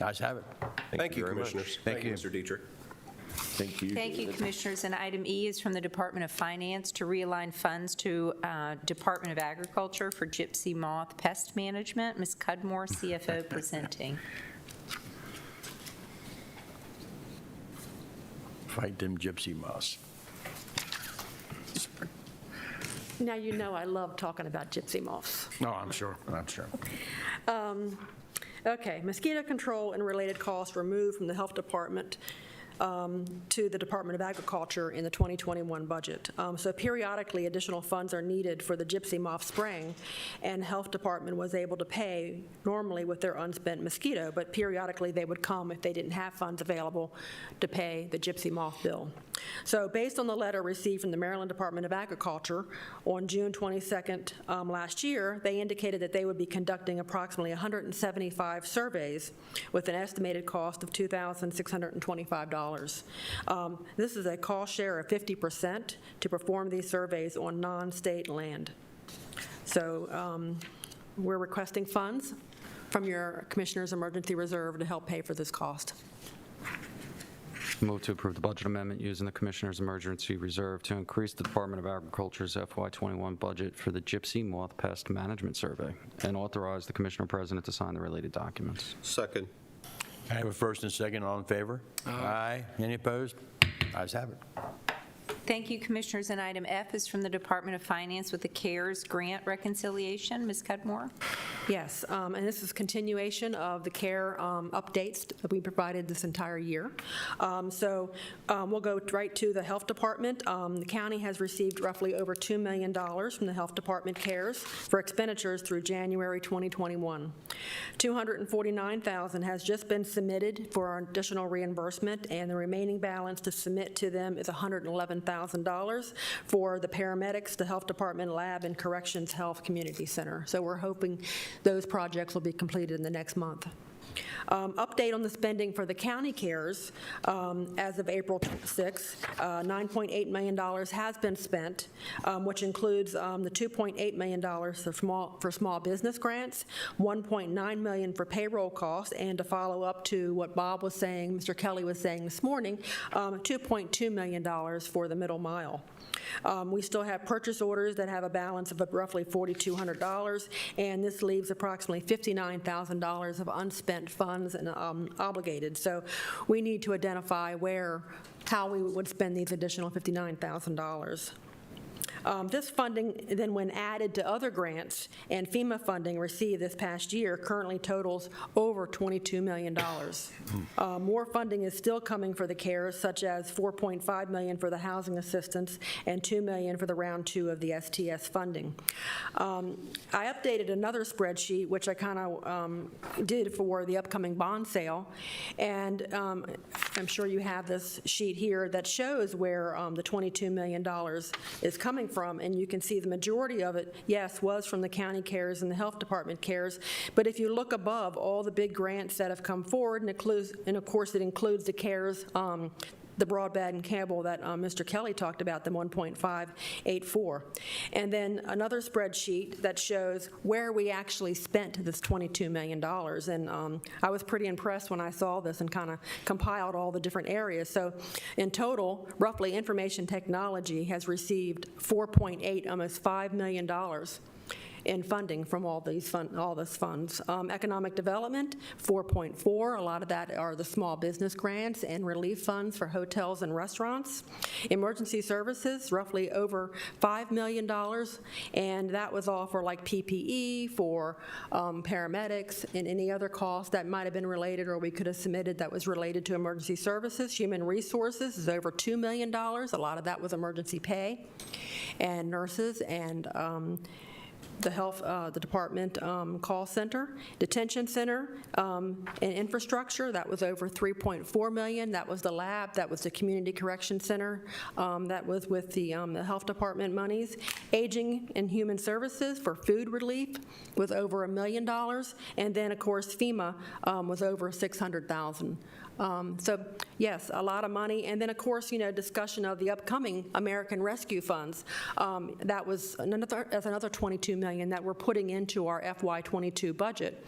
Ayes have it. Thank you, very much. Commissioners. Thank you. Mr. Dietrich. Thank you. Thank you, Commissioners. And item E is from the Department of Finance to realign funds to Department of Agriculture for gypsy moth pest management. Ms. Cudmore, CFO, presenting. Fight them gypsy moths. Now you know I love talking about gypsy moths. No, I'm sure. Okay, mosquito control and related costs were moved from the Health Department to the Department of Agriculture in the 2021 budget. So periodically, additional funds are needed for the gypsy moth spraying, and Health Department was able to pay normally with their unspent mosquito, but periodically they would come if they didn't have funds available to pay the gypsy moth bill. So based on the letter received from the Maryland Department of Agriculture on June 22nd last year, they indicated that they would be conducting approximately 175 surveys with an estimated cost of $2,625. This is a cost share of 50% to perform these surveys on non-state land. So we're requesting funds from your Commissioner's Emergency Reserve to help pay for this cost. Move to approve the budget amendment using the Commissioner's Emergency Reserve to increase the Department of Agriculture's FY21 budget for the gypsy moth pest management survey and authorize the Commissioner President to sign the related documents. Second. I have a first and second, all in favor? Aye. Any opposed? Ayes have it. Thank you, Commissioners. And item F is from the Department of Finance with the CARES grant reconciliation. Ms. Cudmore? Yes, and this is continuation of the CARE updates that we provided this entire year. So we'll go right to the Health Department. The county has received roughly over $2 million from the Health Department CARES for expenditures through January 2021. $249,000 has just been submitted for our additional reimbursement, and the remaining balance to submit to them is $111,000 for the paramedics, the Health Department lab, and Corrections Health Community Center. So we're hoping those projects will be completed in the next month. Update on the spending for the county CARES as of April 6th. $9.8 million has been spent, which includes the $2.8 million for small business grants, $1.9 million for payroll costs, and to follow up to what Bob was saying, Mr. Kelly was saying this morning, $2.2 million for the middle mile. We still have purchase orders that have a balance of roughly $4,200, and this leaves approximately $59,000 of unspent grant funds and obligated. So we need to identify how we would spend these additional $59,000. This funding, then when added to other grants and FEMA funding received this past year, currently totals over $22 million. More funding is still coming for the CARES, such as $4.5 million for the housing assistance and $2 million for the round 2 of the STS funding. I updated another spreadsheet, which I kind of did for the upcoming bond sale, and I'm sure you have this sheet here that shows where the $22 million is coming from, and you can see the majority of it, yes, was from the county CARES and the health department CARES, but if you look above all the big grants that have come forward, and of course it includes the CARES, the broadband and cable that Mr. Kelly talked about, the 1.584. And then another spreadsheet that shows where we actually spent this $22 million. And I was pretty impressed when I saw this and kind of compiled all the different areas. So in total, roughly information technology has received $4.8, almost $5 million in funding from all these funds. Economic development, 4.4. A lot of that are the small business grants and relief funds for hotels and restaurants. Emergency services, roughly over $5 million, and that was all for like PPE, for paramedics, and any other costs that might have been related or we could have submitted that was related to emergency services. Human resources is over $2 million. A lot of that was emergency pay and nurses and the health, the department call center, detention center, and infrastructure. That was over $3.4 million. That was the lab. That was the community correction center. That was with the health department monies. Aging and human services for food relief was over $1 million, and then of course FEMA was over $600,000. So yes, a lot of money. And then, of course, discussion of the upcoming American Rescue Funds. That was another $22 million that we're putting into our FY22 budget.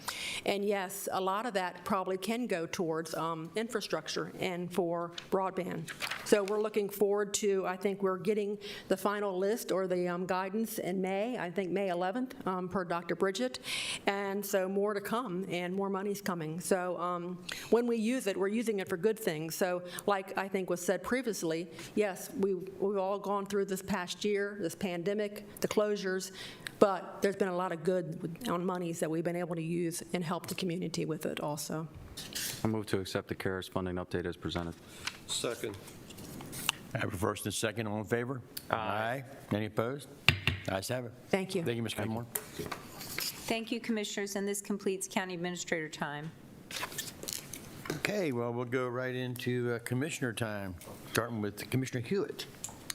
And yes, a lot of that probably can go towards infrastructure and for broadband. So we're looking forward to, I think we're getting the final list or the guidance in May, I think May 11th, per Dr. Bridget. And so more to come and more money's coming. So when we use it, we're using it for good things. So like I think was said previously, yes, we've all gone through this past year, this pandemic, the closures, but there's been a lot of good on monies that we've been able to use and help the community with it also. I move to accept the CARES funding update as presented. Second. I have a first and a second. All in favor? Aye. Any opposed? Ayes have it. Thank you. Thank you, Ms. Cudmore. Thank you, Commissioners, and this completes County Administrator time. Okay, well, we'll go right into Commissioner time, starting with Commissioner Hewitt.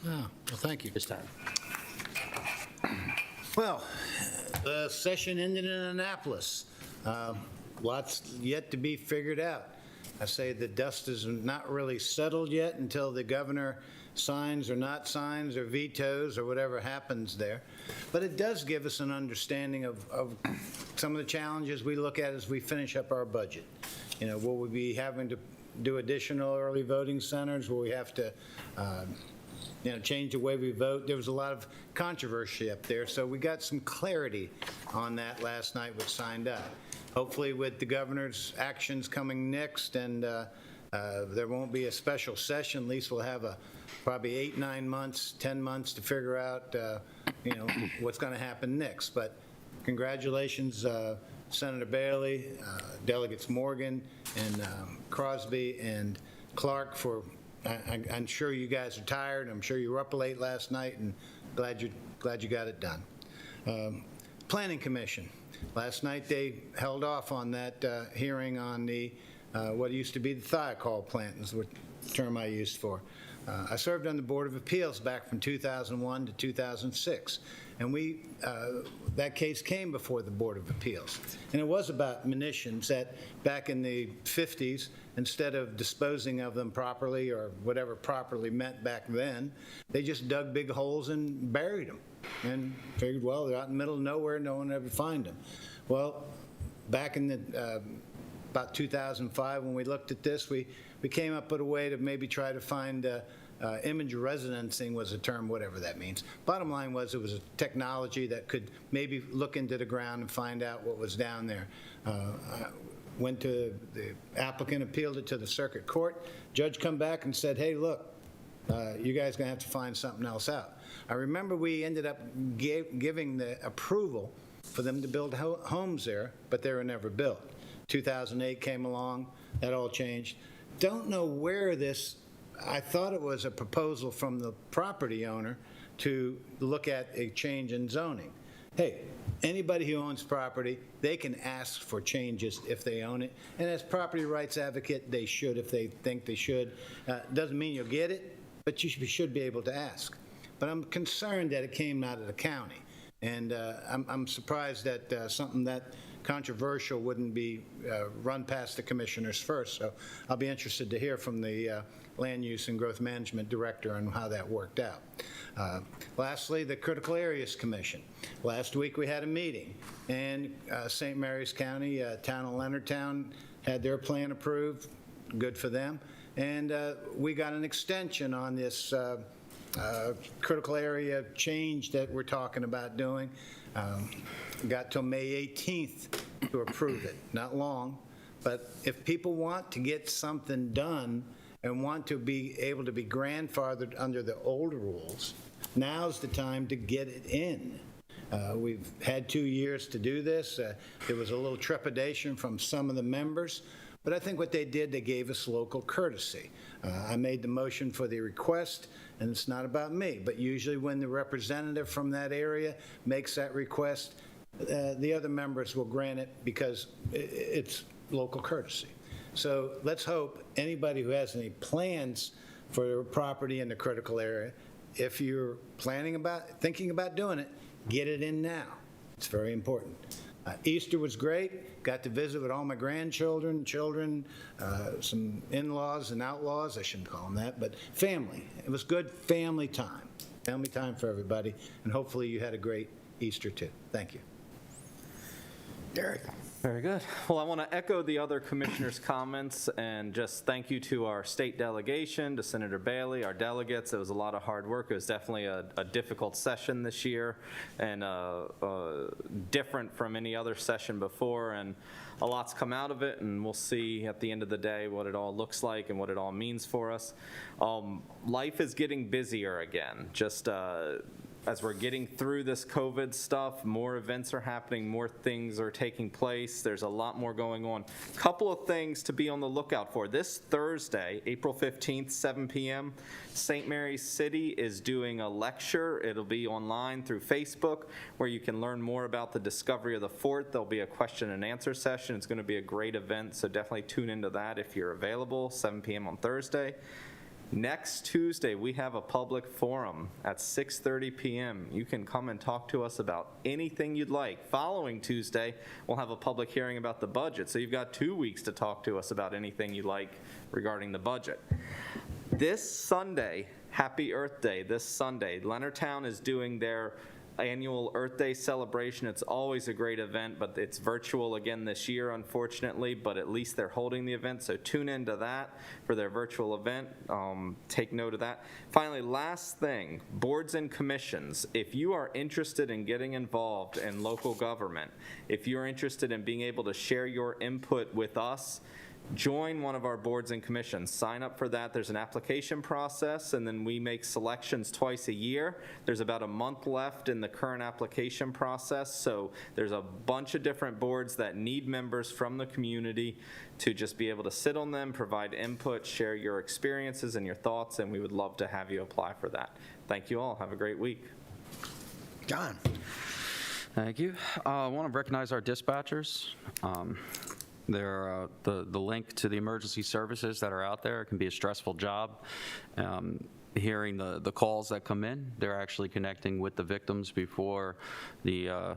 Oh, well, thank you. This time. Well, the session ended in Annapolis. Lots yet to be figured out. I say the dust is not really settled yet until the governor signs or not signs or vetoes or whatever happens there. But it does give us an understanding of some of the challenges we look at as we finish up our budget. Will we be having to do additional early voting centers? Will we have to change the way we vote? There was a lot of controversy up there, so we got some clarity on that last night, which signed up. Hopefully with the governor's actions coming next and there won't be a special session, at least we'll have probably 8, 9 months, 10 months to figure out what's going to happen next. But congratulations, Senator Bailey, Delegates Morgan and Crosby and Clark for, I'm sure you guys are tired. I'm sure you were up late last night and glad you got it done. Planning Commission. Last night they held off on that hearing on the what used to be the thiocol plant is what term I used for. I served on the Board of Appeals back from 2001 to 2006, and that case came before the Board of Appeals. And it was about munitions that back in the 50s, instead of disposing of them properly or whatever properly meant back then, they just dug big holes and buried them and figured, well, they're out in the middle of nowhere, no one ever find them. Well, back in the about 2005, when we looked at this, we came up with a way to maybe try to find image residencing was a term, whatever that means. Bottom line was it was a technology that could maybe look into the ground and find out what was down there. went to, the applicant appealed it to the circuit court. Judge come back and said, hey, look, you guys going to have to find something else out. I remember we ended up giving the approval for them to build homes there, but they were never built. 2008 came along, that all changed. Don't know where this, I thought it was a proposal from the property owner to look at a change in zoning. Hey, anybody who owns property, they can ask for changes if they own it. And as property rights advocate, they should if they think they should. Doesn't mean you'll get it, but you should be able to ask. But I'm concerned that it came out of the county. And I'm surprised that something that controversial wouldn't be run past the commissioners first. So I'll be interested to hear from the Land Use and Growth Management Director on how that worked out. Lastly, the Critical Areas Commission. Last week we had a meeting, and St. Mary's County, town of Leonardtown, had their plan approved. Good for them. And we got an extension on this critical area change that we're talking about doing. Got till May 18th to approve it. Not long, but if people want to get something done and want to be able to be grandfathered under the old rules, now's the time to get it in. We've had 2 years to do this. There was a little trepidation from some of the members, but I think what they did, they gave us local courtesy. I made the motion for the request, and it's not about me, but usually when the representative from that area makes that request, the other members will grant it because it's local courtesy. So let's hope anybody who has any plans for property in the critical area, if you're thinking about doing it, get it in now. It's very important. Easter was great. Got to visit with all my grandchildren, children, some in-laws and outlaws. I shouldn't call them that, but family. It was good family time. Family time for everybody, and hopefully you had a great Easter too. Thank you. Derek. Very good. Well, I want to echo the other commissioners' comments and just thank you to our state delegation, to Senator Bailey, our delegates. It was a lot of hard work. It was definitely a difficult session this year and different from any other session before, and a lot's come out of it, and we'll see at the end of the day what it all looks like and what it all means for us. Life is getting busier again. Just as we're getting through this COVID stuff, more events are happening, more things are taking place. There's a lot more going on. Couple of things to be on the lookout for. This Thursday, April 15th, 7 p.m., St. Mary's City is doing a lecture. It'll be online through Facebook where you can learn more about the discovery of the fort. There'll be a question and answer session. It's going to be a great event, so definitely tune into that if you're available, 7 p.m. on Thursday. Next Tuesday, we have a public forum at 6:30 p.m. You can come and talk to us about anything you'd like. Following Tuesday, we'll have a public hearing about the budget, so you've got 2 weeks to talk to us about anything you like regarding the budget. This Sunday, Happy Earth Day, this Sunday, Leonardtown is doing their annual Earth Day celebration. It's always a great event, but it's virtual again this year, unfortunately, but at least they're holding the event, so tune into that for their virtual event. Take note of that. Finally, last thing, boards and commissions. If you are interested in getting involved in local government, if you're interested in being able to share your input with us, join one of our boards and commissions. Sign up for that. There's an application process, and then we make selections twice a year. There's about a month left in the current application process, so there's a bunch of different boards that need members from the community to just be able to sit on them, provide input, share your experiences and your thoughts, and we would love to have you apply for that. Thank you all. Have a great week. John. Thank you. I want to recognize our dispatchers. They're the link to the emergency services that are out there. It can be a stressful job. Hearing the calls that come in, they're actually connecting with the victims before the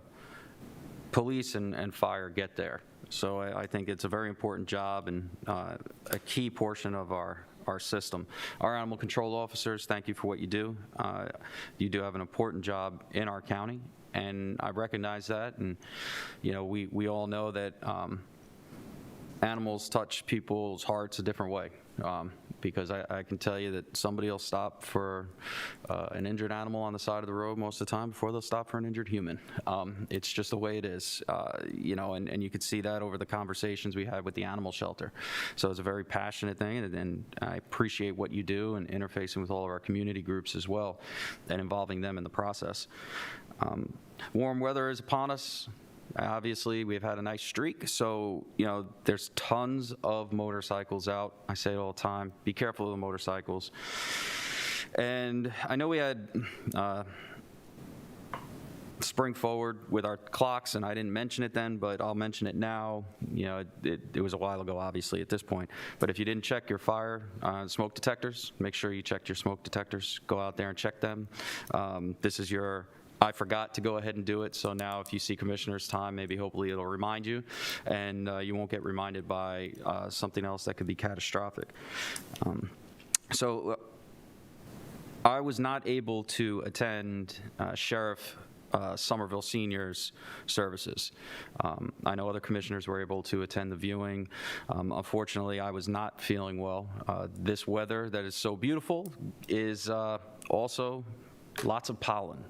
police and fire get there. So I think it's a very important job and a key portion of our system. Our animal control officers, thank you for what you do. You do have an important job in our county, and I recognize that. And you know, we all know that animals touch people's hearts a different way. Because I can tell you that somebody will stop for an injured animal on the side of the road most of the time before they'll stop for an injured human. It's just the way it is, and you could see that over the conversations we had with the animal shelter. So it's a very passionate thing, and I appreciate what you do and interfacing with all of our community groups as well and involving them in the process. Warm weather is upon us. Obviously, we've had a nice streak, so, there's tons of motorcycles out. I say it all the time, be careful of the motorcycles. And I know we had spring forward with our clocks, and I didn't mention it then, but I'll mention it now. It was a while ago, obviously, at this point. But if you didn't check your fire smoke detectors, make sure you checked your smoke detectors. Go out there and check them. This is your I forgot to go ahead and do it, so now if you see Commissioner's time, maybe hopefully it'll remind you, and you won't get reminded by something else that could be catastrophic. So I was not able to attend Sheriff Somerville Senior's services. I know other commissioners were able to attend the viewing. Unfortunately, I was not feeling well. This weather that is so beautiful is also lots of pollen,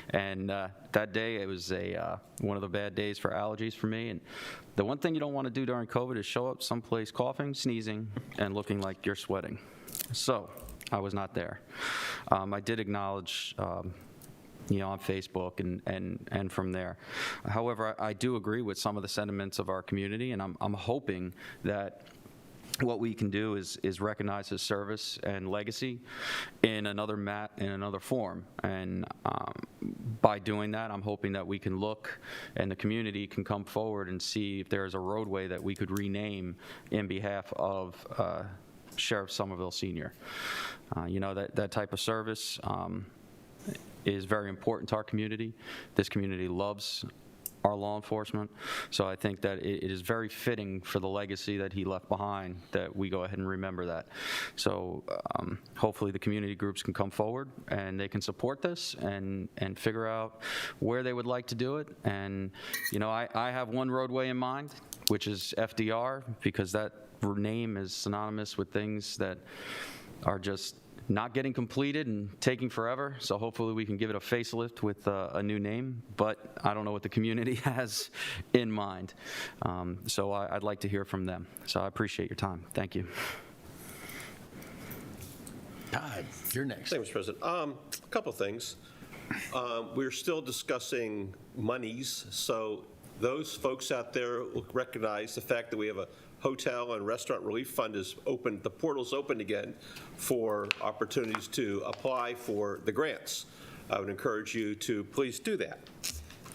and that day it was one of the bad days for allergies for me. And the one thing you don't want to do during COVID is show up someplace coughing, sneezing, and looking like you're sweating. So I was not there. I did acknowledge on Facebook and from there. However, I do agree with some of the sentiments of our community, and I'm hoping that what we can do is recognize his service and legacy in another form. And by doing that, I'm hoping that we can look and the community can come forward and see if there's a roadway that we could rename in behalf of Sheriff Somerville Senior. That type of service is very important to our community. This community loves our law enforcement. So I think that it is very fitting for the legacy that he left behind that we go ahead and remember that. So hopefully the community groups can come forward and they can support this and figure out where they would like to do it. And, I have one roadway in mind, which is FDR, because that name is synonymous with things that are just not getting completed and taking forever. So hopefully we can give it a facelift with a new name, but I don't know what the community has in mind. So I'd like to hear from them. So I appreciate your time. Thank you. Todd, you're next. Thank you, Mr. President. A couple things. We're still discussing monies, so those folks out there will recognize the fact that we have a hotel and restaurant relief fund is open, the portal's open again for opportunities to apply for the grants. I would encourage you to please do that.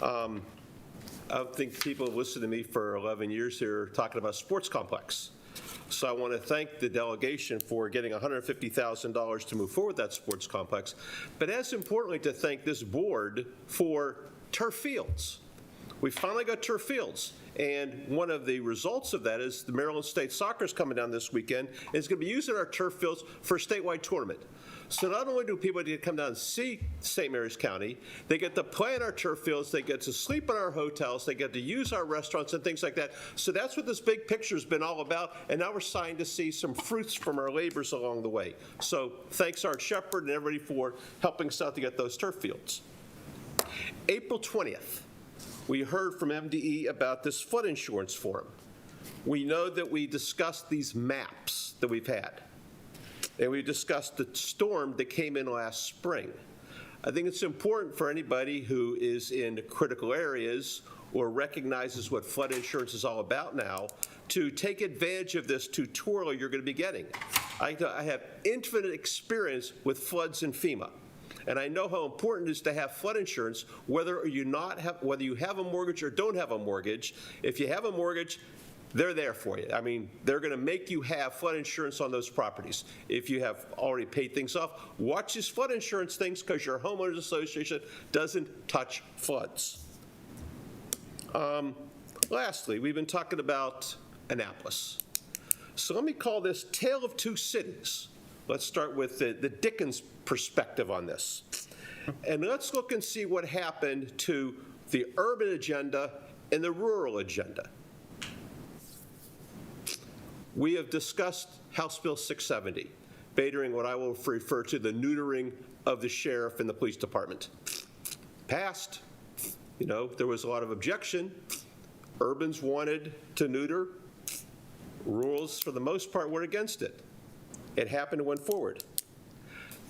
I think people have listened to me for 11 years here talking about sports complex. So I want to thank the delegation for getting $150,000 to move forward that sports complex, but as importantly to thank this board for turf fields. We finally got turf fields, and one of the results of that is the Maryland State Soccer is coming down this weekend, and it's going to be using our turf fields for a statewide tournament. So not only do people get to come down and see St. Mary's County, they get to play in our turf fields, they get to sleep in our hotels, they get to use our restaurants and things like that. So that's what this big picture's been all about, and now we're starting to see some fruits from our labors along the way. So thanks Art Shepard and everybody for helping us out to get those turf fields. April 20th. We heard from MDE about this flood insurance forum. We know that we discussed these maps that we've had, and we discussed the storm that came in last spring. I think it's important for anybody who is in critical areas or recognizes what flood insurance is all about now to take advantage of this tutorial you're going to be getting. I have infinite experience with floods in FEMA. And I know how important it is to have flood insurance, whether you have a mortgage or don't have a mortgage. If you have a mortgage, they're there for you. I mean, they're going to make you have flood insurance on those properties. If you have already paid things off, watch these flood insurance things because your homeowners association doesn't touch floods. Lastly, we've been talking about Annapolis. So let me call this Tale of Two Cities. Let's start with the Dickens perspective on this. And let's look and see what happened to the urban agenda and the rural agenda. We have discussed House Bill 670, bettering what I will refer to the neutering of the sheriff and the police department. Passed. You know, there was a lot of objection. Urbans wanted to neuter. Rurals, for the most part, were against it. It happened and went forward.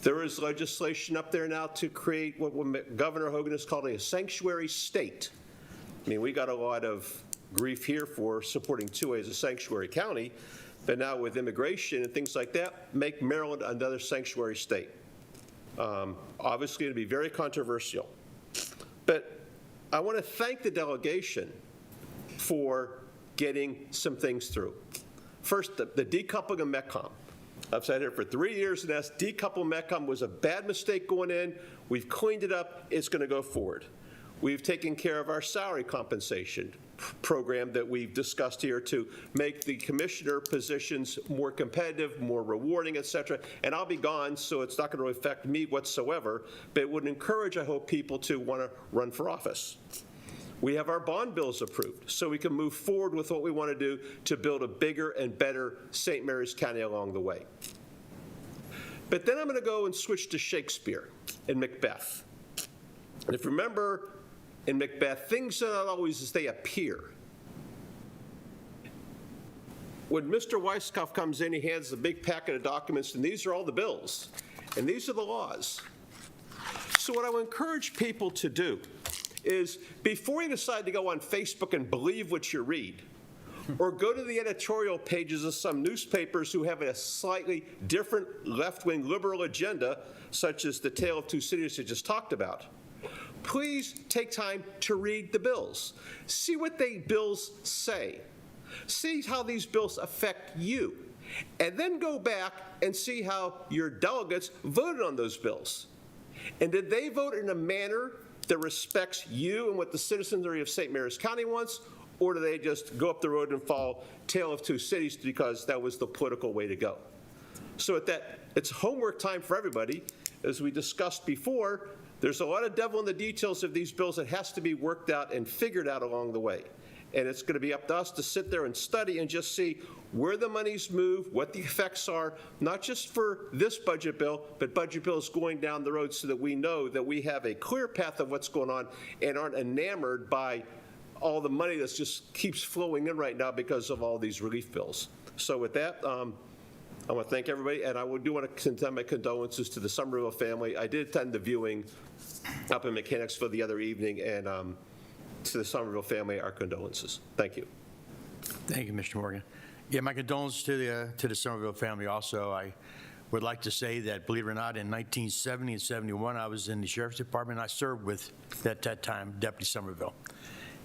There is legislation up there now to create what Governor Hogan has called a sanctuary state. I mean, we got a lot of grief here for supporting 2A as a sanctuary county, but now with immigration and things like that, make Maryland another sanctuary state. Obviously, it'll be very controversial. But I want to thank the delegation for getting some things through. First, the decoupling of MECCOM. I've said here for 3 years, and that's decouple MECCOM was a bad mistake going in. We've cleaned it up. It's going to go forward. We've taken care of our salary compensation program that we've discussed here to make the commissioner positions more competitive, more rewarding, et cetera. And I'll be gone, so it's not going to affect me whatsoever, but it would encourage, I hope, people to want to run for office. We have our bond bills approved, so we can move forward with what we want to do to build a bigger and better St. Mary's County along the way. But then I'm going to go and switch to Shakespeare and Macbeth. And if you remember, in Macbeth, things are not always as they appear. When Mr. Weisskopf comes in, he hands a big packet of documents, and these are all the bills, and these are the laws. So what I would encourage people to do is, before you decide to go on Facebook and believe what you read, or go to the editorial pages of some newspapers who have a slightly different left-wing liberal agenda, such as the Tale of Two Cities I just talked about, please take time to read the bills. See what the bills say. See how these bills affect you. And then go back and see how your delegates voted on those bills. And did they vote in a manner that respects you and what the citizenry of St. Mary's County wants, or do they just go up the road and follow Tale of Two Cities because that was the political way to go? So at that, it's homework time for everybody. As we discussed before, there's a lot of devil in the details of these bills that has to be worked out and figured out along the way. And it's going to be up to us to sit there and study and just see where the monies move, what the effects are, not just for this budget bill, but budget bills going down the road so that we know that we have a clear path of what's going on and aren't enamored by all the money that just keeps flowing in right now because of all these relief bills. So with that, I want to thank everybody, and I do want to send my condolences to the Somerville family. I did attend the viewing up in Mechanicsville the other evening, and to the Somerville family, our condolences. Thank you. Thank you, Mr. Morgan. Yeah, my condolences to the Somerville family also. I would like to say that, believe it or not, in 1970 and 71, I was in the Sheriff's Department. I served with, at that time, Deputy Somerville.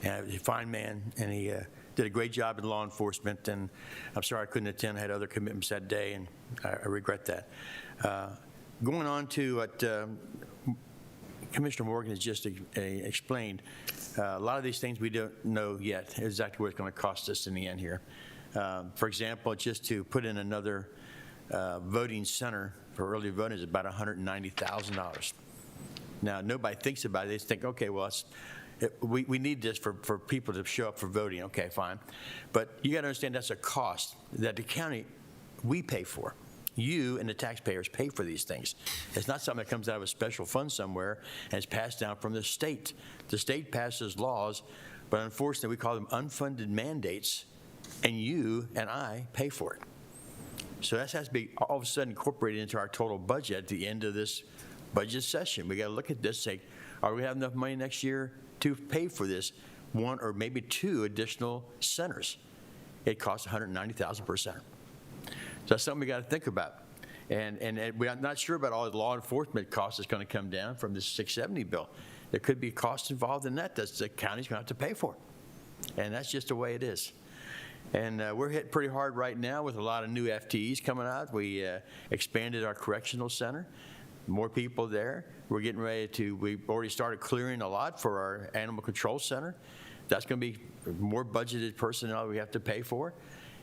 And he's a fine man, and he did a great job in law enforcement, and I'm sorry I couldn't attend. I had other commitments that day, and I regret that. Going on to what Commissioner Morgan has just explained, a lot of these things we don't know yet exactly what it's going to cost us in the end here. For example, just to put in another voting center for early voting is about $190,000. Now, nobody thinks about it. They just think, okay, well, we need this for people to show up for voting. Okay, fine. But you got to understand that's a cost that the county, we pay for. You and the taxpayers pay for these things. It's not something that comes out of a special fund somewhere and is passed down from the state. The state passes laws, but unfortunately we call them unfunded mandates, and you and I pay for it. So that has to be all of a sudden incorporated into our total budget at the end of this budget session. We got to look at this and say, are we have enough money next year to pay for this one or maybe two additional centers? It costs $190,000 per center. So that's something we got to think about. And we're not sure about all the law enforcement costs that's going to come down from this 670 bill. There could be costs involved in that the county's going to have to pay for. And that's just the way it is. And we're hit pretty hard right now with a lot of new FTEs coming out. We expanded our correctional center. More people there. We're getting ready to, we've already started clearing a lot for our animal control center. That's going to be more budgeted personnel we have to pay for.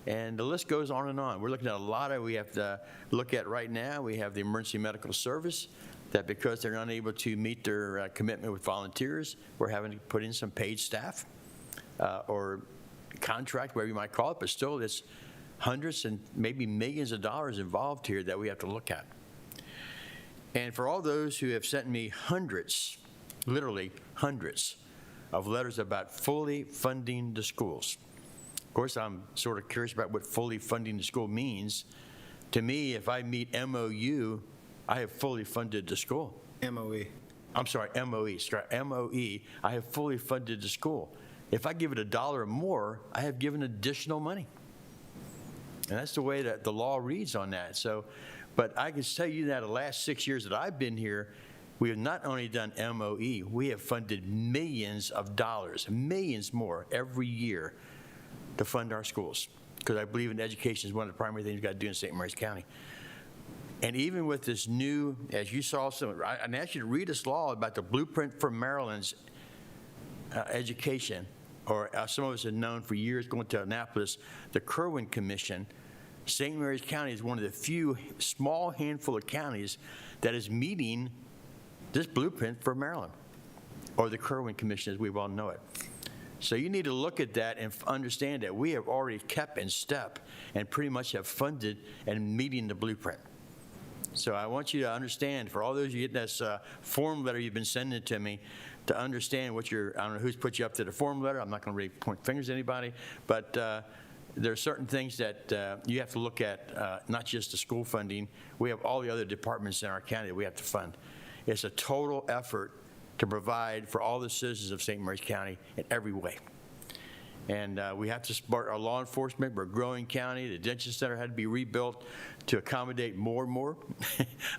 And the list goes on and on. We're looking at a lot of, we have to look at right now, we have the emergency medical service that because they're unable to meet their commitment with volunteers, we're having to put in some paid staff or contract, whatever you might call it, but still it's hundreds and maybe millions of dollars involved here that we have to look at. And for all those who have sent me hundreds, literally hundreds, of letters about fully funding the schools. Of course, I'm sort of curious about what fully funding the school means. To me, if I meet MOU, I have fully funded the school. MOE. I'm sorry, MOE, MOE, I have fully funded the school. If I give it $1 or more, I have given additional money. And that's the way that the law reads on that. So, but I can tell you that the last 6 years that I've been here, we have not only done MOE, we have funded millions of dollars, millions more every year to fund our schools. Because I believe in education is one of the primary things you've got to do in St. Mary's County. And even with this new, as you saw, I asked you to read this law about the blueprint for Maryland's education, or some of us have known for years going to Annapolis, the Kirwan Commission. St. Mary's County is one of the few small handful of counties that is meeting this blueprint for Maryland, or the Kirwan Commission as we all know it. So you need to look at that and understand that we have already kept in step and pretty much have funded and meeting the blueprint. So I want you to understand, for all those you get this form letter you've been sending to me, to understand what I don't know who's put you up to the form letter. I'm not going to really point fingers at anybody, but there are certain things that you have to look at, not just the school funding. We have all the other departments in our county that we have to fund. It's a total effort to provide for all the citizens of St. Mary's County in every way. And we have to support our law enforcement. We're a growing county. The detention center had to be rebuilt to accommodate more and more.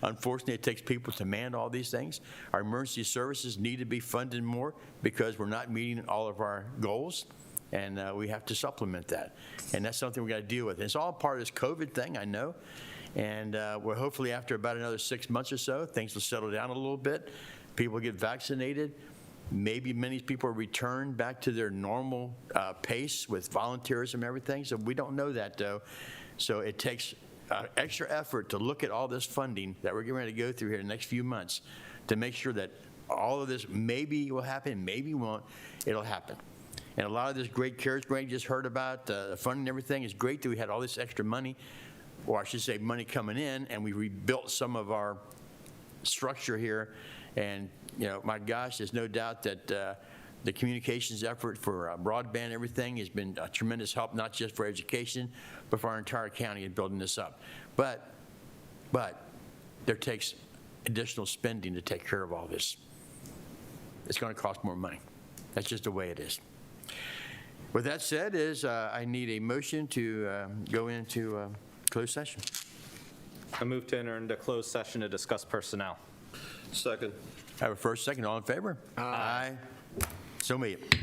Unfortunately, it takes people to man all these things. Our emergency services need to be funded more because we're not meeting all of our goals, and we have to supplement that. And that's something we got to deal with. And it's all part of this COVID thing, I know. And we're hopefully after about another 6 months or so, things will settle down a little bit. People get vaccinated. Maybe many people return back to their normal pace with volunteerism and everything. So we don't know that, though. So it takes extra effort to look at all this funding that we're getting ready to go through here in the next few months to make sure that all of this maybe will happen, maybe won't. It'll happen. And a lot of this great CARES grant you just heard about, the funding and everything is great that we had all this extra money, or I should say money coming in, and we rebuilt some of our structure here. And, you know, my gosh, there's no doubt that the communications effort for broadband and everything has been a tremendous help, not just for education, but for our entire county in building this up. But there takes additional spending to take care of all this. It's going to cost more money. That's just the way it is. With that said, I need a motion to go into closed session. I move to enter into closed session to discuss personnel. Second. I have a first, second. All in favor? Aye. So may it.